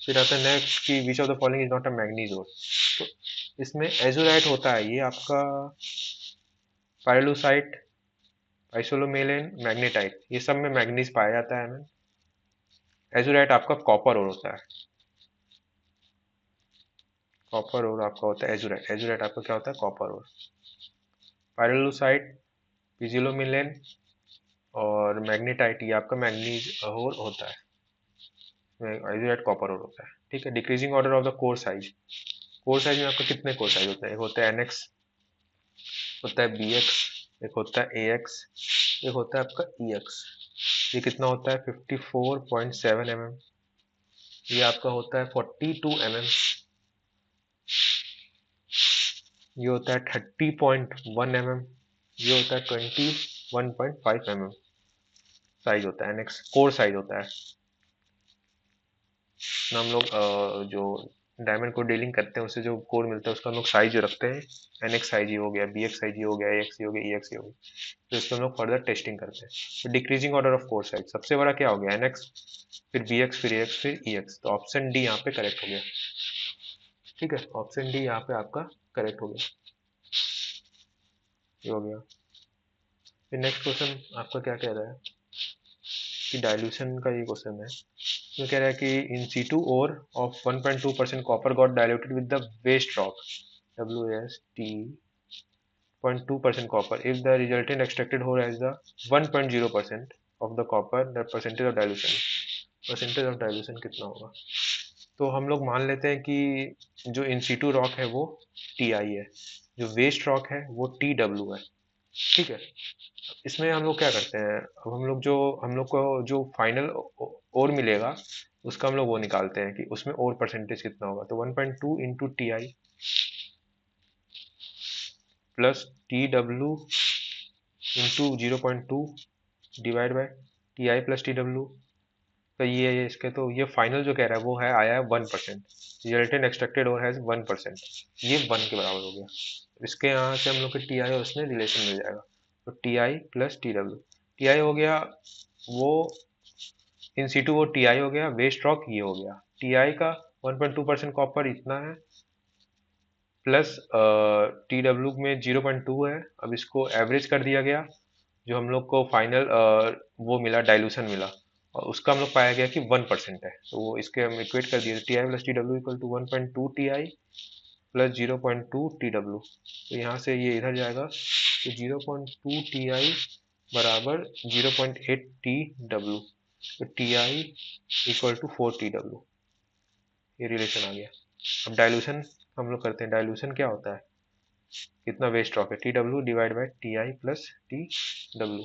फिर आता है नेक्स्ट कि which of the following is not a manganese ore. तो इसमें एजोराइट होता है, ये आपका पायलुसाइट, आइसोलोमेलेन, मैग्नेटाइट, ये सब में मैग्नीज पाया जाता है हमें। एजोराइट आपका कॉपर और होता है, कॉपर और आपका होता है एजोराइट। एजोराइट आपका क्या होता है, कॉपर और। पायलुसाइट, पिजिलोमिलेन और मैग्नेटाइट, ये आपका मैग्नीज और होता है। एजोराइट कॉपर और होता है। ठीक है। Decreasing order of the core size. Core size में आपका कितने कोर साइज होते हैं, एक होता है एनएक्स, होता है बीएक्स, एक होता है एएक्स, एक होता है आपका ईएक्स। ये कितना होता है, 54.7 mm। ये आपका होता है 42 mm। ये होता है 30.1 mm। ये होता है 21.5 mm। साइज होता है एनएक्स, कोर साइज होता है ना। हम लोग जो डायमंड को डीलिंग करते हैं उससे जो कोर मिलता है उसका हम लोग साइज जो रखते हैं, एनएक्स साइज ये हो गया, बीएक्स साइज ये हो गया, एएक्स ये हो गया, ईएक्स ये हो गया। तो इसको हम लोग फर्दर टेस्टिंग करते हैं। तो decreasing order of core size सबसे बड़ा क्या हो गया, एनएक्स, फिर बीएक्स, फिर एएक्स, फिर ईएक्स। तो ऑप्शन डी यहाँ पे करेक्ट हो गया। ठीक है, ऑप्शन डी यहाँ पे आपका करेक्ट हो गया, ये हो गया। फिर नेक्स्ट क्वेश्चन आपका क्या कह रहा है कि डाइल्यूशन का ये क्वेश्चन है। इसमें कह रहा है कि in situ ore of 1.2% copper got diluted with the waste rock WST 0.2% copper. If the resultant extracted ore has the 1.0% of the copper, the percentage of dilution, percentage of dilution कितना होगा। तो हम लोग मान लेते हैं कि जो इंसिटू रॉक है वो TI है, जो वेस्ट रॉक है वो TW है। ठीक है। इसमें हम लोग क्या करते हैं, अब हम लोग को जो फाइनल और मिलेगा उसका हम लोग वो निकालते हैं कि उसमें और परसेंटेज कितना होगा। तो 1.2 into TI plus TW into 0.2 divide bye TI plus TW। तो ये इसके, तो ये फाइनल जो कह रहा है वो है, आया है 1%। रिजल्टेंट एक्सट्रैक्टेड और हैज 1%, ये 1 के बराबर हो गया। इसके यहाँ से हम लोग के TI और उसमें रिलेशन मिल जाएगा। तो TI प्लस TW, TI हो गया वो इन सीटू, वो TI हो गया, वेस्ट रॉक ये हो गया। TI का 1.2% कॉपर इतना है, प्लस TW में 0.2 है। अब इसको एवरेज कर दिया गया, जो हम लोग को फाइनल वो मिला, डाइल्यूशन मिला, और उसका हम लोग पाया गया कि 1% है। तो वो इसके हम इक्वेट कर दिए, TI plus TW equal to 1.2 TI plus 0.2 TW। तो यहाँ से ये इधर जाएगा, तो 0.2 TI बराबर 0.8 TW। तो TI इक्वल टू 4 TW, ये रिलेशन आ गया। अब डाइल्यूशन हम लोग करते हैं। डाइल्यूशन क्या होता है, कितना वेस्ट रॉक है, TW divide by TI plus TW।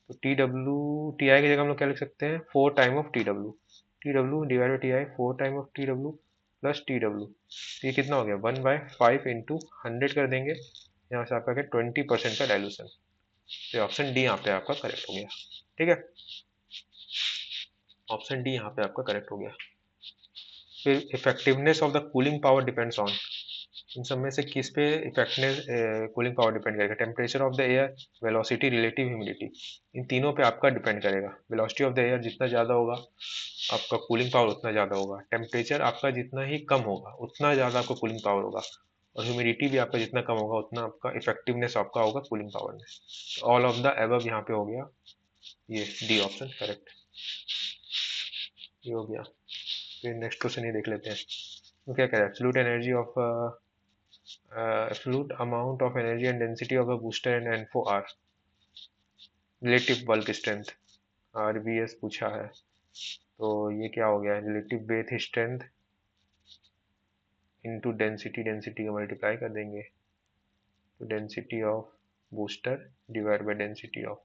तो TI की जगह हम लोग क्या लिख सकते हैं, 4 time of TW, TW divide by TI 4 time of TW plus TW। तो ये कितना हो गया, 1/5 इंटू 100 कर देंगे, यहाँ से आपका क्या 20% का डाइल्यूशन। तो ऑप्शन डी यहाँ पे आपका करेक्ट हो गया। ठीक है, ऑप्शन डी यहाँ पे आपका करेक्ट हो गया। फिर effectiveness of the cooling power depends on, इन सब में से किस पे इफेक्टनेस कूलिंग पावर डिपेंड करेगा? Temperature of the air, velocity, relative humidity, इन तीनों पे आपका डिपेंड करेगा। वेलोसिटी ऑफ द एयर जितना ज़्यादा होगा आपका कूलिंग पावर उतना ज़्यादा होगा। टेम्परेचर आपका जितना ही कम होगा उतना ज़्यादा आपका कूलिंग पावर होगा, और ह्यूमिडिटी भी आपका जितना कम होगा उतना आपका इफेक्टिवनेस आपका होगा कूलिंग पावर में। ऑल ऑफ द एबव यहाँ पे हो गया, ये डी ऑप्शन करेक्ट, ये हो गया। फिर नेक्स्ट क्वेश्चन ये देख लेते हैं, तो क्या कह रहा है? Absolute energy of absolute amount of energy and density of a booster and N4 are relative bulk strength RBS पूछा है, तो ये क्या हो गया? Relative weight strength into density, density का मल्टीप्लाई कर देंगे तो density of booster divide by density of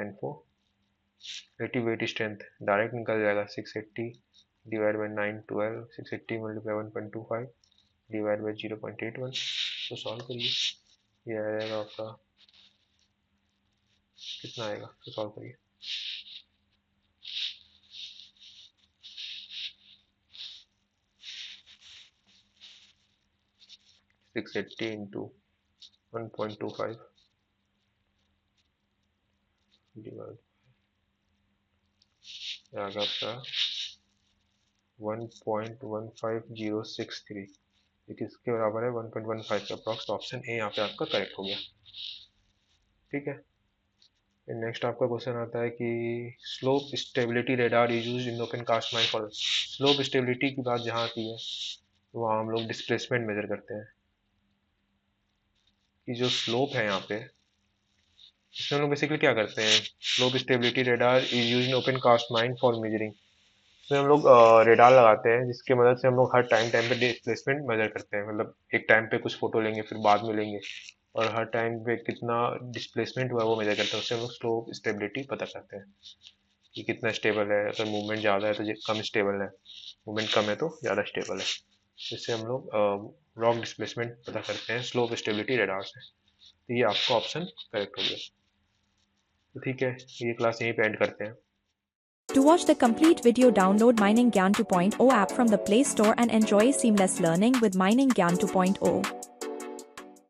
N4। Relative weight strength direct निकल जाएगा, 680 divide by 912, 680 multiply 1.25 divide by 0.81। तो सॉल्व करिए, ये आएगा आपका कितना आएगा? तो सॉल्व करिए, सिक्स एट्टी इंटू 1.25 डिवाइड आ गया आपका 1.15063, ये किसके बराबर है? 1.15 का अप्रॉक्स। ऑप्शन ए यहाँ पे आपका करेक्ट हो गया। ठीक है, नेक्स्ट आपका क्वेश्चन आता है कि slope stability radar is used in open cast mine for. Slope stability की बात जहाँ आती है वहाँ हम लोग डिस्प्लेसमेंट मेजर करते हैं, कि जो स्लोप है यहाँ पे, इसमें हम लोग बेसिकली क्या करते हैं? Slope stability radar is used in open cast mine for measuring. इसमें हम लोग रेडार लगाते हैं जिसकी मदद से हम लोग हर टाइम पे डिस्प्लेसमेंट मेजर करते हैं। मतलब एक टाइम पे कुछ फोटो लेंगे, फिर बाद में लेंगे, और हर टाइम पे कितना डिस्प्लेसमेंट हुआ है वो मेजर करते हैं। उससे हम लोग स्लोप स्टेबिलिटी पता करते हैं कि कितना स्टेबल है। अगर मूवमेंट ज़्यादा है तो कम स्टेबल है, मूवमेंट कम है तो ज़्यादा स्टेबल है। इससे हम लोग रॉक डिस्प्लेसमेंट पता करते हैं स्लोप स्टेबिलिटी रेडार से। तो ये आपका ऑप्शन करेक्ट हो गया। तो ठीक है, ये क्लास यहीं पे एंड करते हैं। To watch the complete video, download Mining Gyan 2.0 app from the Play Store and enjoy seamless learning with Mining Gyan 2.0.